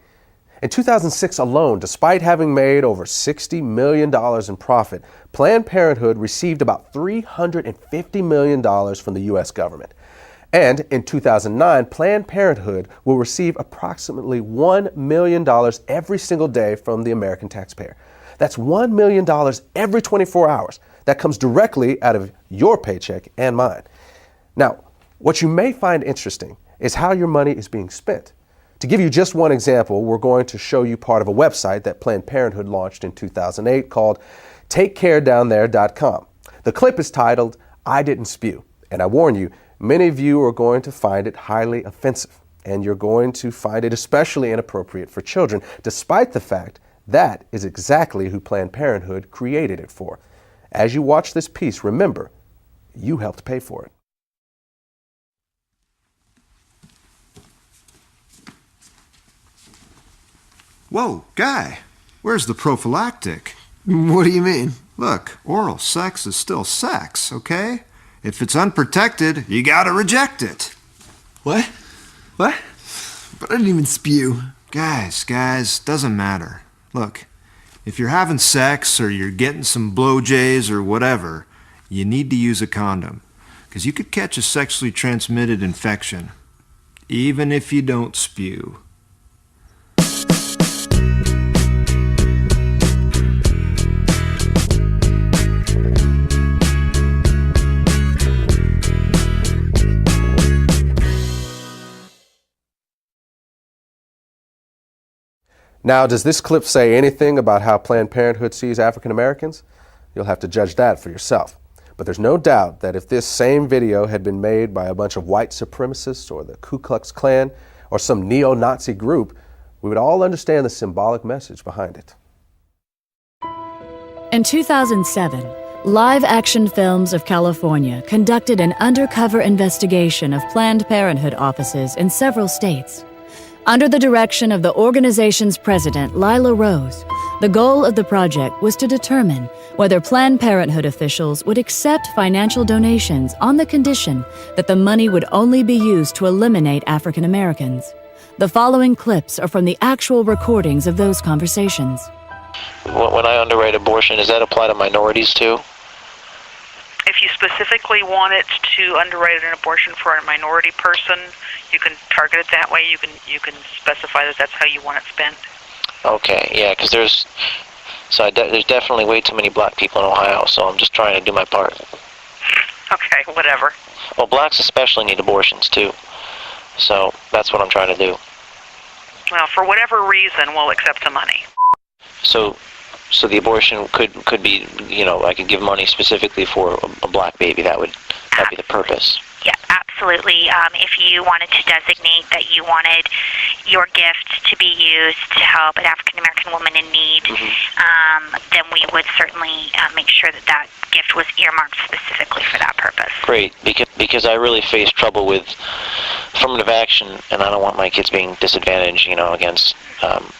Speaker 1: In 2006 alone, despite having made over $60 million in profit, Planned Parenthood received about $350 million from the U.S. government. And in 2009, Planned Parenthood will receive approximately $1 million every single day from the American taxpayer. That's $1 million every 24 hours. That comes directly out of your paycheck and mine. Now, what you may find interesting is how your money is being spent. To give you just one example, we're going to show you part of a website that Planned Parenthood launched in 2008 called TakeCareDownThere.com. The clip is titled, "I Didn't Spew," and I warn you, many of you are going to find it highly offensive, and you're going to find it especially inappropriate for children, despite the fact that is exactly who Planned Parenthood created it for. As you watch this piece, remember, you helped pay for it.
Speaker 16: Whoa, guy, where's the prophylactic? What do you mean? Look, oral sex is still sex, okay? If it's unprotected, you gotta reject it. What? What? But I didn't even spew. Guys, doesn't matter. Look, if you're having sex or you're getting some blowjays or whatever, you need to use a condom, because you could catch a sexually transmitted infection, even if you don't spew.
Speaker 1: Now, does this clip say anything about how Planned Parenthood sees African Americans? You'll have to judge that for yourself. But there's no doubt that if this same video had been made by a bunch of white supremacists or the Ku Klux Klan or some neo-Nazi group, we would all understand the symbolic message behind it.
Speaker 11: In 2007, Live Action Films of California conducted an undercover investigation of Planned Parenthood offices in several states. Under the direction of the organization's president, Lila Rose, the goal of the project was to determine whether Planned Parenthood officials would accept financial donations on the condition that the money would only be used to eliminate African Americans. The following clips are from the actual recordings of those conversations.
Speaker 22: When I underwrite abortion, does that apply to minorities too?
Speaker 23: If you specifically want it to underwrite an abortion for a minority person, you can target it that way. You can specify that that's how you want it spent.
Speaker 22: Okay, yeah, because there's definitely way too many black people in Ohio, so I'm just trying to do my part.
Speaker 23: Okay, whatever.
Speaker 22: Well, blacks especially need abortions too, so that's what I'm trying to do.
Speaker 23: Well, for whatever reason, we'll accept the money.
Speaker 22: So the abortion could be, I could give money specifically for a black baby. That'd be the purpose.
Speaker 24: Yeah, absolutely. If you wanted to designate that you wanted your gift to be used to help an African American woman in need, then we would certainly make sure that gift was earmarked specifically for that purpose.
Speaker 22: Great, because I really face trouble with affirmative action, and I don't want my kids being disadvantaged, against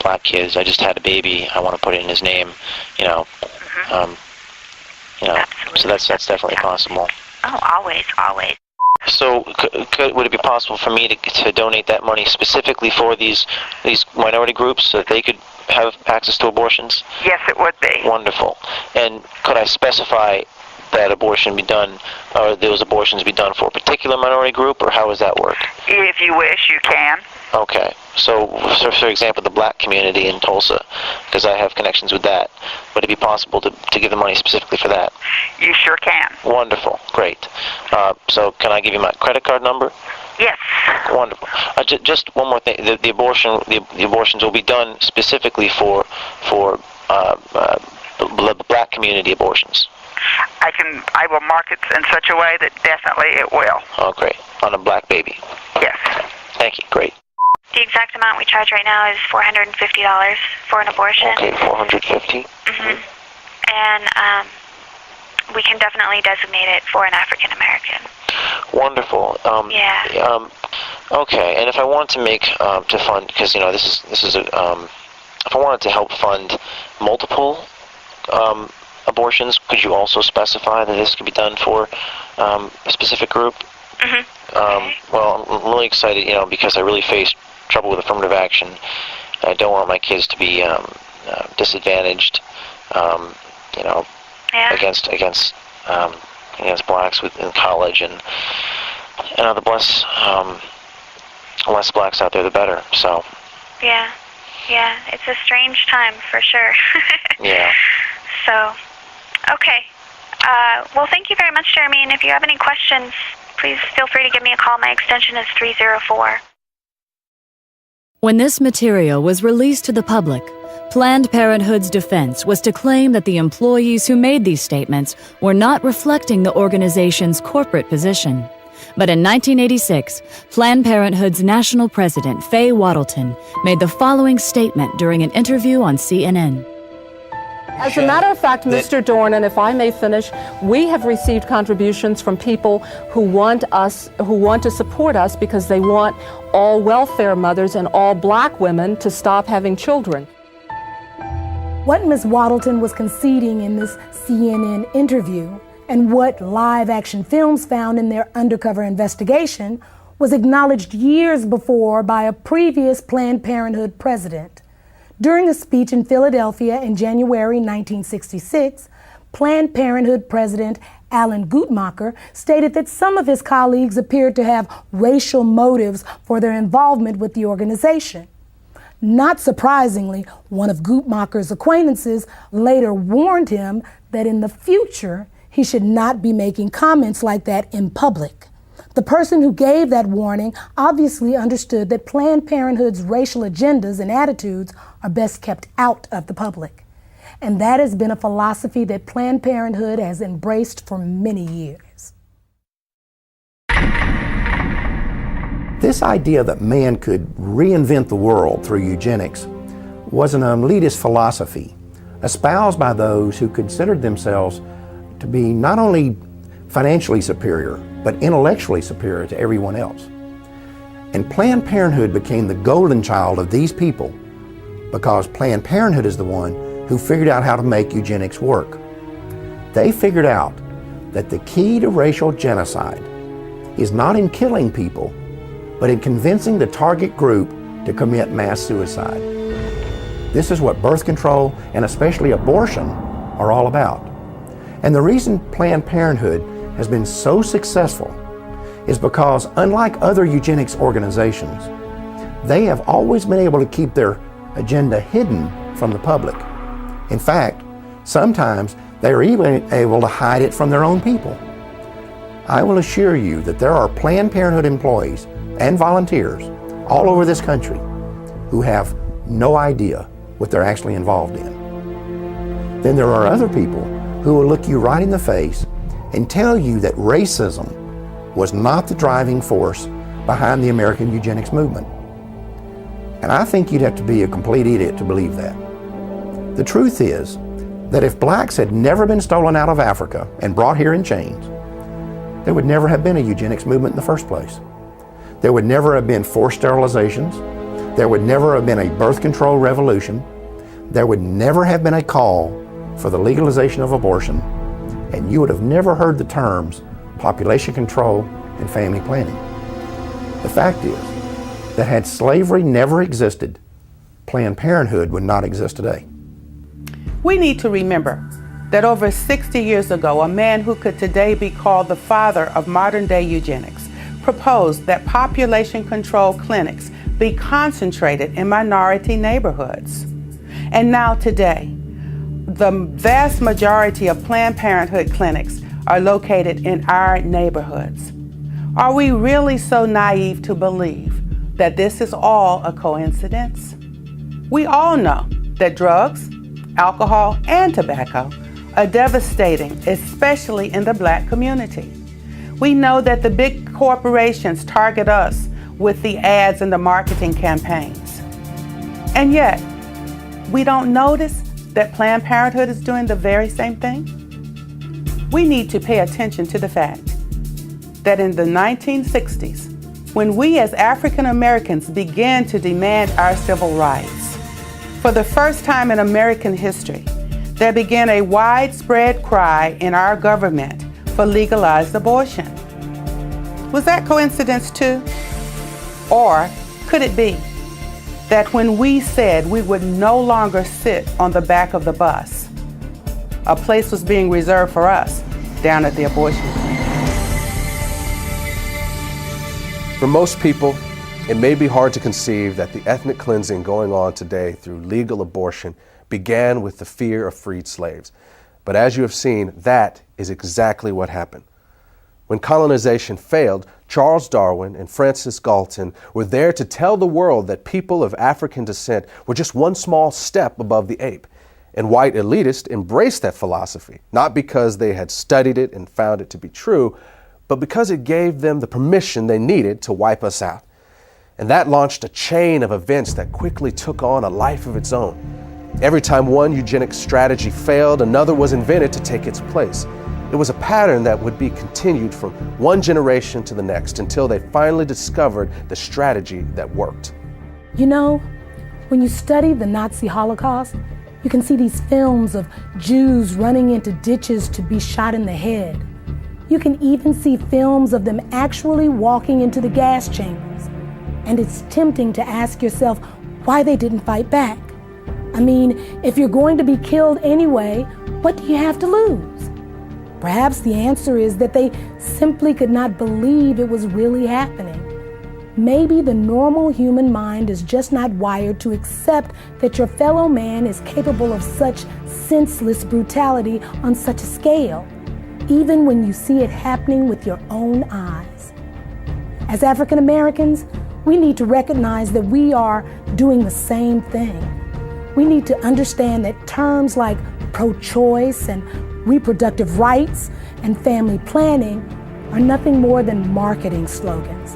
Speaker 22: black kids. I just had a baby. I want to put it in his name, So that's definitely possible.
Speaker 24: Oh, always.
Speaker 22: So would it be possible for me to donate that money specifically for these minority groups so that they could have access to abortions?
Speaker 23: Yes, it would be.
Speaker 22: Wonderful. And could I specify that abortion be done, or those abortions be done for a particular minority group, or how does that work?
Speaker 23: If you wish, you can.
Speaker 22: Okay. So for example, the black community in Tulsa, because I have connections with that, would it be possible to give the money specifically for that?
Speaker 23: You sure can.
Speaker 22: Wonderful. Great. So can I give you my credit card number?
Speaker 23: Yes.
Speaker 22: Wonderful. Just one more thing. The abortions will be done specifically for the black community abortions.
Speaker 23: I will mark it in such a way that definitely it will.
Speaker 22: Oh, great. On a black baby.
Speaker 23: Yes.
Speaker 22: Thank you. Great.
Speaker 24: The exact amount we charge right now is $450 for an abortion.
Speaker 22: Okay, $450.
Speaker 24: And we can definitely designate it for an African American.
Speaker 22: Wonderful.
Speaker 24: Yeah.
Speaker 22: Okay, and if I wanted to make to fund, because this is a if I wanted to help fund multiple abortions, could you also specify that this could be done for a specific group? Well, I'm really excited, because I really face trouble with affirmative action. I don't want my kids to be disadvantaged, against blacks in college, and the less blacks out there, the better. So.
Speaker 24: Yeah, it's a strange time for sure.
Speaker 22: Yeah.
Speaker 24: So, okay. Well, thank you very much, Jeremy. And if you have any questions, please feel free to give me a call. My extension is 304.
Speaker 11: When this material was released to the public, Planned Parenthood's defense was to claim that the employees who made these statements were not reflecting the organization's corporate position. But in 1986, Planned Parenthood's national president, Faye Wattleton, made the following statement during an interview on CNN.
Speaker 7: As a matter of fact, Mr. Dornan, if I may finish, we have received contributions from people who want to support us because they want all welfare mothers and all black women to stop having children.
Speaker 2: What Ms. Wattleton was conceding in this CNN interview and what live action films found in their undercover investigation was acknowledged years before by a previous Planned Parenthood president. During a speech in Philadelphia in January 1966, Planned Parenthood President Alan Guttmacher stated that some of his colleagues appeared to have racial motives for their involvement with the organization. Not surprisingly, one of Guttmacher's acquaintances later warned him that in the future, he should not be making comments like that in public. The person who gave that warning obviously understood that Planned Parenthood's racial agendas and attitudes are best kept out of the public. And that has been a philosophy that Planned Parenthood has embraced for many years.
Speaker 4: This idea that man could reinvent the world through eugenics was an elitist philosophy espoused by those who considered themselves to be not only financially superior, but intellectually superior to everyone else. And Planned Parenthood became the golden child of these people because Planned Parenthood is the one who figured out how to make eugenics work. They figured out that the key to racial genocide is not in killing people, but in convincing the target group to commit mass suicide. This is what birth control, and especially abortion, are all about. And the reason Planned Parenthood has been so successful is because, unlike other eugenics organizations, they have always been able to keep their agenda hidden from the public. In fact, sometimes they are even able to hide it from their own people. I will assure you that there are Planned Parenthood employees and volunteers all over this country who have no idea what they're actually involved in. Then there are other people who will look you right in the face and tell you that racism was not the driving force behind the American eugenics movement. And I think you'd have to be a complete idiot to believe that. The truth is that if blacks had never been stolen out of Africa and brought here in chains, there would never have been a eugenics movement in the first place. There would never have been forced sterilizations. There would never have been a birth control revolution. There would never have been a call for the legalization of abortion. And you would have never heard the terms population control and family planning. The fact is that had slavery never existed, Planned Parenthood would not exist today.
Speaker 13: We need to remember that over 60 years ago, a man who could today be called the father of modern-day eugenics proposed that population control clinics be concentrated in minority neighborhoods. And now today, the vast majority of Planned Parenthood clinics are located in our neighborhoods. Are we really so naive to believe that this is all a coincidence? We all know that drugs, alcohol, and tobacco are devastating, especially in the black community. We know that the big corporations target us with the ads and the marketing campaigns. And yet, we don't notice that Planned Parenthood is doing the very same thing? We need to pay attention to the fact that in the 1960s, when we as African Americans began to demand our civil rights, for the first time in American history, there began a widespread cry in our government for legalized abortion. Was that coincidence too? Or could it be that when we said we would no longer sit on the back of the bus, a place was being reserved for us down at the abortion clinic?
Speaker 1: For most people, it may be hard to conceive that the ethnic cleansing going on today through legal abortion began with the fear of freed slaves. But as you have seen, that is exactly what happened. When colonization failed, Charles Darwin and Francis Galton were there to tell the world that people of African descent were just one small step above the ape. And white elitists embraced that philosophy, not because they had studied it and found it to be true, but because it gave them the permission they needed to wipe us out. And that launched a chain of events that quickly took on a life of its own. Every time one eugenics strategy failed, another was invented to take its place. It was a pattern that would be continued from one generation to the next until they finally discovered the strategy that worked.
Speaker 2: You know, when you study the Nazi Holocaust, you can see these films of Jews running into ditches to be shot in the head. You can even see films of them actually walking into the gas chambers. And it's tempting to ask yourself why they didn't fight back. I mean, if you're going to be killed anyway, what do you have to lose? Perhaps the answer is that they simply could not believe it was really happening. Maybe the normal human mind is just not wired to accept that your fellow man is capable of such senseless brutality on such a scale, even when you see it happening with your own eyes. As African Americans, we need to recognize that we are doing the same thing. We need to understand that terms like pro-choice and reproductive rights and family planning are nothing more than marketing slogans.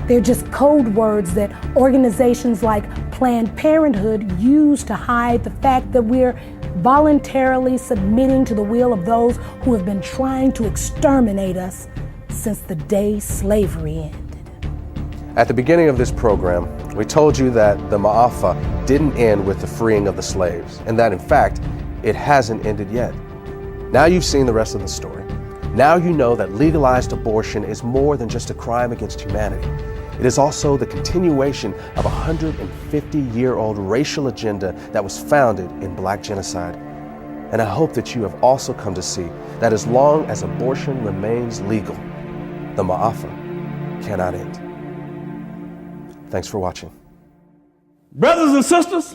Speaker 2: They're just code words that organizations like Planned Parenthood use to hide the fact that we're voluntarily submitting to the will of those who have been trying to exterminate us since the day slavery ended.
Speaker 1: At the beginning of this program, we told you that the Maafa didn't end with the freeing of the slaves, and that in fact, it hasn't ended yet. Now you've seen the rest of the story. Now you know that legalized abortion is more than just a crime against humanity. It is also the continuation of a 150-year-old racial agenda that was founded in Black genocide. And I hope that you have also come to see that as long as abortion remains legal, the Maafa cannot end. Thanks for watching.
Speaker 9: Brothers and sisters,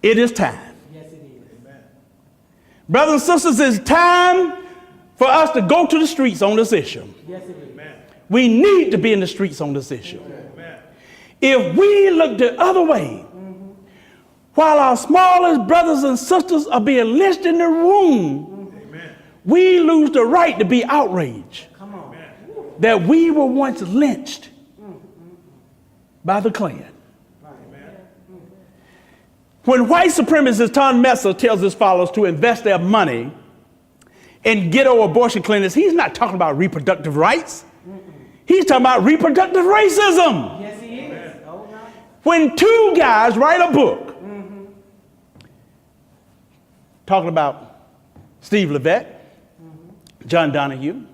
Speaker 9: it is time.
Speaker 14: Yes, it is. Amen.
Speaker 9: Brothers and sisters, it's time for us to go to the streets on this issue.
Speaker 14: Yes, it is. Amen.
Speaker 9: We need to be in the streets on this issue. Amen. If we look the other way, while our smallest brothers and sisters are being lynched in the room, we lose the right to be outraged that we were once lynched by the Klan. When white supremacist Tom Messer tells his followers to invest their money in ghetto abortion clinics, he's not talking about reproductive rights. He's talking about reproductive racism.
Speaker 14: Yes, he is.
Speaker 9: When two guys write a book talking about Steve Levette, John Donahue,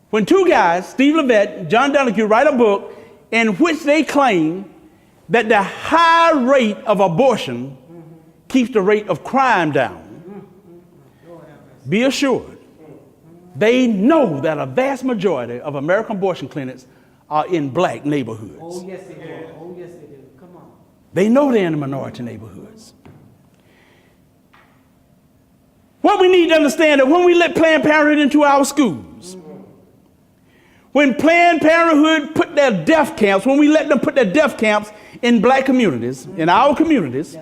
Speaker 9: when two guys, Steve Levette and John Donahue, write a book in which they claim that the high rate of abortion keeps the rate of crime down, be assured, they know that a vast majority of American abortion clinics are in black neighborhoods.
Speaker 14: Oh, yes, they do. Oh, yes, they do. Come on.
Speaker 9: They know they're in the minority neighborhoods. What we need to understand that when we let Planned Parenthood into our schools, when Planned Parenthood put their death camps, when we let them put their death camps in black communities, in our communities,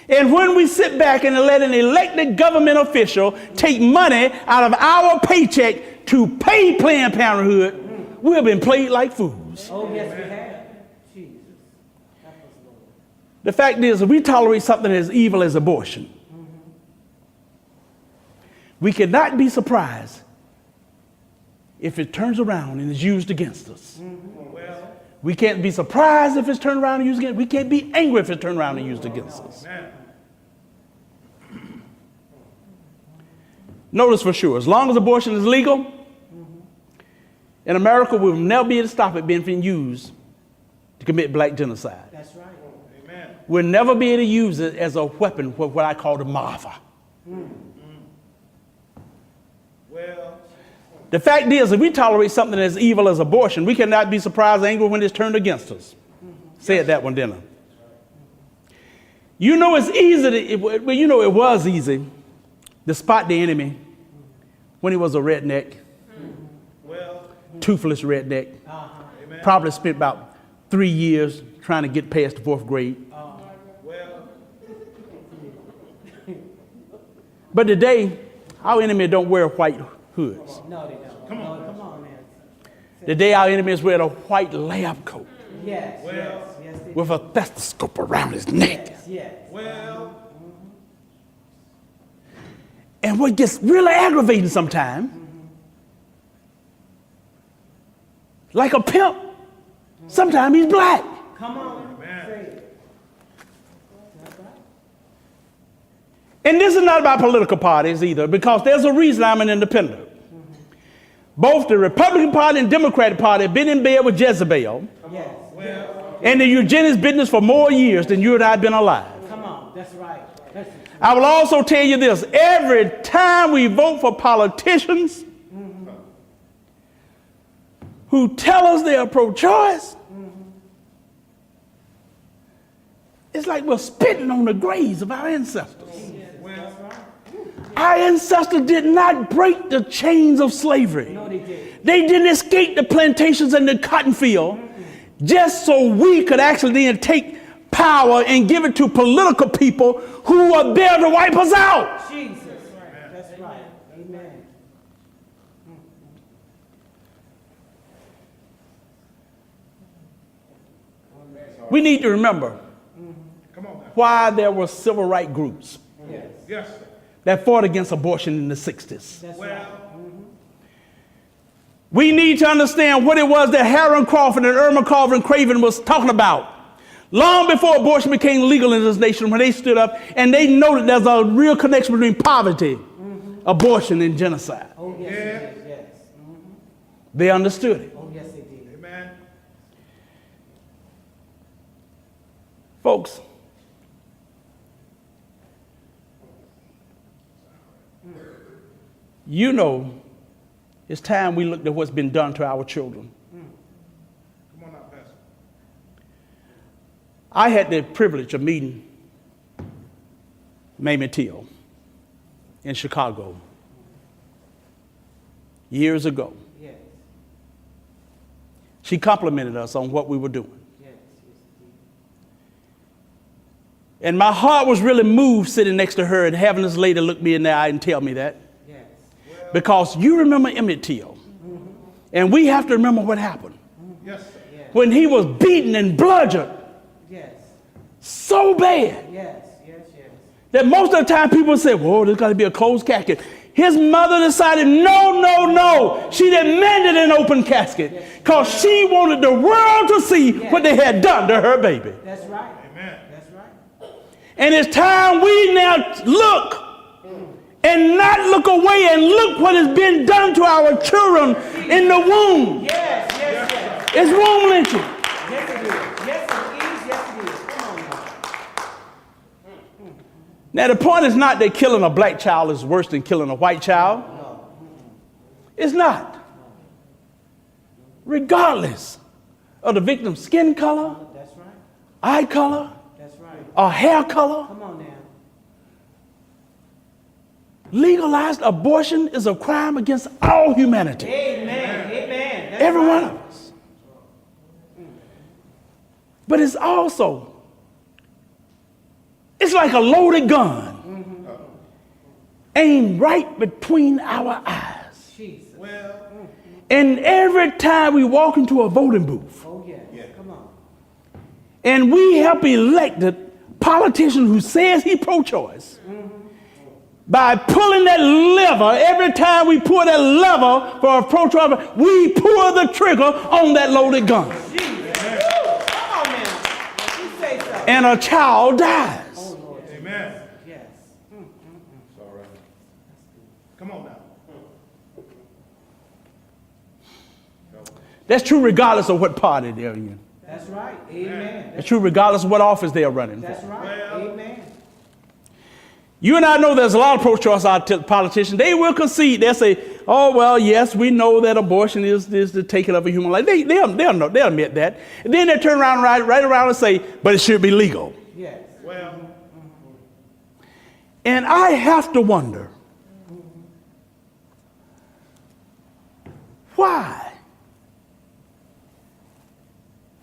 Speaker 9: and when we sit back and let an elected government official take money out of our paycheck to pay Planned Parenthood, we have been played like fools.
Speaker 14: Oh, yes, we have. Jesus.
Speaker 9: The fact is, if we tolerate something as evil as abortion, we cannot be surprised if it turns around and is used against us. We can't be surprised if it's turned around and used against us. We can't be angry if it's turned around and used against us. Notice for sure, as long as abortion is legal, in America, we'll never be able to stop it being used to commit black genocide.
Speaker 14: That's right. Amen.
Speaker 9: We'll never be able to use it as a weapon for what I call the Maafa. The fact is, if we tolerate something as evil as abortion, we cannot be surprised and angry when it's turned against us. Said that one, didn't I? You know it's easy, it was easy to spot the enemy when he was a redneck, toothless redneck. Probably spent about 3 years trying to get past the 4th grade. But today, our enemy don't wear white hoods.
Speaker 14: No, they don't. Come on, man.
Speaker 9: Today, our enemies wear a white lab coat.
Speaker 14: Yes, yes, yes.
Speaker 9: With a stethoscope around his neck.
Speaker 14: Yes.
Speaker 9: And what gets really aggravating sometimes, like a pimp, sometimes he's black.
Speaker 14: Come on. Say it.
Speaker 9: And this is not about political parties either, because there's a reason I'm an independent. Both the Republican Party and Democratic Party have been in bed with Jezebel and the eugenics business for more years than you and I have been alive.
Speaker 14: Come on, that's right.
Speaker 9: I will also tell you this, every time we vote for politicians who tell us they are pro-choice, it's like we're spitting on the graves of our ancestors. Our ancestors did not break the chains of slavery.
Speaker 14: No, they did.
Speaker 9: They didn't escape the plantations and the cotton field just so we could actually then take power and give it to political people who are there to wipe us out.
Speaker 14: Jesus. That's right. Amen.
Speaker 9: We need to remember why there were civil rights groups that fought against abortion in the 60s.
Speaker 14: That's right.
Speaker 9: We need to understand what it was that Harold Crawford and Irma Carver Craven was talking about. Long before abortion became legal in this nation, when they stood up and they noted there's a real connection between poverty, abortion, and genocide.
Speaker 14: Oh, yes, yes.
Speaker 9: They understood it.
Speaker 14: Oh, yes, they did.
Speaker 9: Amen. Folks, you know, it's time we looked at what's been done to our children.
Speaker 14: Come on now, Pastor.
Speaker 9: I had the privilege of meeting Mamie Till in Chicago years ago.
Speaker 14: Yes.
Speaker 9: She complimented us on what we were doing.
Speaker 14: Yes.
Speaker 9: And my heart was really moved sitting next to her and having this lady look me in the eye and tell me that.
Speaker 14: Yes.
Speaker 9: Because you remember Emmett Till. And we have to remember what happened.
Speaker 14: Yes.
Speaker 9: When he was beaten and bludgeoned
Speaker 14: Yes.
Speaker 9: so bad
Speaker 14: Yes. Yes. Yes.
Speaker 9: that most of the time people say, whoa, there's got to be a closed casket. His mother decided, no. She demanded an open casket because she wanted the world to see what they had done to her baby.
Speaker 14: That's right. Amen. That's right.
Speaker 9: And it's time we now look and not look away and look what has been done to our children in the womb.
Speaker 14: Yes. Yes. Yes.
Speaker 9: It's womb lynching.
Speaker 14: Yes, it is. Yes, it is. Yes, it is. Come on now.
Speaker 9: Now, the point is not that killing a black child is worse than killing a white child. It's not. Regardless of the victim's skin color,
Speaker 14: That's right.
Speaker 9: eye color,
Speaker 14: That's right.
Speaker 9: or hair color,
Speaker 14: Come on now.
Speaker 9: legalized abortion is a crime against all humanity.
Speaker 14: Amen. Amen. That's
Speaker 9: Every
Speaker 14: right.
Speaker 9: one of us. But it's also, it's like a loaded gun aimed right between our eyes.
Speaker 14: Jesus.
Speaker 9: And every time we walk into a voting booth
Speaker 14: Oh, yeah. Come on.
Speaker 9: and we help elected politician who says he pro-choice, by pulling that lever, every time we pull that lever for a pro-choice, we pull the trigger on that loaded gun.
Speaker 14: Jesus. Woo. Come on now. You say so.
Speaker 9: And a child dies.
Speaker 14: Oh, Lord.
Speaker 6: Amen.
Speaker 14: Yes.
Speaker 6: It's all right. Come on now.
Speaker 9: That's true regardless of what party they're in.
Speaker 14: That's right. Amen.
Speaker 9: It's true regardless of what office they're running
Speaker 14: That's
Speaker 9: for.
Speaker 14: right. Amen.
Speaker 9: You and I know there's a lot of pro-choice politicians. They will concede. They'll say, oh, well, yes, we know that abortion is the taking of a human life. They'll admit that. And then they turn around right around and say, but it should be legal.
Speaker 14: Yes.
Speaker 9: And I have to wonder, why?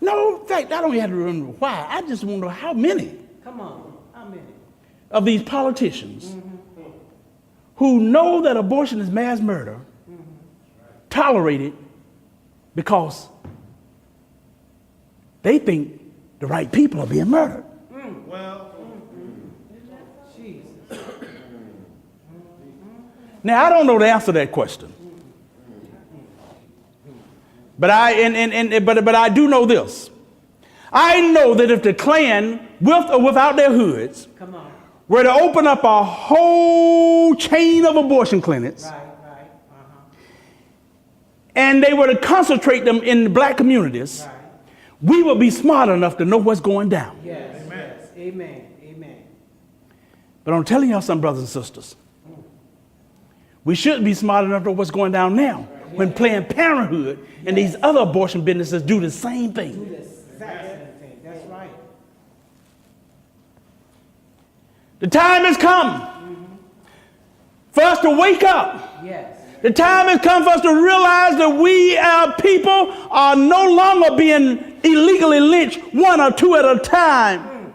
Speaker 9: No, in fact, I don't have to remember why. I just want to know how many.
Speaker 14: Come on, how many?
Speaker 9: Of these politicians who know that abortion is mass murder tolerate it because they think the right people are being murdered. Now, I don't know the answer to that question. But I do know this. I know that if the Klan, with or without their hoods, were to open up a whole chain of abortion clinics, and they were to concentrate them in the black communities, we would be smart enough to know what's going down.
Speaker 14: Yes, yes, amen, amen.
Speaker 9: But I'm telling y'all something, brothers and sisters. We should be smart enough to know what's going down now when Planned Parenthood and these other abortion businesses do the same thing.
Speaker 14: Do this exact same thing. That's right.
Speaker 9: The time has come for us to wake up.
Speaker 14: Yes.
Speaker 9: The time has come for us to realize that we, our people, are no longer being illegally lynched one or two at a time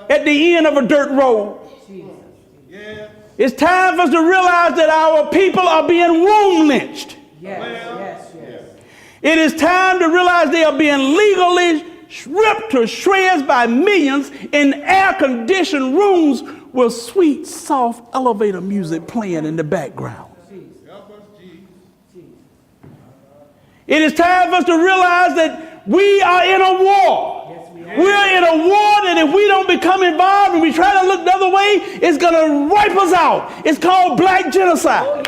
Speaker 9: at the end of a dirt road. It's time for us to realize that our people are being womb lynched.
Speaker 14: Yes.
Speaker 9: It is time to realize they are being legally ripped to shreds by millions in air-conditioned rooms with sweet, soft elevator music playing in the background. It is time for us to realize that we are in a war. We're in a war that if we don't become involved and we try to look the other way, it's going to wipe us out. It's called black genocide.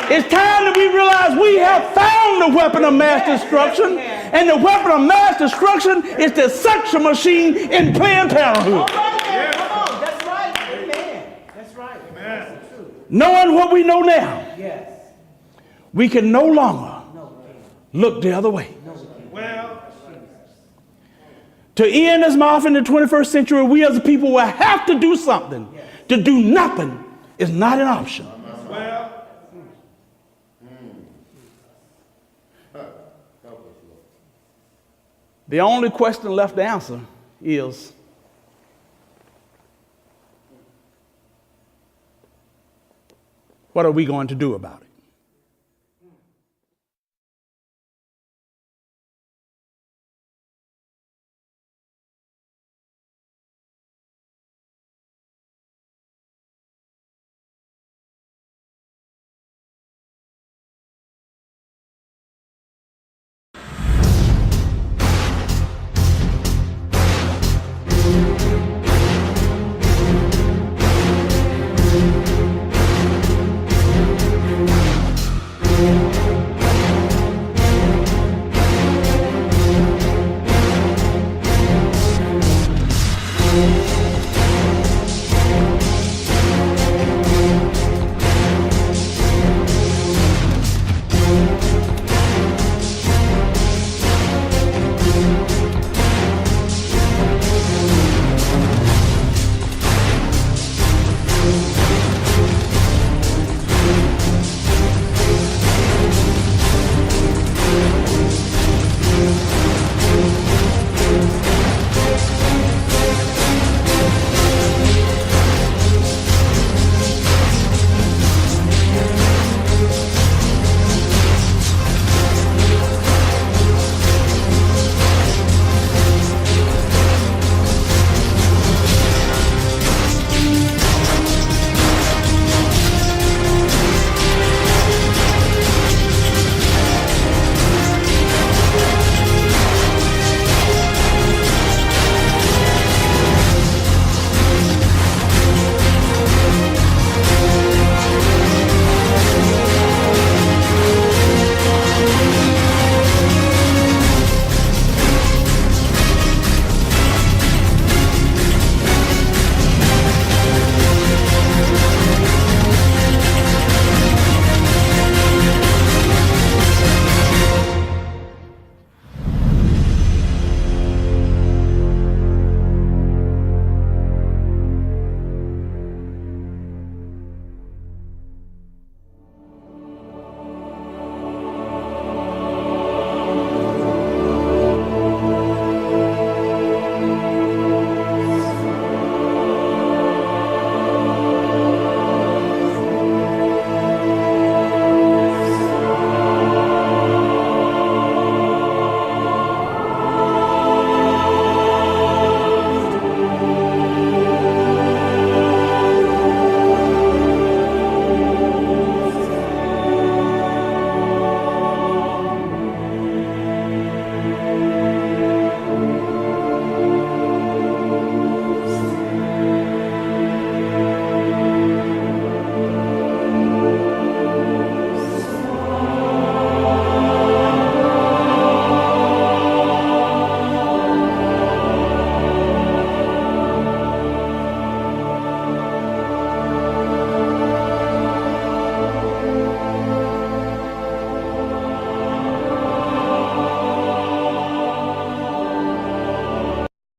Speaker 9: It's time that we realize we have found the weapon of mass destruction, and the weapon of mass destruction is the suction machine in Planned Parenthood.
Speaker 14: That's right. Amen. That's right. That's true.
Speaker 9: Knowing what we know now,
Speaker 14: Yes.
Speaker 9: we can no longer look the other way. To end this Maafa in the 21st century, we as a people will have to do something. To do nothing is not an option. The only question left to answer is, what are we going to do about it?